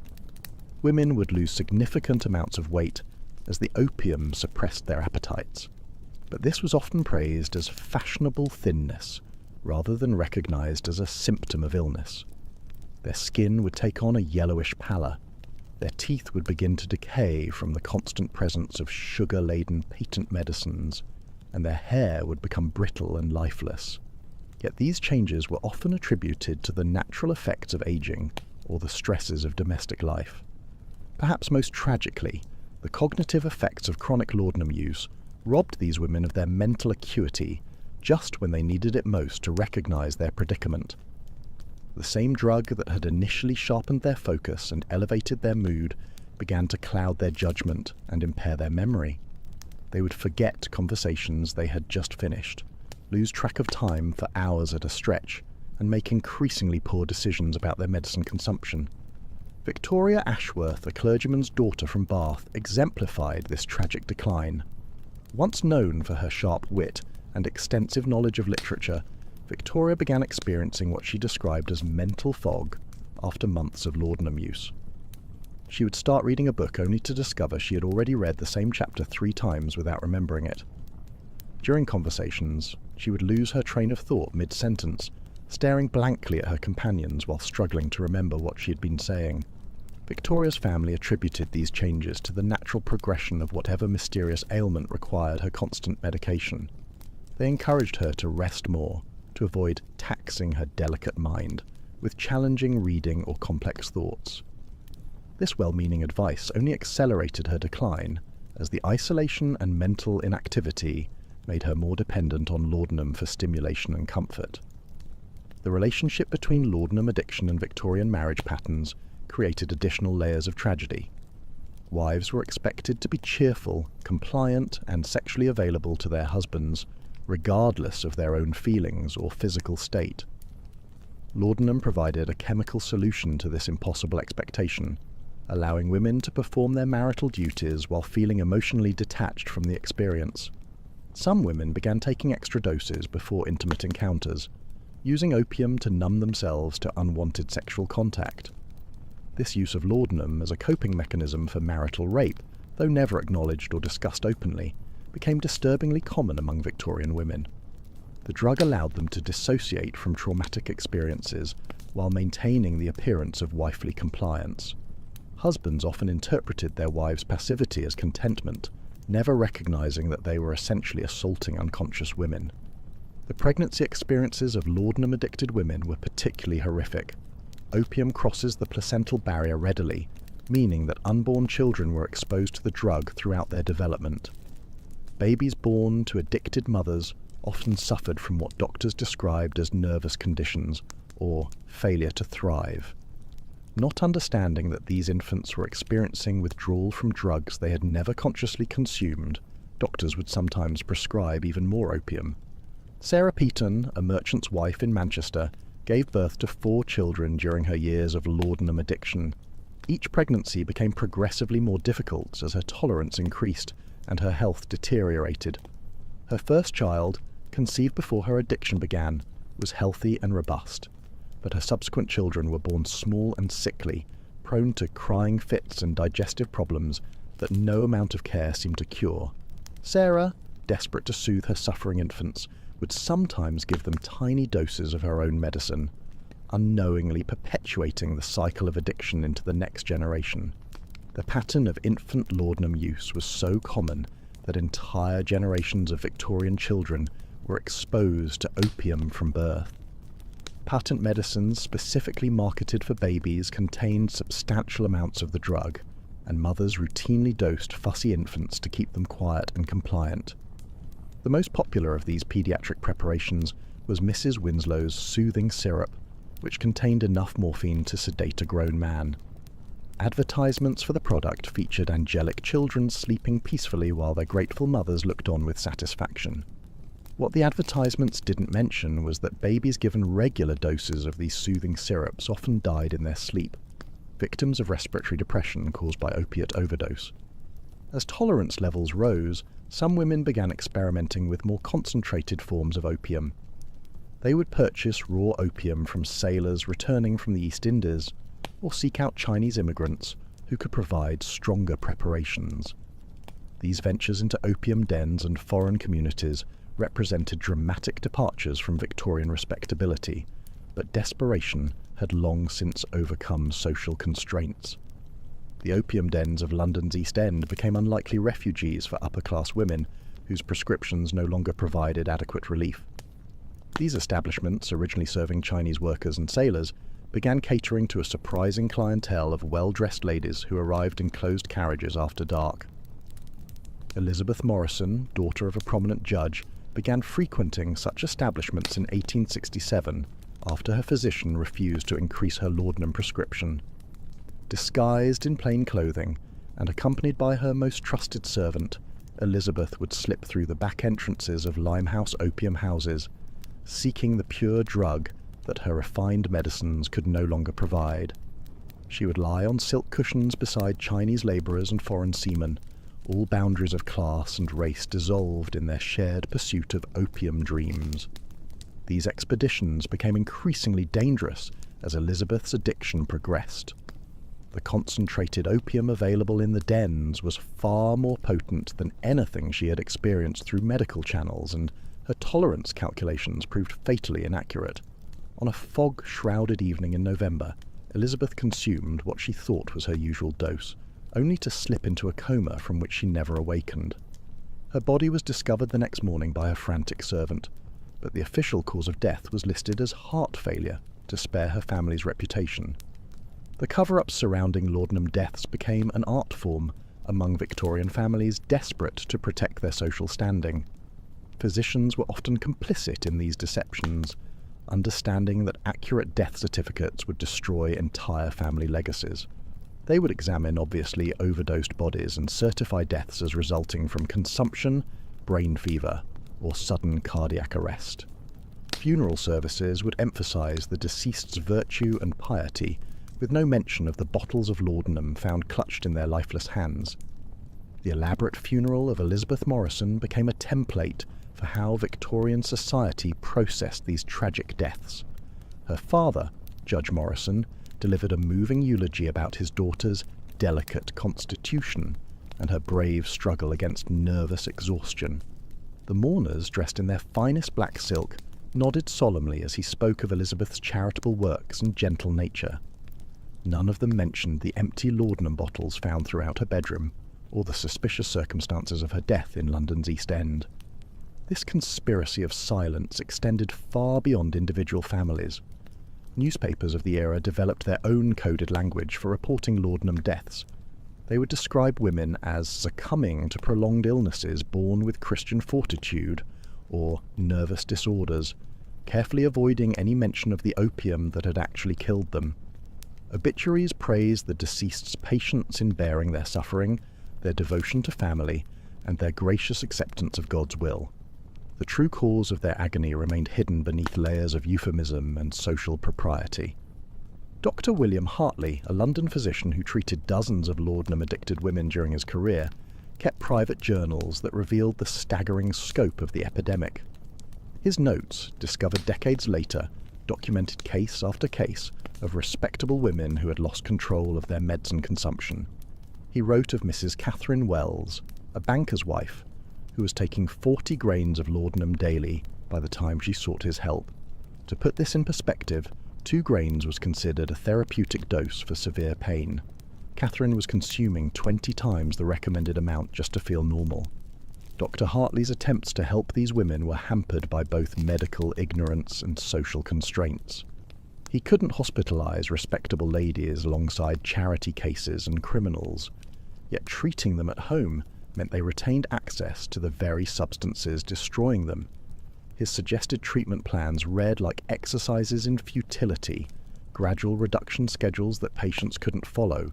Women would lose significant amounts of weight as the opium suppressed their appetites, but this was often praised as fashionable thinness rather than recognized as a symptom of illness. Their skin would take on a yellowish pallor. Their teeth would begin to decay from the constant presence of sugar-laden patent medicines, and their hair would become brittle and lifeless. Yet these changes were often attributed to the natural effects of aging or the stresses of domestic life. Perhaps most tragically, the cognitive effects of chronic laudanum use robbed these women of their mental acuity just when they needed it most to recognize their predicament. The same drug that had initially sharpened their focus and elevated their mood began to cloud their judgment and impair their memory. They would forget conversations they had just finished, lose track of time for hours at a stretch, and make increasingly poor decisions about their medicine consumption. Victoria Ashworth, a clergyman's daughter from Bath, exemplified this tragic decline. Once known for her sharp wit and extensive knowledge of literature, Victoria began experiencing what she described as mental fog after months of laudanum use. She would start reading a book only to discover she had already read the same chapter 3 times without remembering it. During conversations, she would lose her train of thought mid-sentence, staring blankly at her companions while struggling to remember what she had been saying. Victoria's family attributed these changes to the natural progression of whatever mysterious ailment required her constant medication. They encouraged her to rest more, to avoid taxing her delicate mind with challenging reading or complex thoughts. This well-meaning advice only accelerated her decline, as the isolation and mental inactivity made her more dependent on laudanum for stimulation and comfort. The relationship between laudanum addiction and Victorian marriage patterns created additional layers of tragedy. Wives were expected to be cheerful, compliant, and sexually available to their husbands, regardless of their own feelings or physical state. Laudanum provided a chemical solution to this impossible expectation, allowing women to perform their marital duties while feeling emotionally detached from the experience. Some women began taking extra doses before intimate encounters, using opium to numb themselves to unwanted sexual contact. This use of laudanum as a coping mechanism for marital rape, though never acknowledged or discussed openly, became disturbingly common among Victorian women. The drug allowed them to dissociate from traumatic experiences while maintaining the appearance of wifely compliance. Husbands often interpreted their wives' passivity as contentment, never recognizing that they were essentially assaulting unconscious women. The pregnancy experiences of laudanum-addicted women were particularly horrific. Opium crosses the placental barrier readily, meaning that unborn children were exposed to the drug throughout their development. Babies born to addicted mothers often suffered from what doctors described as nervous conditions, or failure to thrive. Not understanding that these infants were experiencing withdrawal from drugs they had never consciously consumed, doctors would sometimes prescribe even more opium. Sarah Peaton, a merchant's wife in Manchester, gave birth to 4 children during her years of laudanum addiction. Each pregnancy became progressively more difficult as her tolerance increased and her health deteriorated. Her first child, conceived before her addiction began, was healthy and robust, but her subsequent children were born small and sickly, prone to crying fits and digestive problems that no amount of care seemed to cure. Sarah, desperate to soothe her suffering infants, would sometimes give them tiny doses of her own medicine, unknowingly perpetuating the cycle of addiction into the next generation. The pattern of infant laudanum use was so common that entire generations of Victorian children were exposed to opium from birth. Patent medicines specifically marketed for babies contained substantial amounts of the drug, and mothers routinely dosed fussy infants to keep them quiet and compliant. The most popular of these pediatric preparations was Mrs. Winslow's soothing syrup, which contained enough morphine to sedate a grown man. Advertisements for the product featured angelic children sleeping peacefully while their grateful mothers looked on with satisfaction. What the advertisements didn't mention was that babies given regular doses of these soothing syrups often died in their sleep, victims of respiratory depression caused by opiate overdose. As tolerance levels rose, some women began experimenting with more concentrated forms of opium. They would purchase raw opium from sailors returning from the East Indies, or seek out Chinese immigrants who could provide stronger preparations. These ventures into opium dens and foreign communities represented dramatic departures from Victorian respectability, but desperation had long since overcome social constraints. The opium dens of London's East End became unlikely refugees for upper-class women whose prescriptions no longer provided adequate relief. These establishments, originally serving Chinese workers and sailors, began catering to a surprising clientele of well-dressed ladies who arrived in closed carriages after dark. Elizabeth Morrison, daughter of a prominent judge, began frequenting such establishments in 1867 after her physician refused to increase her laudanum prescription. Disguised in plain clothing and accompanied by her most trusted servant, Elizabeth would slip through the back entrances of Limehouse opium houses, seeking the pure drug that her refined medicines could no longer provide. She would lie on silk cushions beside Chinese labourers and foreign seamen, all boundaries of class and race dissolved in their shared pursuit of opium dreams. These expeditions became increasingly dangerous as Elizabeth's addiction progressed. The concentrated opium available in the dens was far more potent than anything she had experienced through medical channels, and her tolerance calculations proved fatally inaccurate. On a fog-shrouded evening in November, Elizabeth consumed what she thought was her usual dose, only to slip into a coma from which she never awakened. Her body was discovered the next morning by her frantic servant, but the official cause of death was listed as heart failure to spare her family's reputation. The cover-ups surrounding laudanum deaths became an art form among Victorian families desperate to protect their social standing. Physicians were often complicit in these deceptions, understanding that accurate death certificates would destroy entire family legacies. They would examine obviously overdosed bodies and certify deaths as resulting from consumption, brain fever, or sudden cardiac arrest. Funeral services would emphasize the deceased's virtue and piety, with no mention of the bottles of laudanum found clutched in their lifeless hands. The elaborate funeral of Elizabeth Morrison became a template for how Victorian society processed these tragic deaths. Her father, Judge Morrison, delivered a moving eulogy about his daughter's delicate constitution and her brave struggle against nervous exhaustion. The mourners, dressed in their finest black silk, nodded solemnly as he spoke of Elizabeth's charitable works and gentle nature. None of them mentioned the empty laudanum bottles found throughout her bedroom, or the suspicious circumstances of her death in London's East End. This conspiracy of silence extended far beyond individual families. Newspapers of the era developed their own coded language for reporting laudanum deaths. They would describe women as succumbing to prolonged illnesses born with Christian fortitude, or nervous disorders, carefully avoiding any mention of the opium that had actually killed them. Obituaries praised the deceased's patience in bearing their suffering, their devotion to family, and their gracious acceptance of God's will. The true cause of their agony remained hidden beneath layers of euphemism and social propriety. Dr. William Hartley, a London physician who treated dozens of laudanum-addicted women during his career, kept private journals that revealed the staggering scope of the epidemic. His notes, discovered decades later, documented case after case of respectable women who had lost control of their medicine consumption. He wrote of Mrs. Catherine Wells, a banker's wife, who was taking 40 grains of laudanum daily by the time she sought his help. To put this in perspective, 2 grains was considered a therapeutic dose for severe pain. Catherine was consuming 20 times the recommended amount just to feel normal. Dr. Hartley's attempts to help these women were hampered by both medical ignorance and social constraints. He couldn't hospitalize respectable ladies alongside charity cases and criminals, yet treating them at home meant they retained access to the very substances destroying them. His suggested treatment plans read like exercises in futility, gradual reduction schedules that patients couldn't follow,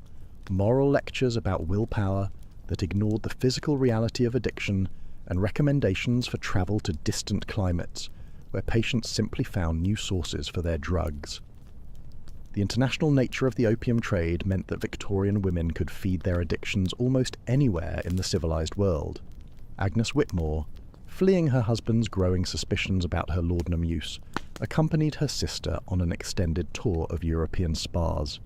moral lectures about willpower that ignored the physical reality of addiction, and recommendations for travel to distant climates, where patients simply found new sources for their drugs. The international nature of the opium trade meant that Victorian women could feed their addictions almost anywhere in the civilized world. Agnes Whitmore, fleeing her husband's growing suspicions about her laudanum use, accompanied her sister on an extended tour of European spas.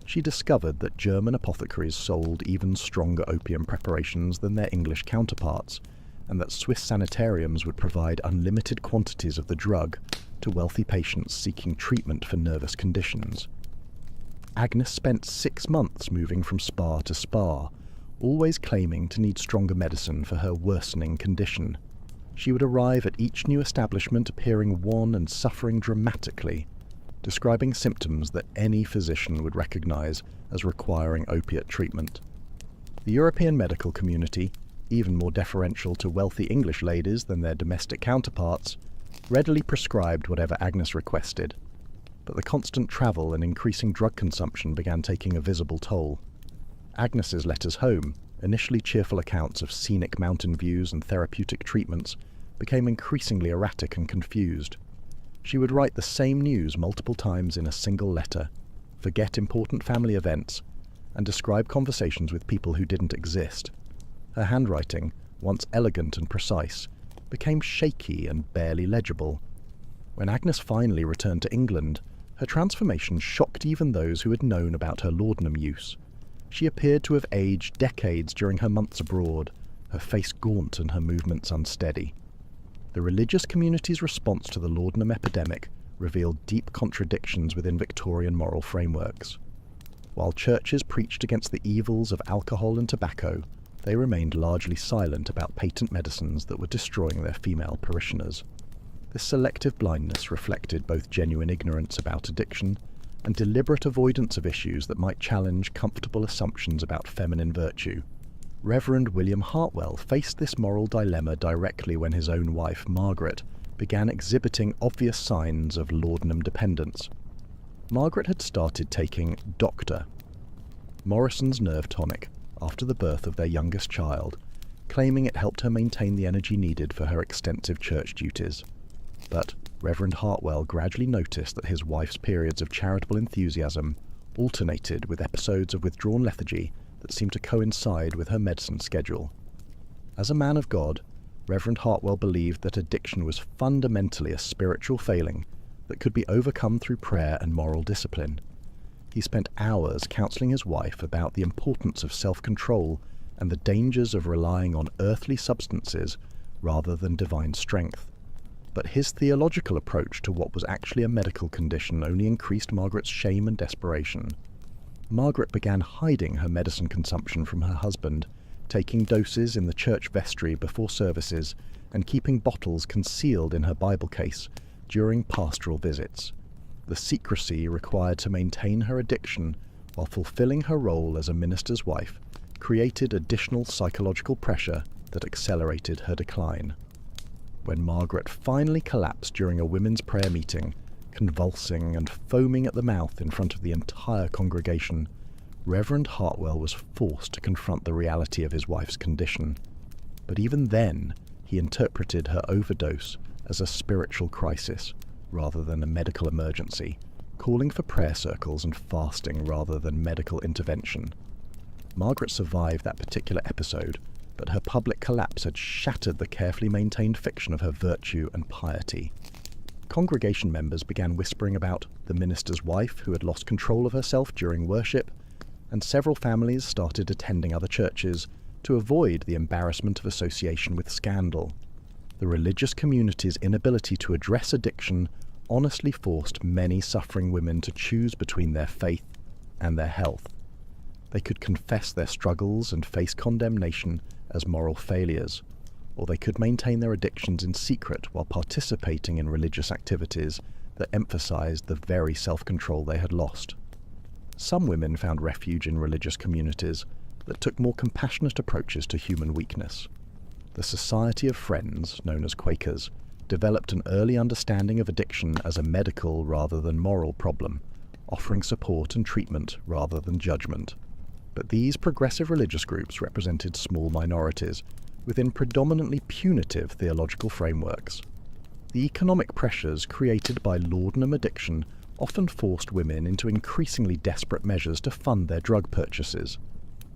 She discovered that German apothecaries sold even stronger opium preparations than their English counterparts, and that Swiss sanitariums would provide unlimited quantities of the drug to wealthy patients seeking treatment for nervous conditions. Agnes spent 6 months moving from spa to spa, always claiming to need stronger medicine for her worsening condition. She would arrive at each new establishment appearing wan and suffering dramatically, describing symptoms that any physician would recognize as requiring opiate treatment. The European medical community, even more deferential to wealthy English ladies than their domestic counterparts, readily prescribed whatever Agnes requested, but the constant travel and increasing drug consumption began taking a visible toll. Agnes's letters home, initially cheerful accounts of scenic mountain views and therapeutic treatments, became increasingly erratic and confused. She would write the same news multiple times in a single letter, forget important family events, and describe conversations with people who didn't exist. Her handwriting, once elegant and precise, became shaky and barely legible. When Agnes finally returned to England, her transformation shocked even those who had known about her laudanum use. She appeared to have aged decades during her months abroad, her face gaunt and her movements unsteady. The religious community's response to the laudanum epidemic revealed deep contradictions within Victorian moral frameworks. While churches preached against the evils of alcohol and tobacco, they remained largely silent about patent medicines that were destroying their female parishioners. This selective blindness reflected both genuine ignorance about addiction and deliberate avoidance of issues that might challenge comfortable assumptions about feminine virtue. Reverend William Hartwell faced this moral dilemma directly when his own wife, Margaret, began exhibiting obvious signs of laudanum dependence. Margaret had started taking Doctor, Morrison's nerve tonic, after the birth of their youngest child, claiming it helped her maintain the energy needed for her extensive church duties. But Reverend Hartwell gradually noticed that his wife's periods of charitable enthusiasm alternated with episodes of withdrawn lethargy that seemed to coincide with her medicine schedule. As a man of God, Reverend Hartwell believed that addiction was fundamentally a spiritual failing that could be overcome through prayer and moral discipline. He spent hours counseling his wife about the importance of self-control and the dangers of relying on earthly substances rather than divine strength. But his theological approach to what was actually a medical condition only increased Margaret's shame and desperation. Margaret began hiding her medicine consumption from her husband, taking doses in the church vestry before services and keeping bottles concealed in her Bible case during pastoral visits. The secrecy required to maintain her addiction while fulfilling her role as a minister's wife created additional psychological pressure that accelerated her decline. When Margaret finally collapsed during a women's prayer meeting, convulsing and foaming at the mouth in front of the entire congregation, Reverend Hartwell was forced to confront the reality of his wife's condition. But even then, he interpreted her overdose as a spiritual crisis rather than a medical emergency, calling for prayer circles and fasting rather than medical intervention. Margaret survived that particular episode, but her public collapse had shattered the carefully maintained fiction of her virtue and piety. Congregation members began whispering about the minister's wife who had lost control of herself during worship, and several families started attending other churches to avoid the embarrassment of association with scandal. The religious community's inability to address addiction honestly forced many suffering women to choose between their faith and their health. They could confess their struggles and face condemnation as moral failures, or they could maintain their addictions in secret while participating in religious activities that emphasized the very self-control they had lost. Some women found refuge in religious communities that took more compassionate approaches to human weakness. The Society of Friends, known as Quakers, developed an early understanding of addiction as a medical rather than moral problem, offering support and treatment rather than judgment. But these progressive religious groups represented small minorities within predominantly punitive theological frameworks. The economic pressures created by laudanum addiction often forced women into increasingly desperate measures to fund their drug purchases.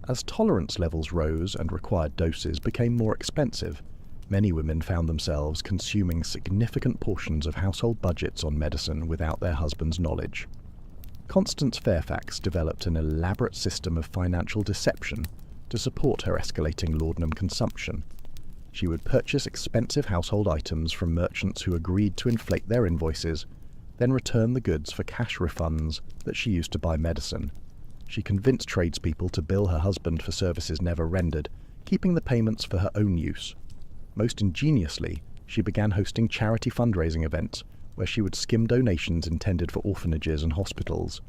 As tolerance levels rose and required doses became more expensive, many women found themselves consuming significant portions of household budgets on medicine without their husband's knowledge. Constance Fairfax developed an elaborate system of financial deception to support her escalating laudanum consumption. She would purchase expensive household items from merchants who agreed to inflate their invoices, then return the goods for cash refunds that she used to buy medicine. She convinced tradespeople to bill her husband for services never rendered, keeping the payments for her own use. Most ingeniously, she began hosting charity fundraising events where she would skim donations intended for orphanages and hospitals.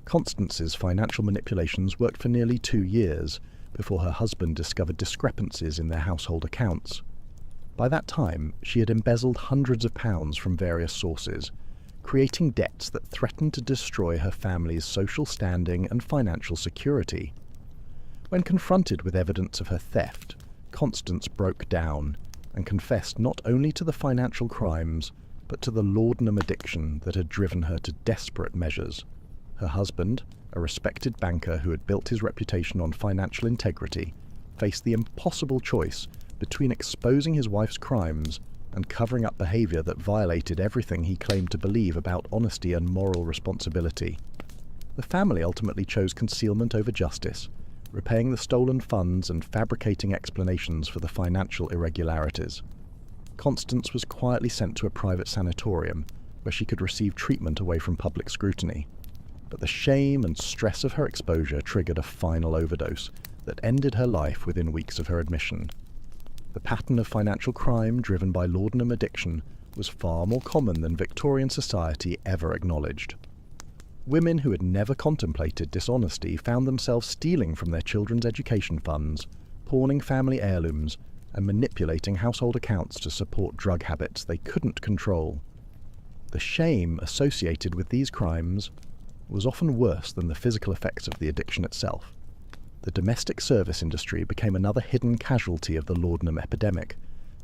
Constance's financial manipulations worked for nearly 2 years before her husband discovered discrepancies in their household accounts. By that time, she had embezzled hundreds of pounds from various sources, creating debts that threatened to destroy her family's social standing and financial security. When confronted with evidence of her theft, Constance broke down and confessed not only to the financial crimes, but to the laudanum addiction that had driven her to desperate measures. Her husband, a respected banker who had built his reputation on financial integrity, faced the impossible choice between exposing his wife's crimes and covering up behavior that violated everything he claimed to believe about honesty and moral responsibility. The family ultimately chose concealment over justice, repaying the stolen funds and fabricating explanations for the financial irregularities. Constance was quietly sent to a private sanatorium where she could receive treatment away from public scrutiny. But the shame and stress of her exposure triggered a final overdose that ended her life within weeks of her admission. The pattern of financial crime driven by laudanum addiction was far more common than Victorian society ever acknowledged. Women who had never contemplated dishonesty found themselves stealing from their children's education funds, pawning family heirlooms, and manipulating household accounts to support drug habits they couldn't control. The shame associated with these crimes was often worse than the physical effects of the addiction itself. The domestic service industry became another hidden casualty of the laudanum epidemic,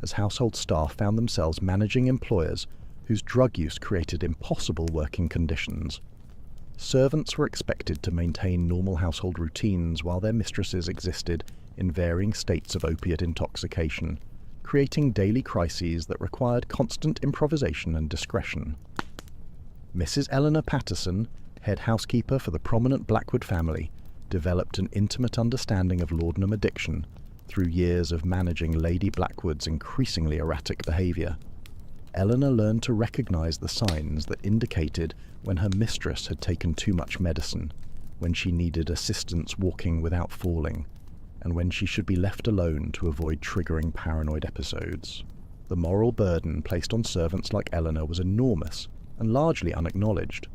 as household staff found themselves managing employers whose drug use created impossible working conditions. Servants were expected to maintain normal household routines while their mistresses existed in varying states of opiate intoxication, creating daily crises that required constant improvisation and discretion. Mrs. Eleanor Patterson, head housekeeper for the prominent Blackwood family, developed an intimate understanding of laudanum addiction through years of managing Lady Blackwood's increasingly erratic behavior. Eleanor learned to recognize the signs that indicated when her mistress had taken too much medicine, when she needed assistance walking without falling, and when she should be left alone to avoid triggering paranoid episodes. The moral burden placed on servants like Eleanor was enormous and largely unacknowledged.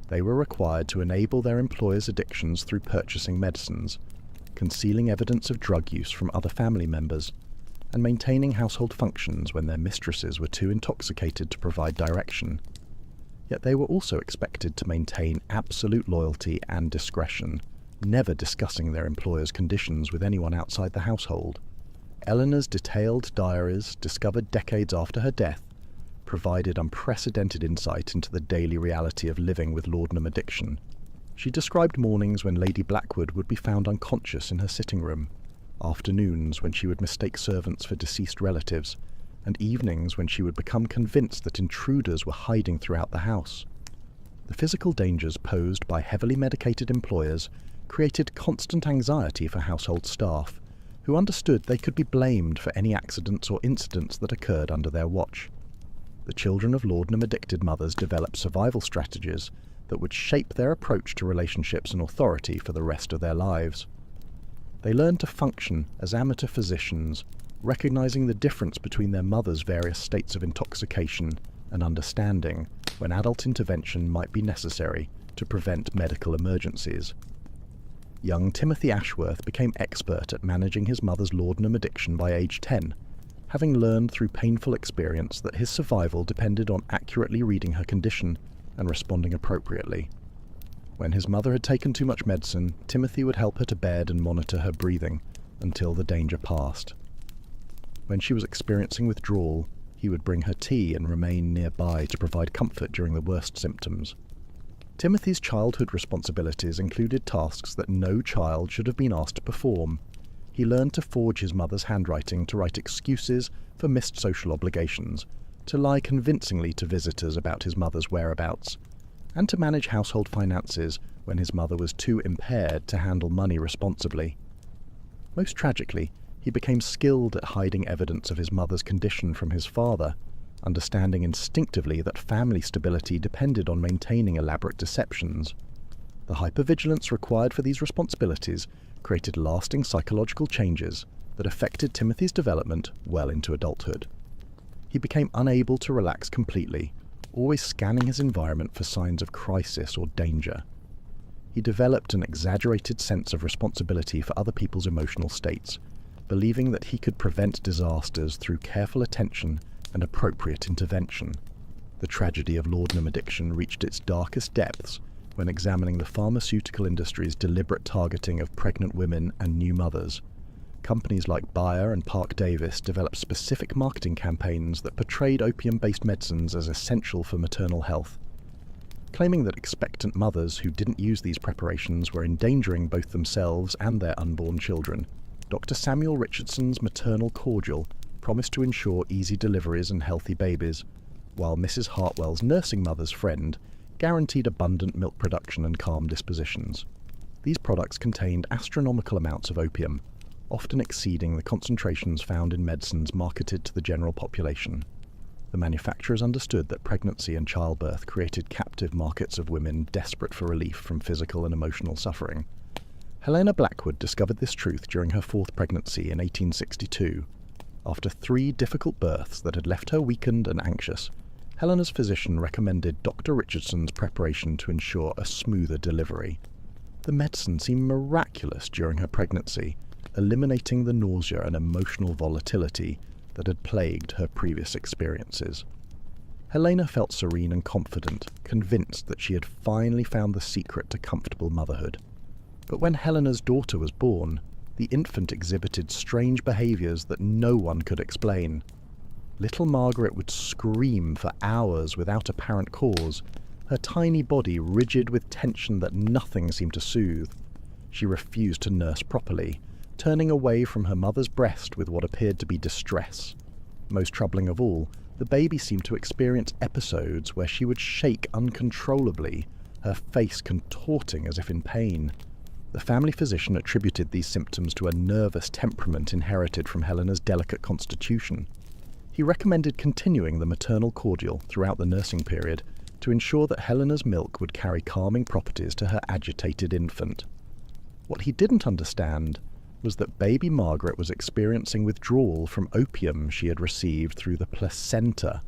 They were required to enable their employers' addictions through purchasing medicines, concealing evidence of drug use from other family members, and maintaining household functions when their mistresses were too intoxicated to provide direction. Yet they were also expected to maintain absolute loyalty and discretion, never discussing their employers' conditions with anyone outside the household. Eleanor's detailed diaries, discovered decades after her death, provided unprecedented insight into the daily reality of living with laudanum addiction. She described mornings when Lady Blackwood would be found unconscious in her sitting room, afternoons when she would mistake servants for deceased relatives, and evenings when she would become convinced that intruders were hiding throughout the house. The physical dangers posed by heavily medicated employers created constant anxiety for household staff, who understood they could be blamed for any accidents or incidents that occurred under their watch. The children of laudanum-addicted mothers developed survival strategies that would shape their approach to relationships and authority for the rest of their lives. They learned to function as amateur physicians, recognizing the difference between their mother's various states of intoxication and understanding when adult intervention might be necessary to prevent medical emergencies. Young Timothy Ashworth became expert at managing his mother's laudanum addiction by age 10, having learned through painful experience that his survival depended on accurately reading her condition and responding appropriately. When his mother had taken too much medicine, Timothy would help her to bed and monitor her breathing until the danger passed. When she was experiencing withdrawal, he would bring her tea and remain nearby to provide comfort during the worst symptoms. Timothy's childhood responsibilities included tasks that no child should have been asked to perform. He learned to forge his mother's handwriting to write excuses for missed social obligations, to lie convincingly to visitors about his mother's whereabouts, and to manage household finances when his mother was too impaired to handle money responsibly. Most tragically, he became skilled at hiding evidence of his mother's condition from his father, understanding instinctively that family stability depended on maintaining elaborate deceptions. The hypervigilance required for these responsibilities created lasting psychological changes that affected Timothy's development well into adulthood. He became unable to relax completely, always scanning his environment for signs of crisis or danger. He developed an exaggerated sense of responsibility for other people's emotional states, believing that he could prevent disasters through careful attention and appropriate intervention. The tragedy of laudanum addiction reached its darkest depths when examining the pharmaceutical industry's deliberate targeting of pregnant women and new mothers. Companies like Bayer and Park Davis developed specific marketing campaigns that portrayed opium-based medicines as essential for maternal health. Claiming that expectant mothers who didn't use these preparations were endangering both themselves and their unborn children, Dr. Samuel Richardson's maternal cordial promised to ensure easy deliveries and healthy babies, while Mrs. Hartwell's nursing mother's friend guaranteed abundant milk production and calm dispositions. These products contained astronomical amounts of opium, often exceeding the concentrations found in medicines marketed to the general population. The manufacturers understood that pregnancy and childbirth created captive markets of women desperate for relief from physical and emotional suffering. Helena Blackwood discovered this truth during her fourth pregnancy in 1862. After 3 difficult births that had left her weakened and anxious, Helena's physician recommended Dr. Richardson's preparation to ensure a smoother delivery. The medicine seemed miraculous during her pregnancy, eliminating the nausea and emotional volatility that had plagued her previous experiences. Helena felt serene and confident, convinced that she had finally found the secret to comfortable motherhood. But when Helena's daughter was born, the infant exhibited strange behaviours that no one could explain. Little Margaret would scream for hours without apparent cause, her tiny body rigid with tension that nothing seemed to soothe. She refused to nurse properly, turning away from her mother's breast with what appeared to be distress. Most troubling of all, the baby seemed to experience episodes where she would shake uncontrollably, her face contorting as if in pain. The family physician attributed these symptoms to a nervous temperament inherited from Helena's delicate constitution. He recommended continuing the maternal cordial throughout the nursing period to ensure that Helena's milk would carry calming properties to her agitated infant. What he didn't understand was that baby Margaret was experiencing withdrawal from opium she had received through the placenta,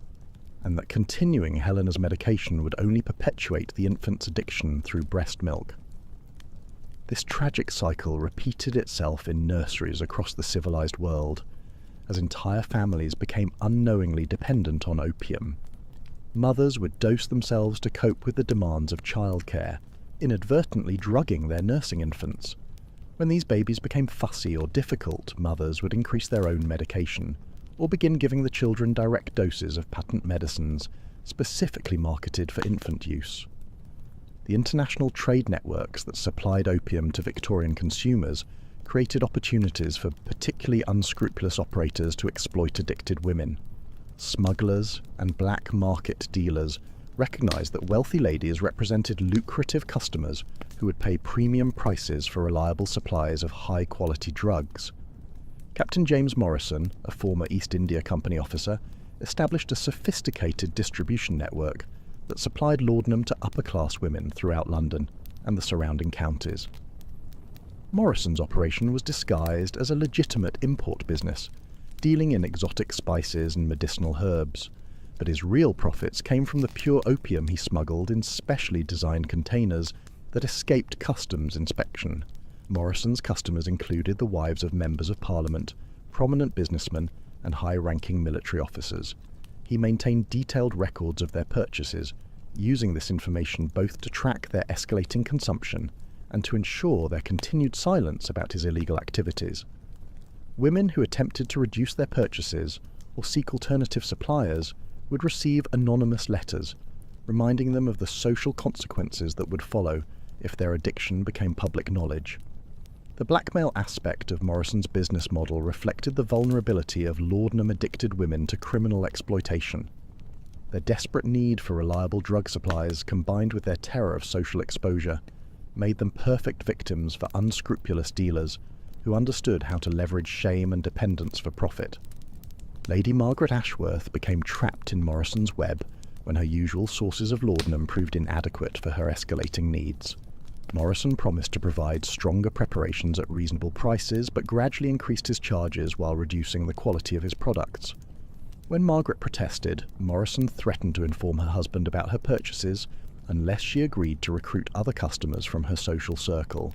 and that continuing Helena's medication would only perpetuate the infant's addiction through breast milk. This tragic cycle repeated itself in nurseries across the civilized world, as entire families became unknowingly dependent on opium. Mothers would dose themselves to cope with the demands of childcare, inadvertently drugging their nursing infants. When these babies became fussy or difficult, mothers would increase their own medication, or begin giving the children direct doses of patent medicines specifically marketed for infant use. The international trade networks that supplied opium to Victorian consumers created opportunities for particularly unscrupulous operators to exploit addicted women. Smugglers and black market dealers recognized that wealthy ladies represented lucrative customers who would pay premium prices for reliable supplies of high-quality drugs. Captain James Morrison, a former East India Company officer, established a sophisticated distribution network that supplied laudanum to upper-class women throughout London and the surrounding counties. Morrison's operation was disguised as a legitimate import business, dealing in exotic spices and medicinal herbs, but his real profits came from the pure opium he smuggled in specially designed containers that escaped customs inspection. Morrison's customers included the wives of members of Parliament, prominent businessmen, and high-ranking military officers. He maintained detailed records of their purchases, using this information both to track their escalating consumption and to ensure their continued silence about his illegal activities. Women who attempted to reduce their purchases or seek alternative suppliers would receive anonymous letters, reminding them of the social consequences that would follow if their addiction became public knowledge. The blackmail aspect of Morrison's business model reflected the vulnerability of laudanum-addicted women to criminal exploitation. Their desperate need for reliable drug supplies, combined with their terror of social exposure, made them perfect victims for unscrupulous dealers who understood how to leverage shame and dependence for profit. Lady Margaret Ashworth became trapped in Morrison's web when her usual sources of laudanum proved inadequate for her escalating needs. Morrison promised to provide stronger preparations at reasonable prices, but gradually increased his charges while reducing the quality of his products. When Margaret protested, Morrison threatened to inform her husband about her purchases unless she agreed to recruit other customers from her social circle.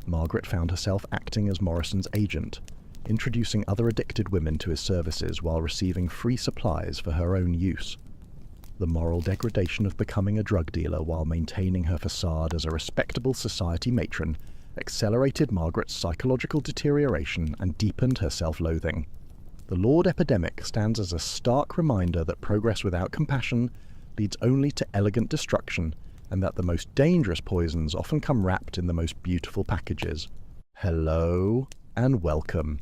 Margaret found herself acting as Morrison's agent, introducing other addicted women to his services while receiving free supplies for her own use. The moral degradation of becoming a drug dealer while maintaining her facade as a respectable society matron accelerated Margaret's psychological deterioration and deepened her self-loathing. The Lord epidemic stands as a stark reminder that progress without compassion leads only to elegant destruction, and that the most dangerous poisons often come wrapped in the most beautiful packages. Hello and welcome.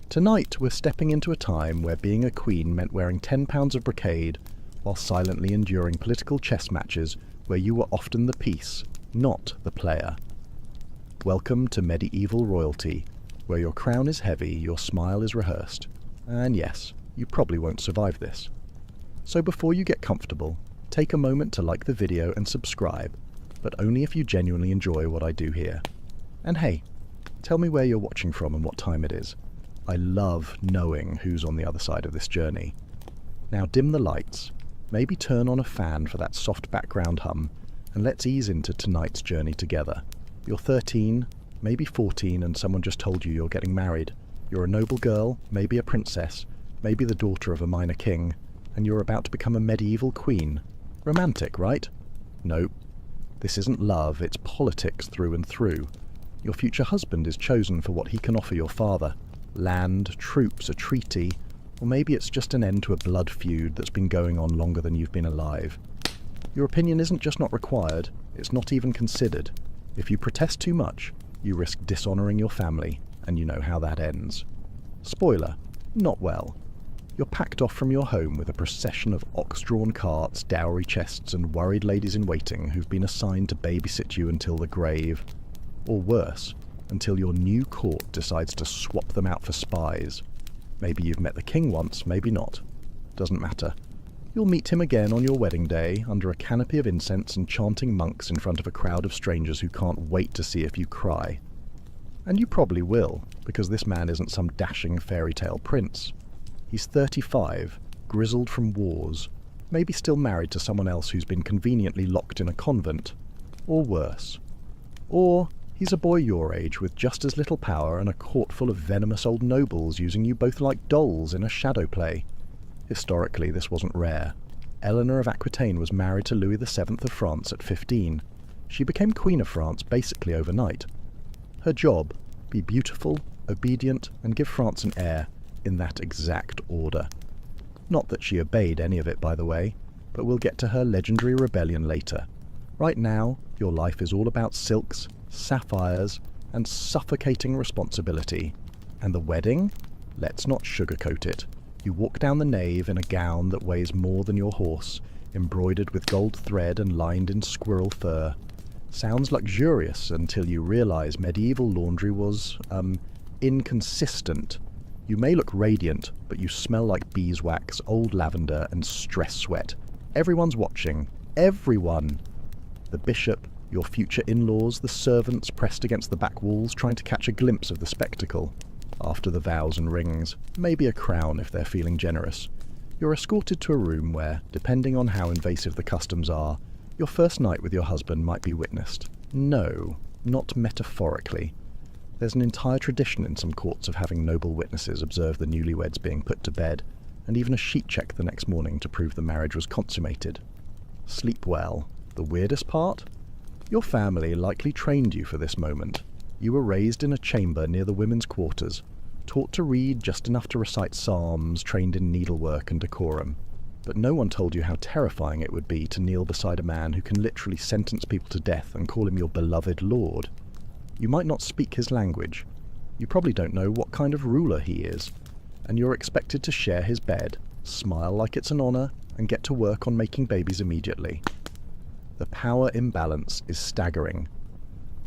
Tonight we're stepping into a time where being a queen meant wearing 10 pounds of brocade while silently enduring political chess matches where you were often the piece, not the player. Welcome to medieval royalty, where your crown is heavy, your smile is rehearsed. And yes, you probably won't survive this. So before you get comfortable, take a moment to like the video and subscribe, but only if you genuinely enjoy what I do here. And hey, tell me where you're watching from and what time it is. I love knowing who's on the other side of this journey. Now dim the lights, maybe turn on a fan for that soft background hum, and let's ease into tonight's journey together. You're 13, maybe 14, and someone just told you you're getting married. You're a noble girl, maybe a princess, maybe the daughter of a minor king, and you're about to become a medieval queen. Romantic, right? No. This isn't love, it's politics through and through. Your future husband is chosen for what he can offer your father. Land, troops, a treaty, or maybe it's just an end to a blood feud that's been going on longer than you've been alive. Your opinion isn't just not required, it's not even considered. If you protest too much, you risk dishonouring your family, and you know how that ends. Spoiler, not well. You're packed off from your home with a procession of ox-drawn carts, dowry chests, and worried ladies-in-waiting who've been assigned to babysit you until the grave. Or worse, until your new court decides to swap them out for spies. Maybe you've met the king once, maybe not. Doesn't matter. You'll meet him again on your wedding day, under a canopy of incense and chanting monks in front of a crowd of strangers who can't wait to see if you cry. And you probably will, because this man isn't some dashing fairy tale prince. He's 35, grizzled from wars, maybe still married to someone else who's been conveniently locked in a convent. Or worse. Or he's a boy your age with just as little power and a court full of venomous old nobles using you both like dolls in a shadow play. Historically, this wasn't rare. Eleanor of Aquitaine was married to Louis VII of France at 15. She became Queen of France basically overnight. Her job, be beautiful, obedient, and give France an heir, in that exact order. Not that she obeyed any of it, by the way, but we'll get to her legendary rebellion later. Right now, your life is all about silks, sapphires, and suffocating responsibility. And the wedding? Let's not sugarcoat it. You walk down the nave in a gown that weighs more than your horse, embroidered with gold thread and lined in squirrel fur. Sounds luxurious until you realize medieval laundry was, inconsistent. You may look radiant, but you smell like beeswax, old lavender, and stress sweat. Everyone's watching. Everyone! The bishop, your future in-laws, the servants pressed against the back walls trying to catch a glimpse of the spectacle. After the vows and rings, maybe a crown if they're feeling generous. You're escorted to a room where, depending on how invasive the customs are, your first night with your husband might be witnessed. No, not metaphorically. There's an entire tradition in some courts of having noble witnesses observe the newlyweds being put to bed, and even a sheet check the next morning to prove the marriage was consummated. Sleep well. The weirdest part? Your family likely trained you for this moment. You were raised in a chamber near the women's quarters, taught to read just enough to recite psalms, trained in needlework and decorum. But no one told you how terrifying it would be to kneel beside a man who can literally sentence people to death and call him your beloved lord. You might not speak his language. You probably don't know what kind of ruler he is. And you're expected to share his bed, smile like it's an honor, and get to work on making babies immediately. The power imbalance is staggering.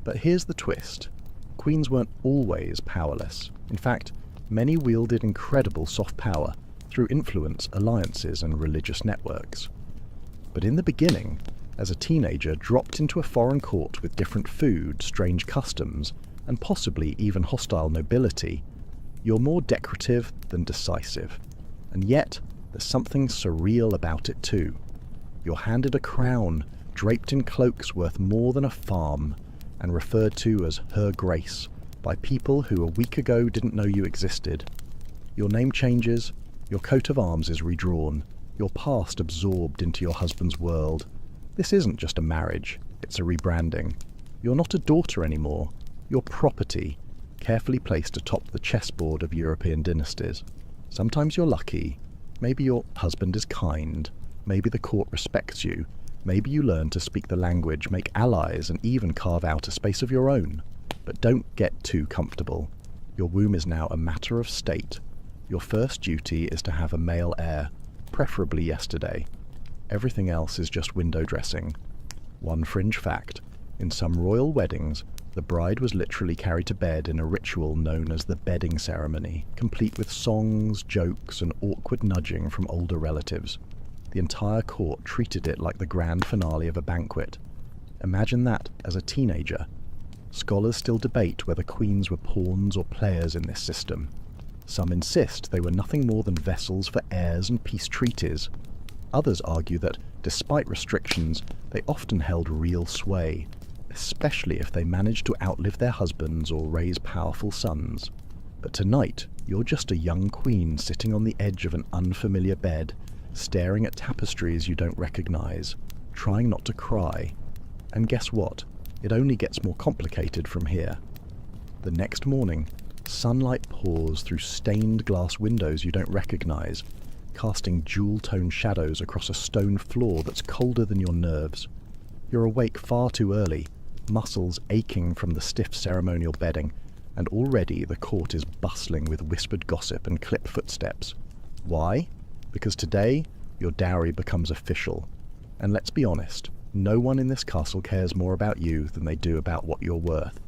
But here's the twist. Queens weren't always powerless. In fact, many wielded incredible soft power through influence, alliances, and religious networks. But in the beginning, as a teenager dropped into a foreign court with different food, strange customs, and possibly even hostile nobility, you're more decorative than decisive. And yet, there's something surreal about it too. You're handed a crown, draped in cloaks worth more than a farm, and referred to as Her Grace by people who a week ago didn't know you existed. Your name changes, your coat of arms is redrawn, your past absorbed into your husband's world. This isn't just a marriage, it's a rebranding. You're not a daughter anymore, you're property, carefully placed atop the chessboard of European dynasties. Sometimes you're lucky, maybe your husband is kind, maybe the court respects you, maybe you learn to speak the language, make allies, and even carve out a space of your own. But don't get too comfortable. Your womb is now a matter of state. Your first duty is to have a male heir, preferably yesterday. Everything else is just window dressing. One fringe fact, in some royal weddings, the bride was literally carried to bed in a ritual known as the bedding ceremony, complete with songs, jokes, and awkward nudging from older relatives. The entire court treated it like the grand finale of a banquet. Imagine that as a teenager. Scholars still debate whether queens were pawns or players in this system. Some insist they were nothing more than vessels for heirs and peace treaties. Others argue that, despite restrictions, they often held real sway, especially if they managed to outlive their husbands or raise powerful sons. But tonight, you're just a young queen sitting on the edge of an unfamiliar bed, staring at tapestries you don't recognize, trying not to cry. And guess what? It only gets more complicated from here. The next morning, sunlight pours through stained glass windows you don't recognize, casting jewel-toned shadows across a stone floor that's colder than your nerves. You're awake far too early, muscles aching from the stiff ceremonial bedding, and already the court is bustling with whispered gossip and clipped footsteps. Why? Because today, your dowry becomes official. And let's be honest, no one in this castle cares more about you than they do about what you're worth.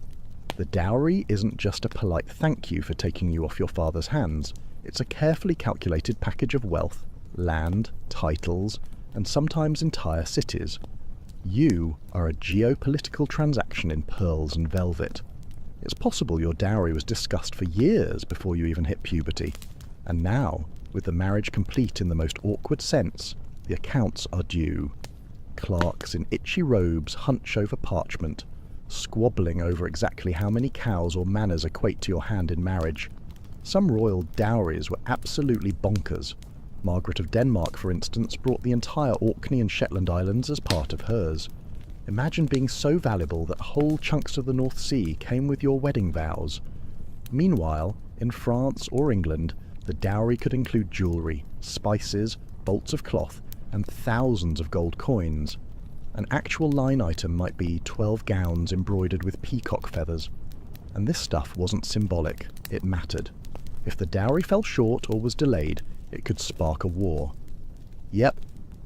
The dowry isn't just a polite thank you for taking you off your father's hands. It's a carefully calculated package of wealth, land, titles, and sometimes entire cities. You are a geopolitical transaction in pearls and velvet. It's possible your dowry was discussed for years before you even hit puberty. And now, with the marriage complete in the most awkward sense, the accounts are due. Clerks in itchy robes hunch over parchment, squabbling over exactly how many cows or manors equate to your hand in marriage. Some royal dowries were absolutely bonkers. Margaret of Denmark, for instance, brought the entire Orkney and Shetland Islands as part of hers. Imagine being so valuable that whole chunks of the North Sea came with your wedding vows. Meanwhile, in France or England, the dowry could include jewellery, spices, bolts of cloth, and thousands of gold coins. An actual line item might be 12 gowns embroidered with peacock feathers. And this stuff wasn't symbolic, it mattered. If the dowry fell short or was delayed, it could spark a war. Yep,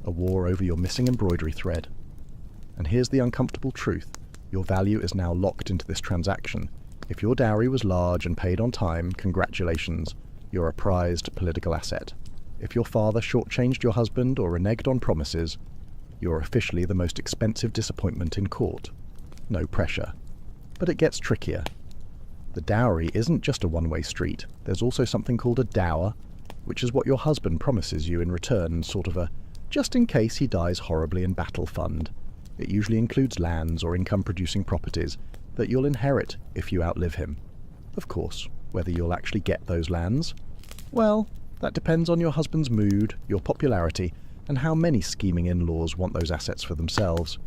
a war over your missing embroidery thread. And here's the uncomfortable truth. Your value is now locked into this transaction. If your dowry was large and paid on time, congratulations, you're a prized political asset. If your father shortchanged your husband or reneged on promises, you're officially the most expensive disappointment in court. No pressure. But it gets trickier. The dowry isn't just a one-way street. There's also something called a dower, which is what your husband promises you in return, sort of a just in case he dies horribly in battle fund. It usually includes lands or income-producing properties that you'll inherit if you outlive him. Of course, whether you'll actually get those lands, well, that depends on your husband's mood, your popularity, and how many scheming in-laws want those assets for themselves.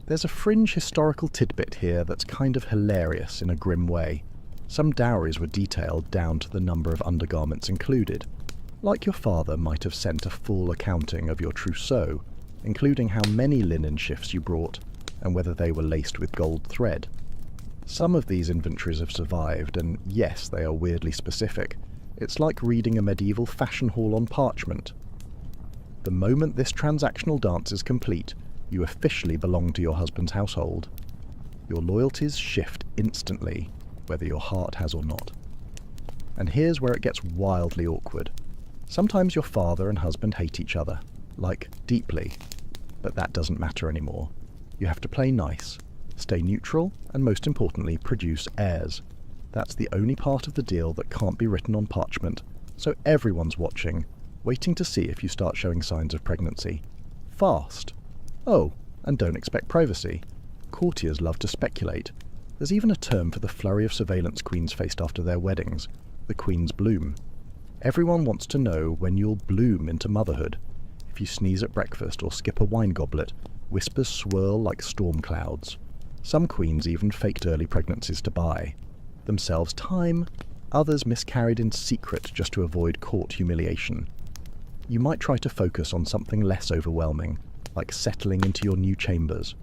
There's a fringe historical tidbit here that's kind of hilarious in a grim way. Some dowries were detailed down to the number of undergarments included. Like your father might have sent a full accounting of your trousseau, including how many linen shifts you brought, and whether they were laced with gold thread. Some of these inventories have survived, and yes, they are weirdly specific. It's like reading a medieval fashion hall on parchment. The moment this transactional dance is complete, you officially belong to your husband's household. Your loyalties shift instantly, whether your heart has or not. And here's where it gets wildly awkward. Sometimes your father and husband hate each other, like deeply, but that doesn't matter anymore. You have to play nice, stay neutral, and most importantly, produce heirs. That's the only part of the deal that can't be written on parchment, so everyone's watching, waiting to see if you start showing signs of pregnancy. Fast. Oh, and don't expect privacy. Courtiers love to speculate. There's even a term for the flurry of surveillance queens faced after their weddings, the queen's bloom. Everyone wants to know when you'll bloom into motherhood. If you sneeze at breakfast or skip a wine goblet, whispers swirl like storm clouds. Some queens even faked early pregnancies to buy themselves time. Others miscarried in secret just to avoid court humiliation. You might try to focus on something less overwhelming, like settling into your new chambers.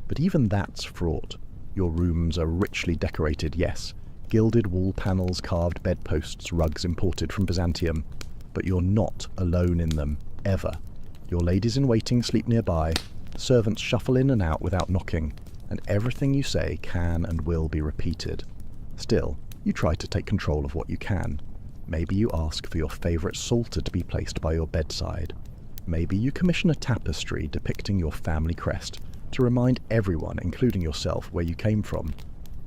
But even that's fraught. Your rooms are richly decorated, yes. Gilded wall panels, carved bedposts, rugs imported from Byzantium. But you're not alone in them, ever. Your ladies-in-waiting sleep nearby, servants shuffle in and out without knocking, and everything you say can and will be repeated. Still, you try to take control of what you can. Maybe you ask for your favourite psalter to be placed by your bedside. Maybe you commission a tapestry depicting your family crest to remind everyone, including yourself, where you came from.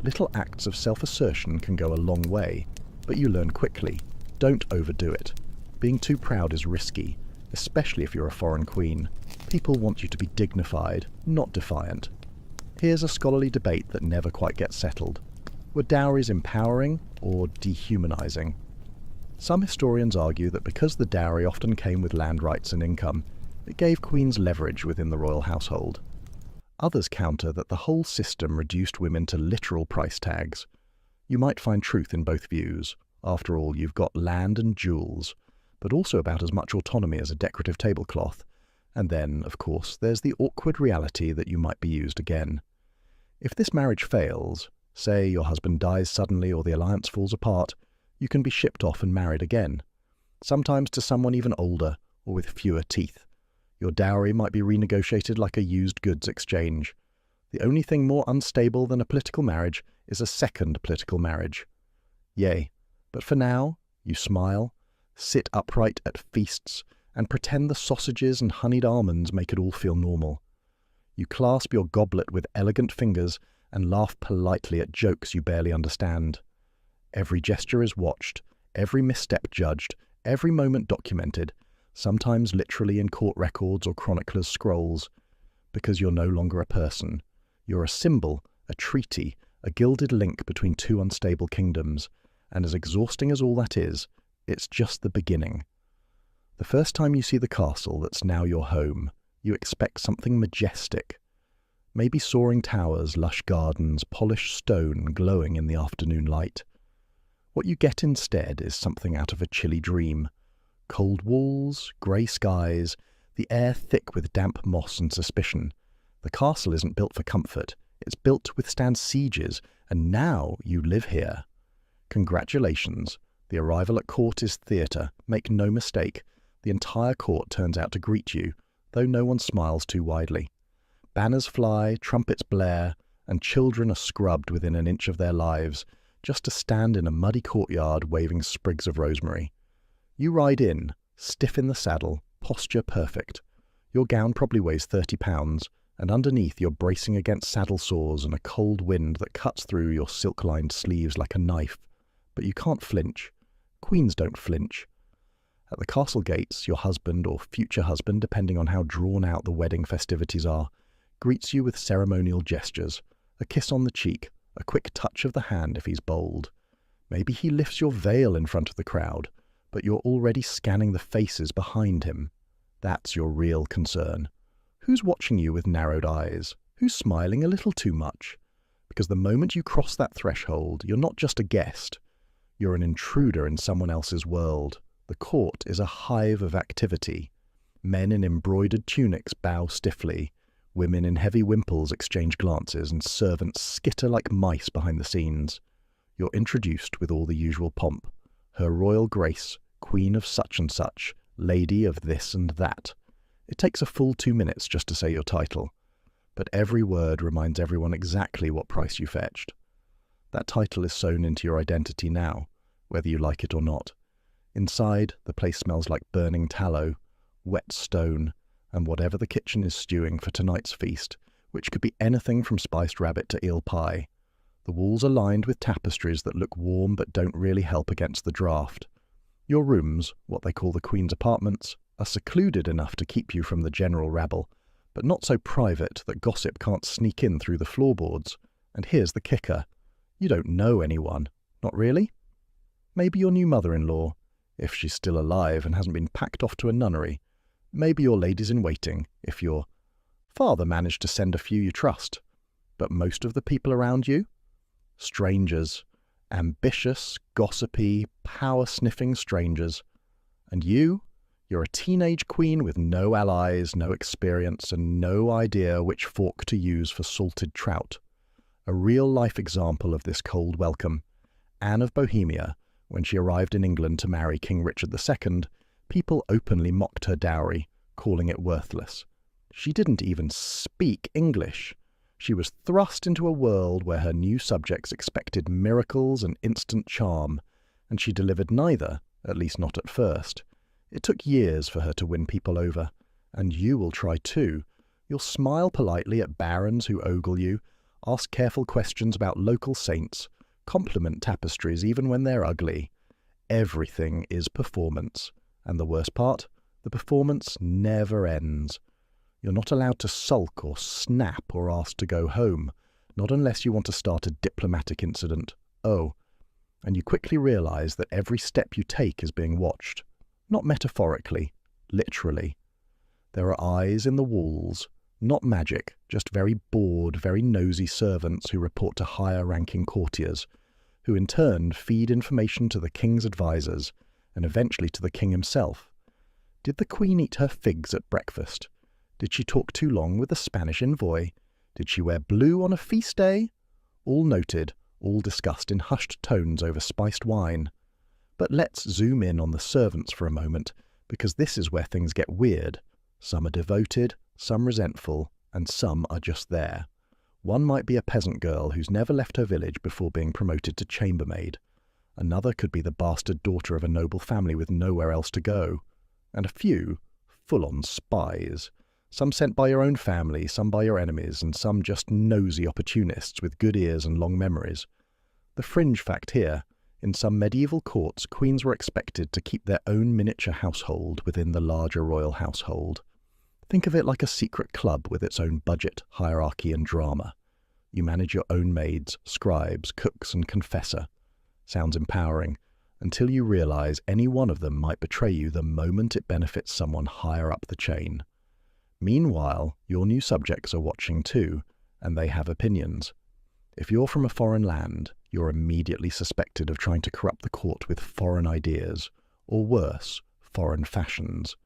Little acts of self-assertion can go a long way, but you learn quickly. Don't overdo it. Being too proud is risky, especially if you're a foreign queen. People want you to be dignified, not defiant. Here's a scholarly debate that never quite gets settled. Were dowries empowering or dehumanizing? Some historians argue that because the dowry often came with land rights and income, it gave queens leverage within the royal household. Others counter that the whole system reduced women to literal price tags. You might find truth in both views. After all, you've got land and jewels, but also about as much autonomy as a decorative tablecloth. And then, of course, there's the awkward reality that you might be used again. If this marriage fails, say your husband dies suddenly or the alliance falls apart, you can be shipped off and married again, sometimes to someone even older or with fewer teeth. Your dowry might be renegotiated like a used goods exchange. The only thing more unstable than a political marriage is a second political marriage. Yay, but for now, you smile, sit upright at feasts, and pretend the sausages and honeyed almonds make it all feel normal. You clasp your goblet with elegant fingers and laugh politely at jokes you barely understand. Every gesture is watched, every misstep judged, every moment documented, sometimes literally in court records or chroniclers' scrolls, because you're no longer a person. You're a symbol, a treaty, a gilded link between two unstable kingdoms, and as exhausting as all that is, it's just the beginning. The first time you see the castle that's now your home, you expect something majestic. Maybe soaring towers, lush gardens, polished stone glowing in the afternoon light. What you get instead is something out of a chilly dream. Cold walls, grey skies, the air thick with damp moss and suspicion. The castle isn't built for comfort, it's built to withstand sieges, and now you live here. Congratulations, the arrival at court is theatre, make no mistake. The entire court turns out to greet you, though no one smiles too widely. Banners fly, trumpets blare, and children are scrubbed within an inch of their lives, just to stand in a muddy courtyard waving sprigs of rosemary. You ride in, stiff in the saddle, posture perfect. Your gown probably weighs 30 pounds, and underneath you're bracing against saddle sores and a cold wind that cuts through your silk-lined sleeves like a knife. But you can't flinch. Queens don't flinch. At the castle gates, your husband or future husband, depending on how drawn out the wedding festivities are, greets you with ceremonial gestures, a kiss on the cheek, a quick touch of the hand if he's bold. Maybe he lifts your veil in front of the crowd, but you're already scanning the faces behind him. That's your real concern. Who's watching you with narrowed eyes? Who's smiling a little too much? Because the moment you cross that threshold, you're not just a guest. You're an intruder in someone else's world. The court is a hive of activity. Men in embroidered tunics bow stiffly. Women in heavy wimples exchange glances, and servants skitter like mice behind the scenes. You're introduced with all the usual pomp. Her Royal Grace, Queen of such and such, Lady of this and that. It takes a full 2 minutes just to say your title, but every word reminds everyone exactly what price you fetched. That title is sewn into your identity now, whether you like it or not. Inside, the place smells like burning tallow, wet stone, and whatever the kitchen is stewing for tonight's feast, which could be anything from spiced rabbit to eel pie. The walls are lined with tapestries that look warm but don't really help against the draught. Your rooms, what they call the Queen's apartments, are secluded enough to keep you from the general rabble, but not so private that gossip can't sneak in through the floorboards. And here's the kicker. You don't know anyone. Not really? Maybe your new mother-in-law, if she's still alive and hasn't been packed off to a nunnery. Maybe your ladies-in-waiting, if your father managed to send a few you trust. But most of the people around you? Strangers. Ambitious, gossipy, power-sniffing strangers. And you're a teenage queen with no allies, no experience, and no idea which fork to use for salted trout. A real-life example of this cold welcome. Anne of Bohemia, when she arrived in England to marry King Richard II, people openly mocked her dowry, calling it worthless. She didn't even speak English. She was thrust into a world where her new subjects expected miracles and instant charm, and she delivered neither, at least not at first. It took years for her to win people over, and you will try too. You'll smile politely at barons who ogle you, ask careful questions about local saints, compliment tapestries even when they're ugly. Everything is performance, and the worst part, the performance never ends. You're not allowed to sulk or snap or ask to go home, not unless you want to start a diplomatic incident. Oh, and you quickly realize that every step you take is being watched. Not metaphorically, literally. There are eyes in the walls, not magic, just very bored, very nosy servants who report to higher-ranking courtiers, who in turn feed information to the king's advisors, and eventually to the king himself. Did the queen eat her figs at breakfast? Did she talk too long with the Spanish envoy? Did she wear blue on a feast day? All noted, all discussed in hushed tones over spiced wine. But let's zoom in on the servants for a moment, because this is where things get weird. Some are devoted, some resentful, and some are just there. One might be a peasant girl who's never left her village before being promoted to chambermaid. Another could be the bastard daughter of a noble family with nowhere else to go. And a few, full-on spies. Some sent by your own family, some by your enemies, and some just nosy opportunists with good ears and long memories. The fringe fact here, in some medieval courts, queens were expected to keep their own miniature household within the larger royal household. Think of it like a secret club with its own budget, hierarchy, and drama. You manage your own maids, scribes, cooks, and confessor. Sounds empowering, until you realize any one of them might betray you the moment it benefits someone higher up the chain. Meanwhile, your new subjects are watching too, and they have opinions. If you're from a foreign land, you're immediately suspected of trying to corrupt the court with foreign ideas, or worse, foreign fashions.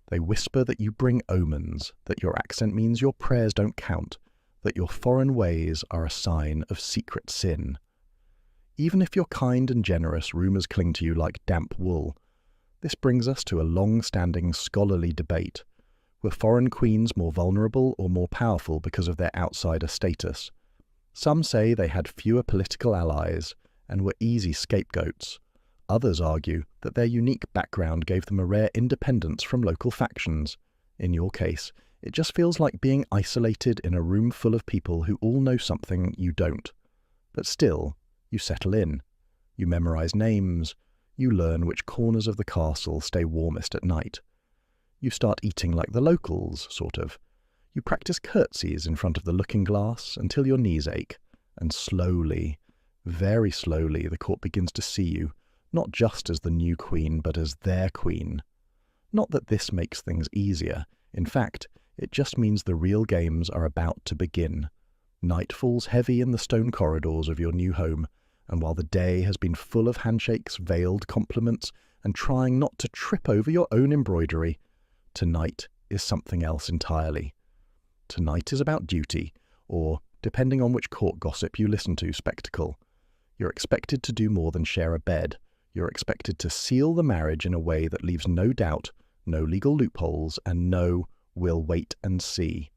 They whisper that you bring omens, that your accent means your prayers don't count, that your foreign ways are a sign of secret sin. Even if you're kind and generous, rumours cling to you like damp wool. This brings us to a long-standing scholarly debate. Were foreign queens more vulnerable or more powerful because of their outsider status? Some say they had fewer political allies and were easy scapegoats. Others argue that their unique background gave them a rare independence from local factions. In your case, it just feels like being isolated in a room full of people who all know something you don't. But still, you settle in. You memorize names. You learn which corners of the castle stay warmest at night. You start eating like the locals, sort of. You practice curtsies in front of the looking-glass until your knees ache, and slowly, very slowly, the court begins to see you, not just as the new queen, but as their queen. Not that this makes things easier. In fact, it just means the real games are about to begin. Night falls heavy in the stone corridors of your new home, and while the day has been full of handshakes, veiled compliments, and trying not to trip over your own embroidery, tonight is something else entirely. Tonight is about duty, or, depending on which court gossip you listen to, spectacle. You're expected to do more than share a bed. You're expected to seal the marriage in a way that leaves no doubt, no legal loopholes, and no "we'll wait and see."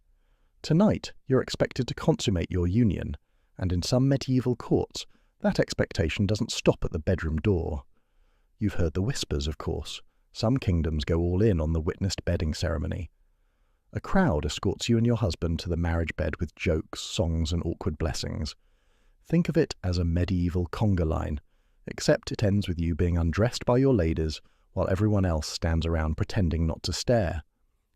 Tonight, you're expected to consummate your union, and in some medieval courts, that expectation doesn't stop at the bedroom door. You've heard the whispers, of course. Some kingdoms go all in on the witnessed bedding ceremony. A crowd escorts you and your husband to the marriage bed with jokes, songs, and awkward blessings. Think of it as a medieval conga line, except it ends with you being undressed by your ladies while everyone else stands around pretending not to stare.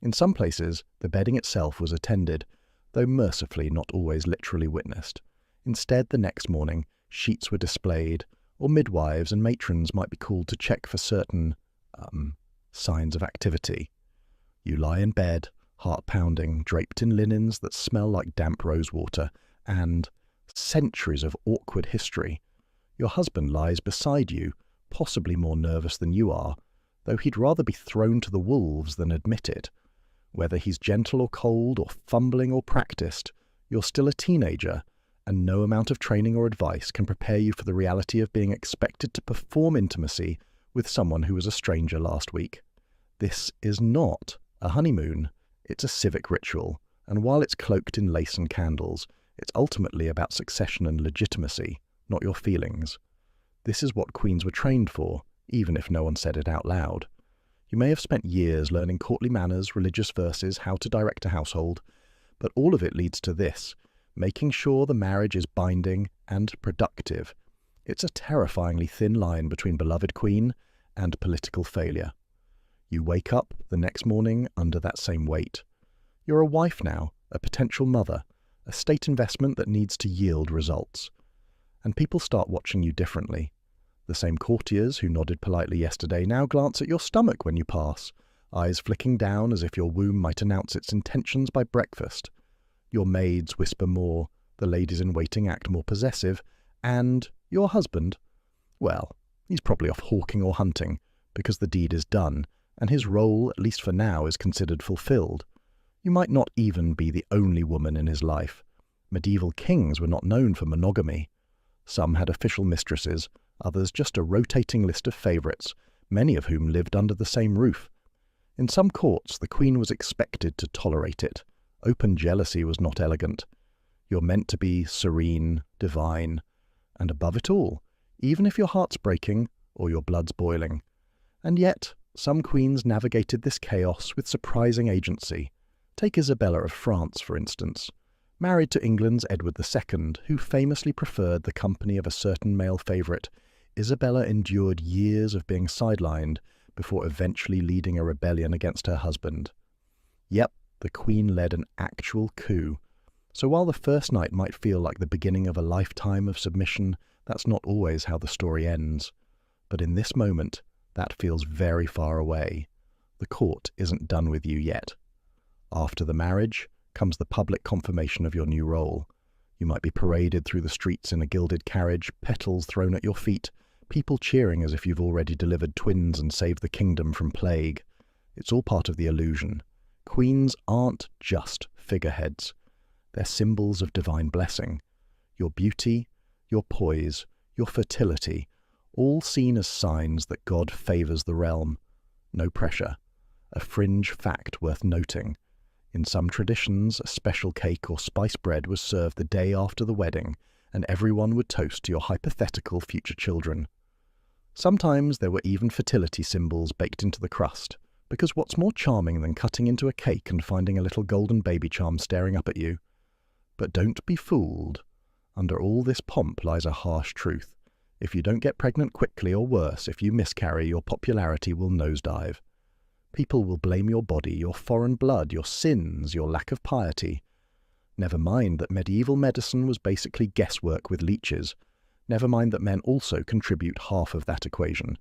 In some places, the bedding itself was attended, though mercifully not always literally witnessed. Instead, the next morning, sheets were displayed, or midwives and matrons might be called to check for certain, signs of activity. You lie in bed, heart pounding, draped in linens that smell like damp rosewater, and centuries of awkward history. Your husband lies beside you, possibly more nervous than you are, though he'd rather be thrown to the wolves than admit it. Whether he's gentle or cold, or fumbling or practiced, you're still a teenager, and no amount of training or advice can prepare you for the reality of being expected to perform intimacy with someone who was a stranger last week. This is not a honeymoon. It's a civic ritual, and while it's cloaked in lace and candles, it's ultimately about succession and legitimacy, not your feelings. This is what queens were trained for, even if no one said it out loud. You may have spent years learning courtly manners, religious verses, how to direct a household, but all of it leads to this, making sure the marriage is binding and productive. It's a terrifyingly thin line between beloved queen and political failure. You wake up the next morning under that same weight. You're a wife now, a potential mother, a state investment that needs to yield results. And people start watching you differently. The same courtiers who nodded politely yesterday now glance at your stomach when you pass, eyes flicking down as if your womb might announce its intentions by breakfast. Your maids whisper more, the ladies in waiting act more possessive, and your husband, well, he's probably off hawking or hunting, because the deed is done, and his role, at least for now, is considered fulfilled. You might not even be the only woman in his life. Medieval kings were not known for monogamy. Some had official mistresses, others just a rotating list of favourites, many of whom lived under the same roof. In some courts, the queen was expected to tolerate it. Open jealousy was not elegant. You're meant to be serene, divine, and above it all, even if your heart's breaking or your blood's boiling. And yet, some queens navigated this chaos with surprising agency. Take Isabella of France, for instance. Married to England's Edward II, who famously preferred the company of a certain male favourite, Isabella endured years of being sidelined before eventually leading a rebellion against her husband. Yep, the Queen led an actual coup. So while the first night might feel like the beginning of a lifetime of submission, that's not always how the story ends. But in this moment, that feels very far away. The court isn't done with you yet. After the marriage comes the public confirmation of your new role. You might be paraded through the streets in a gilded carriage, petals thrown at your feet, people cheering as if you've already delivered twins and saved the kingdom from plague. It's all part of the illusion. Queens aren't just figureheads. They're symbols of divine blessing. Your beauty, your poise, your fertility, all seen as signs that God favours the realm. No pressure. A fringe fact worth noting. In some traditions, a special cake or spice bread was served the day after the wedding, and everyone would toast to your hypothetical future children. Sometimes there were even fertility symbols baked into the crust, because what's more charming than cutting into a cake and finding a little golden baby charm staring up at you? But don't be fooled. Under all this pomp lies a harsh truth. If you don't get pregnant quickly, or worse, if you miscarry, your popularity will nosedive. People will blame your body, your foreign blood, your sins, your lack of piety. Never mind that medieval medicine was basically guesswork with leeches. Never mind that men also contribute half of that equation.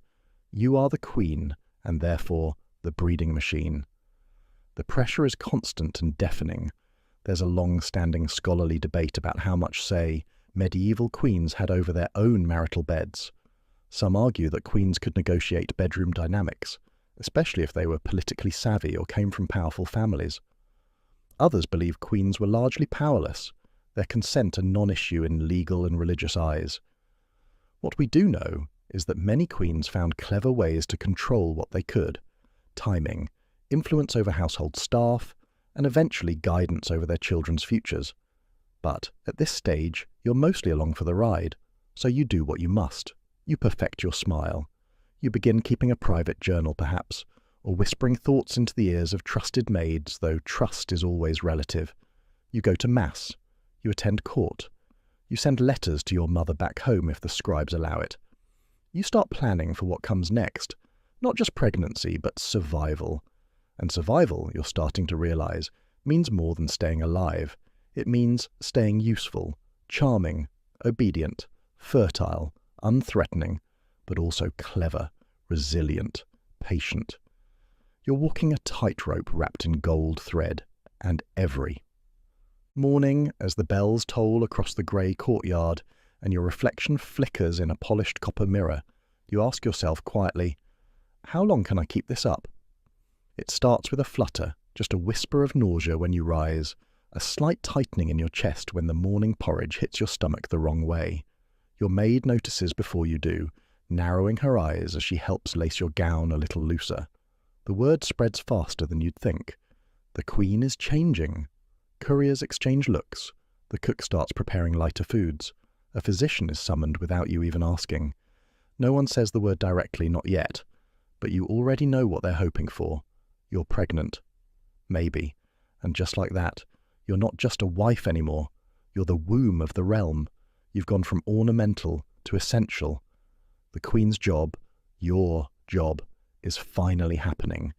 You are the queen, and therefore the breeding machine. The pressure is constant and deafening. There's a long-standing scholarly debate about how much say medieval queens had over their own marital beds. Some argue that queens could negotiate bedroom dynamics, especially if they were politically savvy or came from powerful families. Others believe queens were largely powerless, their consent a non-issue in legal and religious eyes. What we do know is that many queens found clever ways to control what they could: timing, influence over household staff, and eventually guidance over their children's futures. But at this stage, you're mostly along for the ride, so you do what you must. You perfect your smile. You begin keeping a private journal, perhaps, or whispering thoughts into the ears of trusted maids, though trust is always relative. You go to mass. You attend court. You send letters to your mother back home if the scribes allow it. You start planning for what comes next, not just pregnancy, but survival. And survival, you're starting to realize, means more than staying alive. It means staying useful, charming, obedient, fertile, unthreatening, but also clever, resilient, patient. You're walking a tightrope wrapped in gold thread, and every morning, as the bells toll across the grey courtyard and your reflection flickers in a polished copper mirror, you ask yourself quietly, how long can I keep this up? It starts with a flutter, just a whisper of nausea when you rise, a slight tightening in your chest when the morning porridge hits your stomach the wrong way. Your maid notices before you do, narrowing her eyes as she helps lace your gown a little looser. The word spreads faster than you'd think. The queen is changing. Couriers exchange looks. The cook starts preparing lighter foods. A physician is summoned without you even asking. No one says the word directly, not yet, but you already know what they're hoping for. You're pregnant. Maybe. And just like that, you're not just a wife anymore. You're the womb of the realm. You've gone from ornamental to essential. The Queen's job, your job, is finally happening.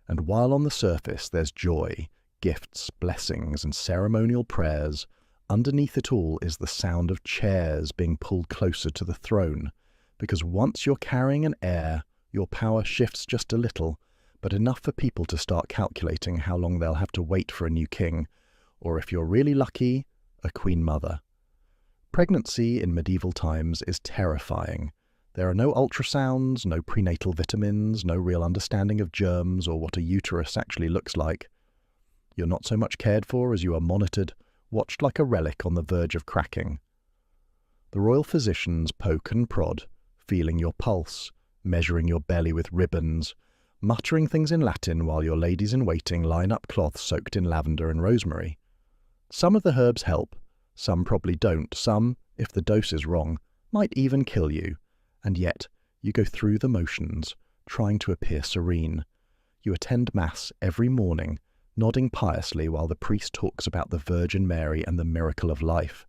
And while on the surface there's joy, gifts, blessings, and ceremonial prayers, underneath it all is the sound of chairs being pulled closer to the throne. Because once you're carrying an heir, your power shifts just a little, but enough for people to start calculating how long they'll have to wait for a new king, or if you're really lucky, a queen mother. Pregnancy in medieval times is terrifying. There are no ultrasounds, no prenatal vitamins, no real understanding of germs or what a uterus actually looks like. You're not so much cared for as you are monitored, watched like a relic on the verge of cracking. The royal physicians poke and prod, feeling your pulse, measuring your belly with ribbons, muttering things in Latin while your ladies-in-waiting line up cloths soaked in lavender and rosemary. Some of the herbs help, some probably don't, some, if the dose is wrong, might even kill you. And yet, you go through the motions, trying to appear serene. You attend Mass every morning, nodding piously while the priest talks about the Virgin Mary and the miracle of life.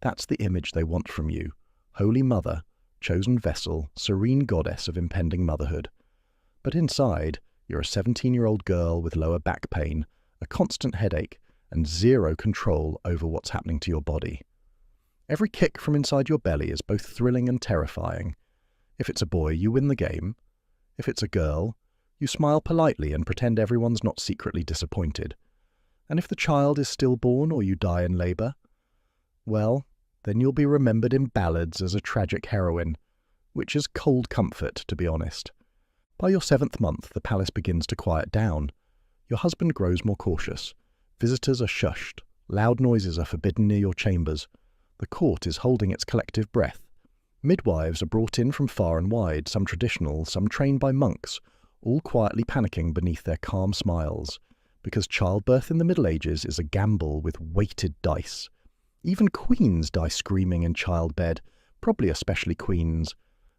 That's the image they want from you. Holy Mother, chosen vessel, serene goddess of impending motherhood. But inside, you're a 17-year-old girl with lower back pain, a constant headache, and zero control over what's happening to your body. Every kick from inside your belly is both thrilling and terrifying. If it's a boy, you win the game. If it's a girl, you smile politely and pretend everyone's not secretly disappointed. And if the child is stillborn or you die in labour, well, then you'll be remembered in ballads as a tragic heroine, which is cold comfort, to be honest. By your 7th month, the palace begins to quiet down. Your husband grows more cautious. Visitors are shushed. Loud noises are forbidden near your chambers. The court is holding its collective breath. Midwives are brought in from far and wide, some traditional, some trained by monks, all quietly panicking beneath their calm smiles, because childbirth in the Middle Ages is a gamble with weighted dice. Even queens die screaming in childbed, probably especially queens.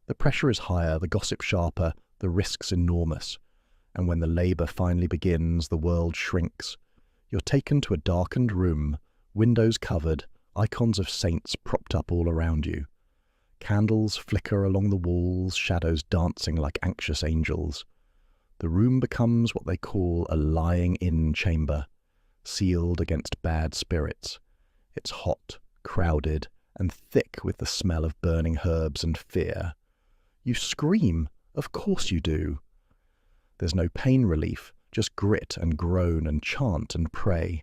The pressure is higher, the gossip sharper, the risks enormous. And when the labour finally begins, the world shrinks. You're taken to a darkened room, windows covered, icons of saints propped up all around you. Candles flicker along the walls, shadows dancing like anxious angels. The room becomes what they call a lying-in chamber, sealed against bad spirits. It's hot, crowded, and thick with the smell of burning herbs and fear. You scream, of course you do. There's no pain relief, just grit and groan and chant and pray.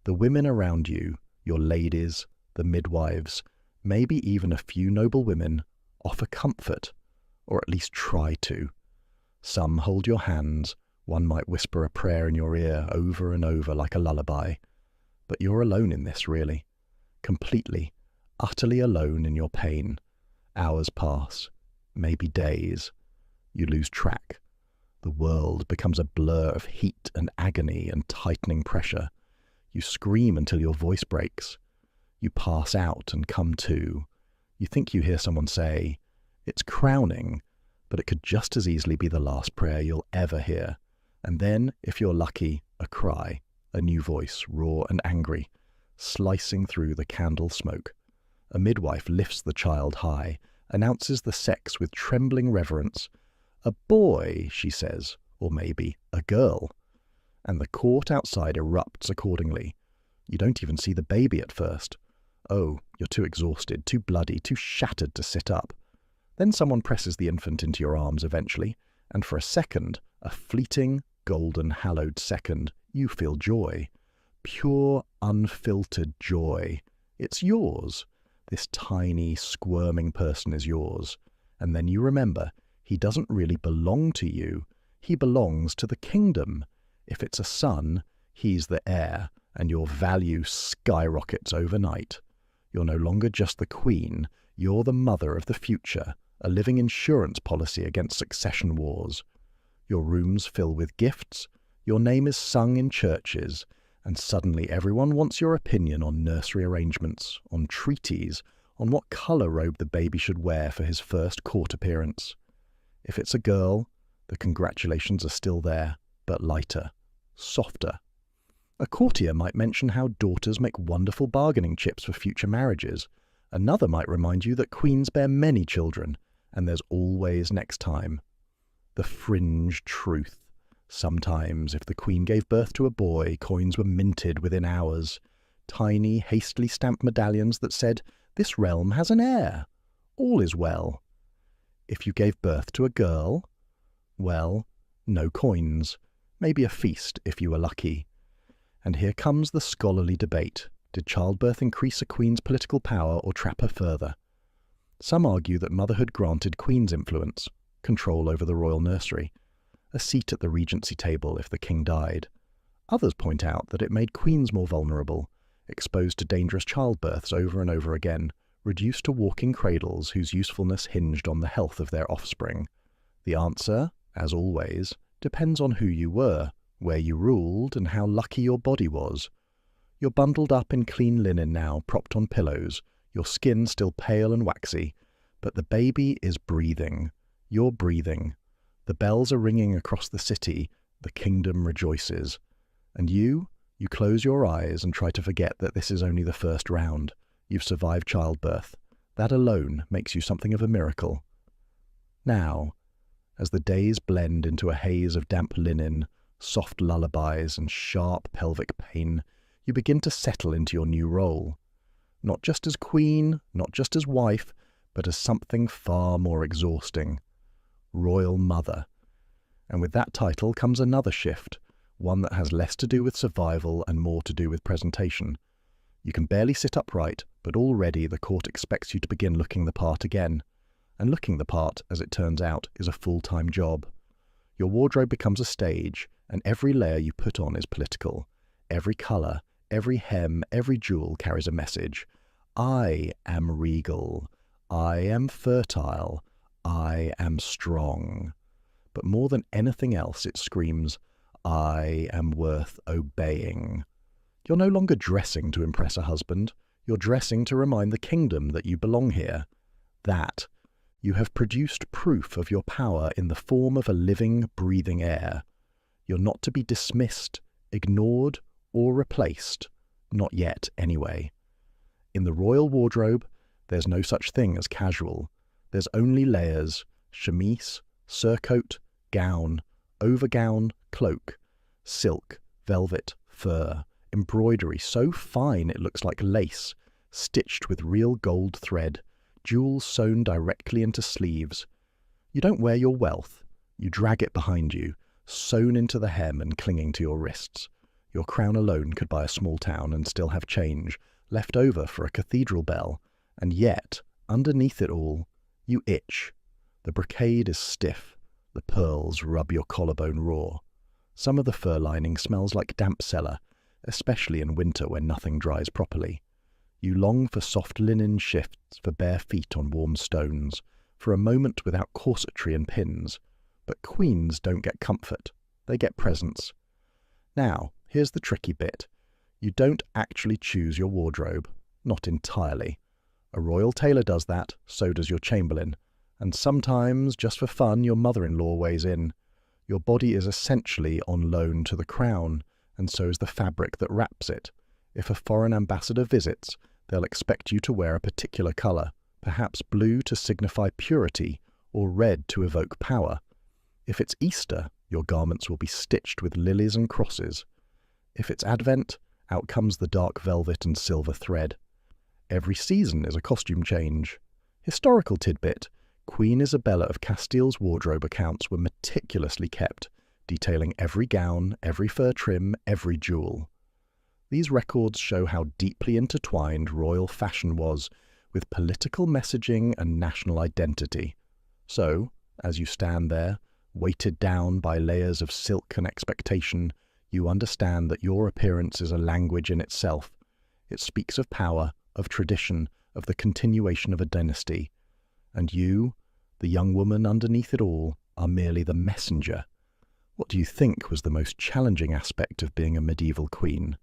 The women around you, your ladies, the midwives, maybe even a few noble women, offer comfort, or at least try to. Some hold your hands, one might whisper a prayer in your ear over and over like a lullaby. But you're alone in this, really. Completely, utterly alone in your pain. Hours pass, maybe days. You lose track. The world becomes a blur of heat and agony and tightening pressure. You scream until your voice breaks. You pass out and come to. You think you hear someone say, "It's crowning," but it could just as easily be the last prayer you'll ever hear. And then, if you're lucky, a cry, a new voice, raw and angry, slicing through the candle smoke. A midwife lifts the child high, announces the sex with trembling reverence. "A boy," she says, or maybe a girl. And the court outside erupts accordingly. You don't even see the baby at first. Oh, you're too exhausted, too bloody, too shattered to sit up. Then someone presses the infant into your arms eventually, and for a second, a fleeting, golden, hallowed second, you feel joy. Pure, unfiltered joy. It's yours. This tiny, squirming person is yours. And then you remember, he doesn't really belong to you. He belongs to the kingdom. If it's a son, he's the heir, and your value skyrockets overnight. You're no longer just the queen, you're the mother of the future, a living insurance policy against succession wars. Your rooms fill with gifts, your name is sung in churches, and suddenly everyone wants your opinion on nursery arrangements, on treaties, on what colour robe the baby should wear for his first court appearance. If it's a girl, the congratulations are still there, but lighter, softer. A courtier might mention how daughters make wonderful bargaining chips for future marriages. Another might remind you that queens bear many children, and there's always next time. The fringe truth. Sometimes, if the queen gave birth to a boy, coins were minted within hours. Tiny, hastily stamped medallions that said, "This realm has an heir. All is well." If you gave birth to a girl, well, no coins. Maybe a feast if you were lucky. And here comes the scholarly debate. Did childbirth increase a queen's political power or trap her further? Some argue that motherhood granted queen's influence, control over the royal nursery, a seat at the regency table if the king died. Others point out that it made queens more vulnerable, exposed to dangerous childbirths over and over again, reduced to walking cradles whose usefulness hinged on the health of their offspring. The answer, as always, depends on who you were, where you ruled, and how lucky your body was. You're bundled up in clean linen now, propped on pillows, your skin still pale and waxy, but the baby is breathing. You're breathing. The bells are ringing across the city. The kingdom rejoices. And you close your eyes and try to forget that this is only the first round. You've survived childbirth. That alone makes you something of a miracle. Now, as the days blend into a haze of damp linen, soft lullabies, and sharp pelvic pain, you begin to settle into your new role. Not just as queen, not just as wife, but as something far more exhausting. Royal Mother. And with that title comes another shift, one that has less to do with survival and more to do with presentation. You can barely sit upright, but already the court expects you to begin looking the part again. And looking the part, as it turns out, is a full-time job. Your wardrobe becomes a stage, and every layer you put on is political. Every colour, every hem, every jewel carries a message. I am regal. I am fertile. I am strong. But more than anything else, it screams, I am worth obeying. You're no longer dressing to impress a husband. You're dressing to remind the kingdom that you belong here. That you have produced proof of your power in the form of a living, breathing heir. You're not to be dismissed, ignored, or replaced. Not yet, anyway. In the royal wardrobe, there's no such thing as casual. There's only layers: chemise, surcoat, gown, overgown, cloak, silk, velvet, fur, embroidery so fine it looks like lace, stitched with real gold thread, jewels sewn directly into sleeves. You don't wear your wealth. You drag it behind you, sewn into the hem and clinging to your wrists. Your crown alone could buy a small town and still have change, left over for a cathedral bell. And yet, underneath it all, you itch. The brocade is stiff. The pearls rub your collarbone raw. Some of the fur lining smells like damp cellar, especially in winter when nothing dries properly. You long for soft linen shifts, for bare feet on warm stones, for a moment without corsetry and pins. But queens don't get comfort. They get presents. Now, here's the tricky bit. You don't actually choose your wardrobe. Not entirely. A royal tailor does that, so does your chamberlain. And sometimes, just for fun, your mother-in-law weighs in. Your body is essentially on loan to the crown, and so is the fabric that wraps it. If a foreign ambassador visits, they'll expect you to wear a particular colour, perhaps blue to signify purity, or red to evoke power. If it's Easter, your garments will be stitched with lilies and crosses. If it's Advent, out comes the dark velvet and silver thread. Every season is a costume change. Historical tidbit: Queen Isabella of Castile's wardrobe accounts were meticulously kept, detailing every gown, every fur trim, every jewel. These records show how deeply intertwined royal fashion was with political messaging and national identity. So, as you stand there, weighted down by layers of silk and expectation, you understand that your appearance is a language in itself. It speaks of power, of tradition, of the continuation of a dynasty. And you, the young woman underneath it all, are merely the messenger. What do you think was the most challenging aspect of being a medieval queen?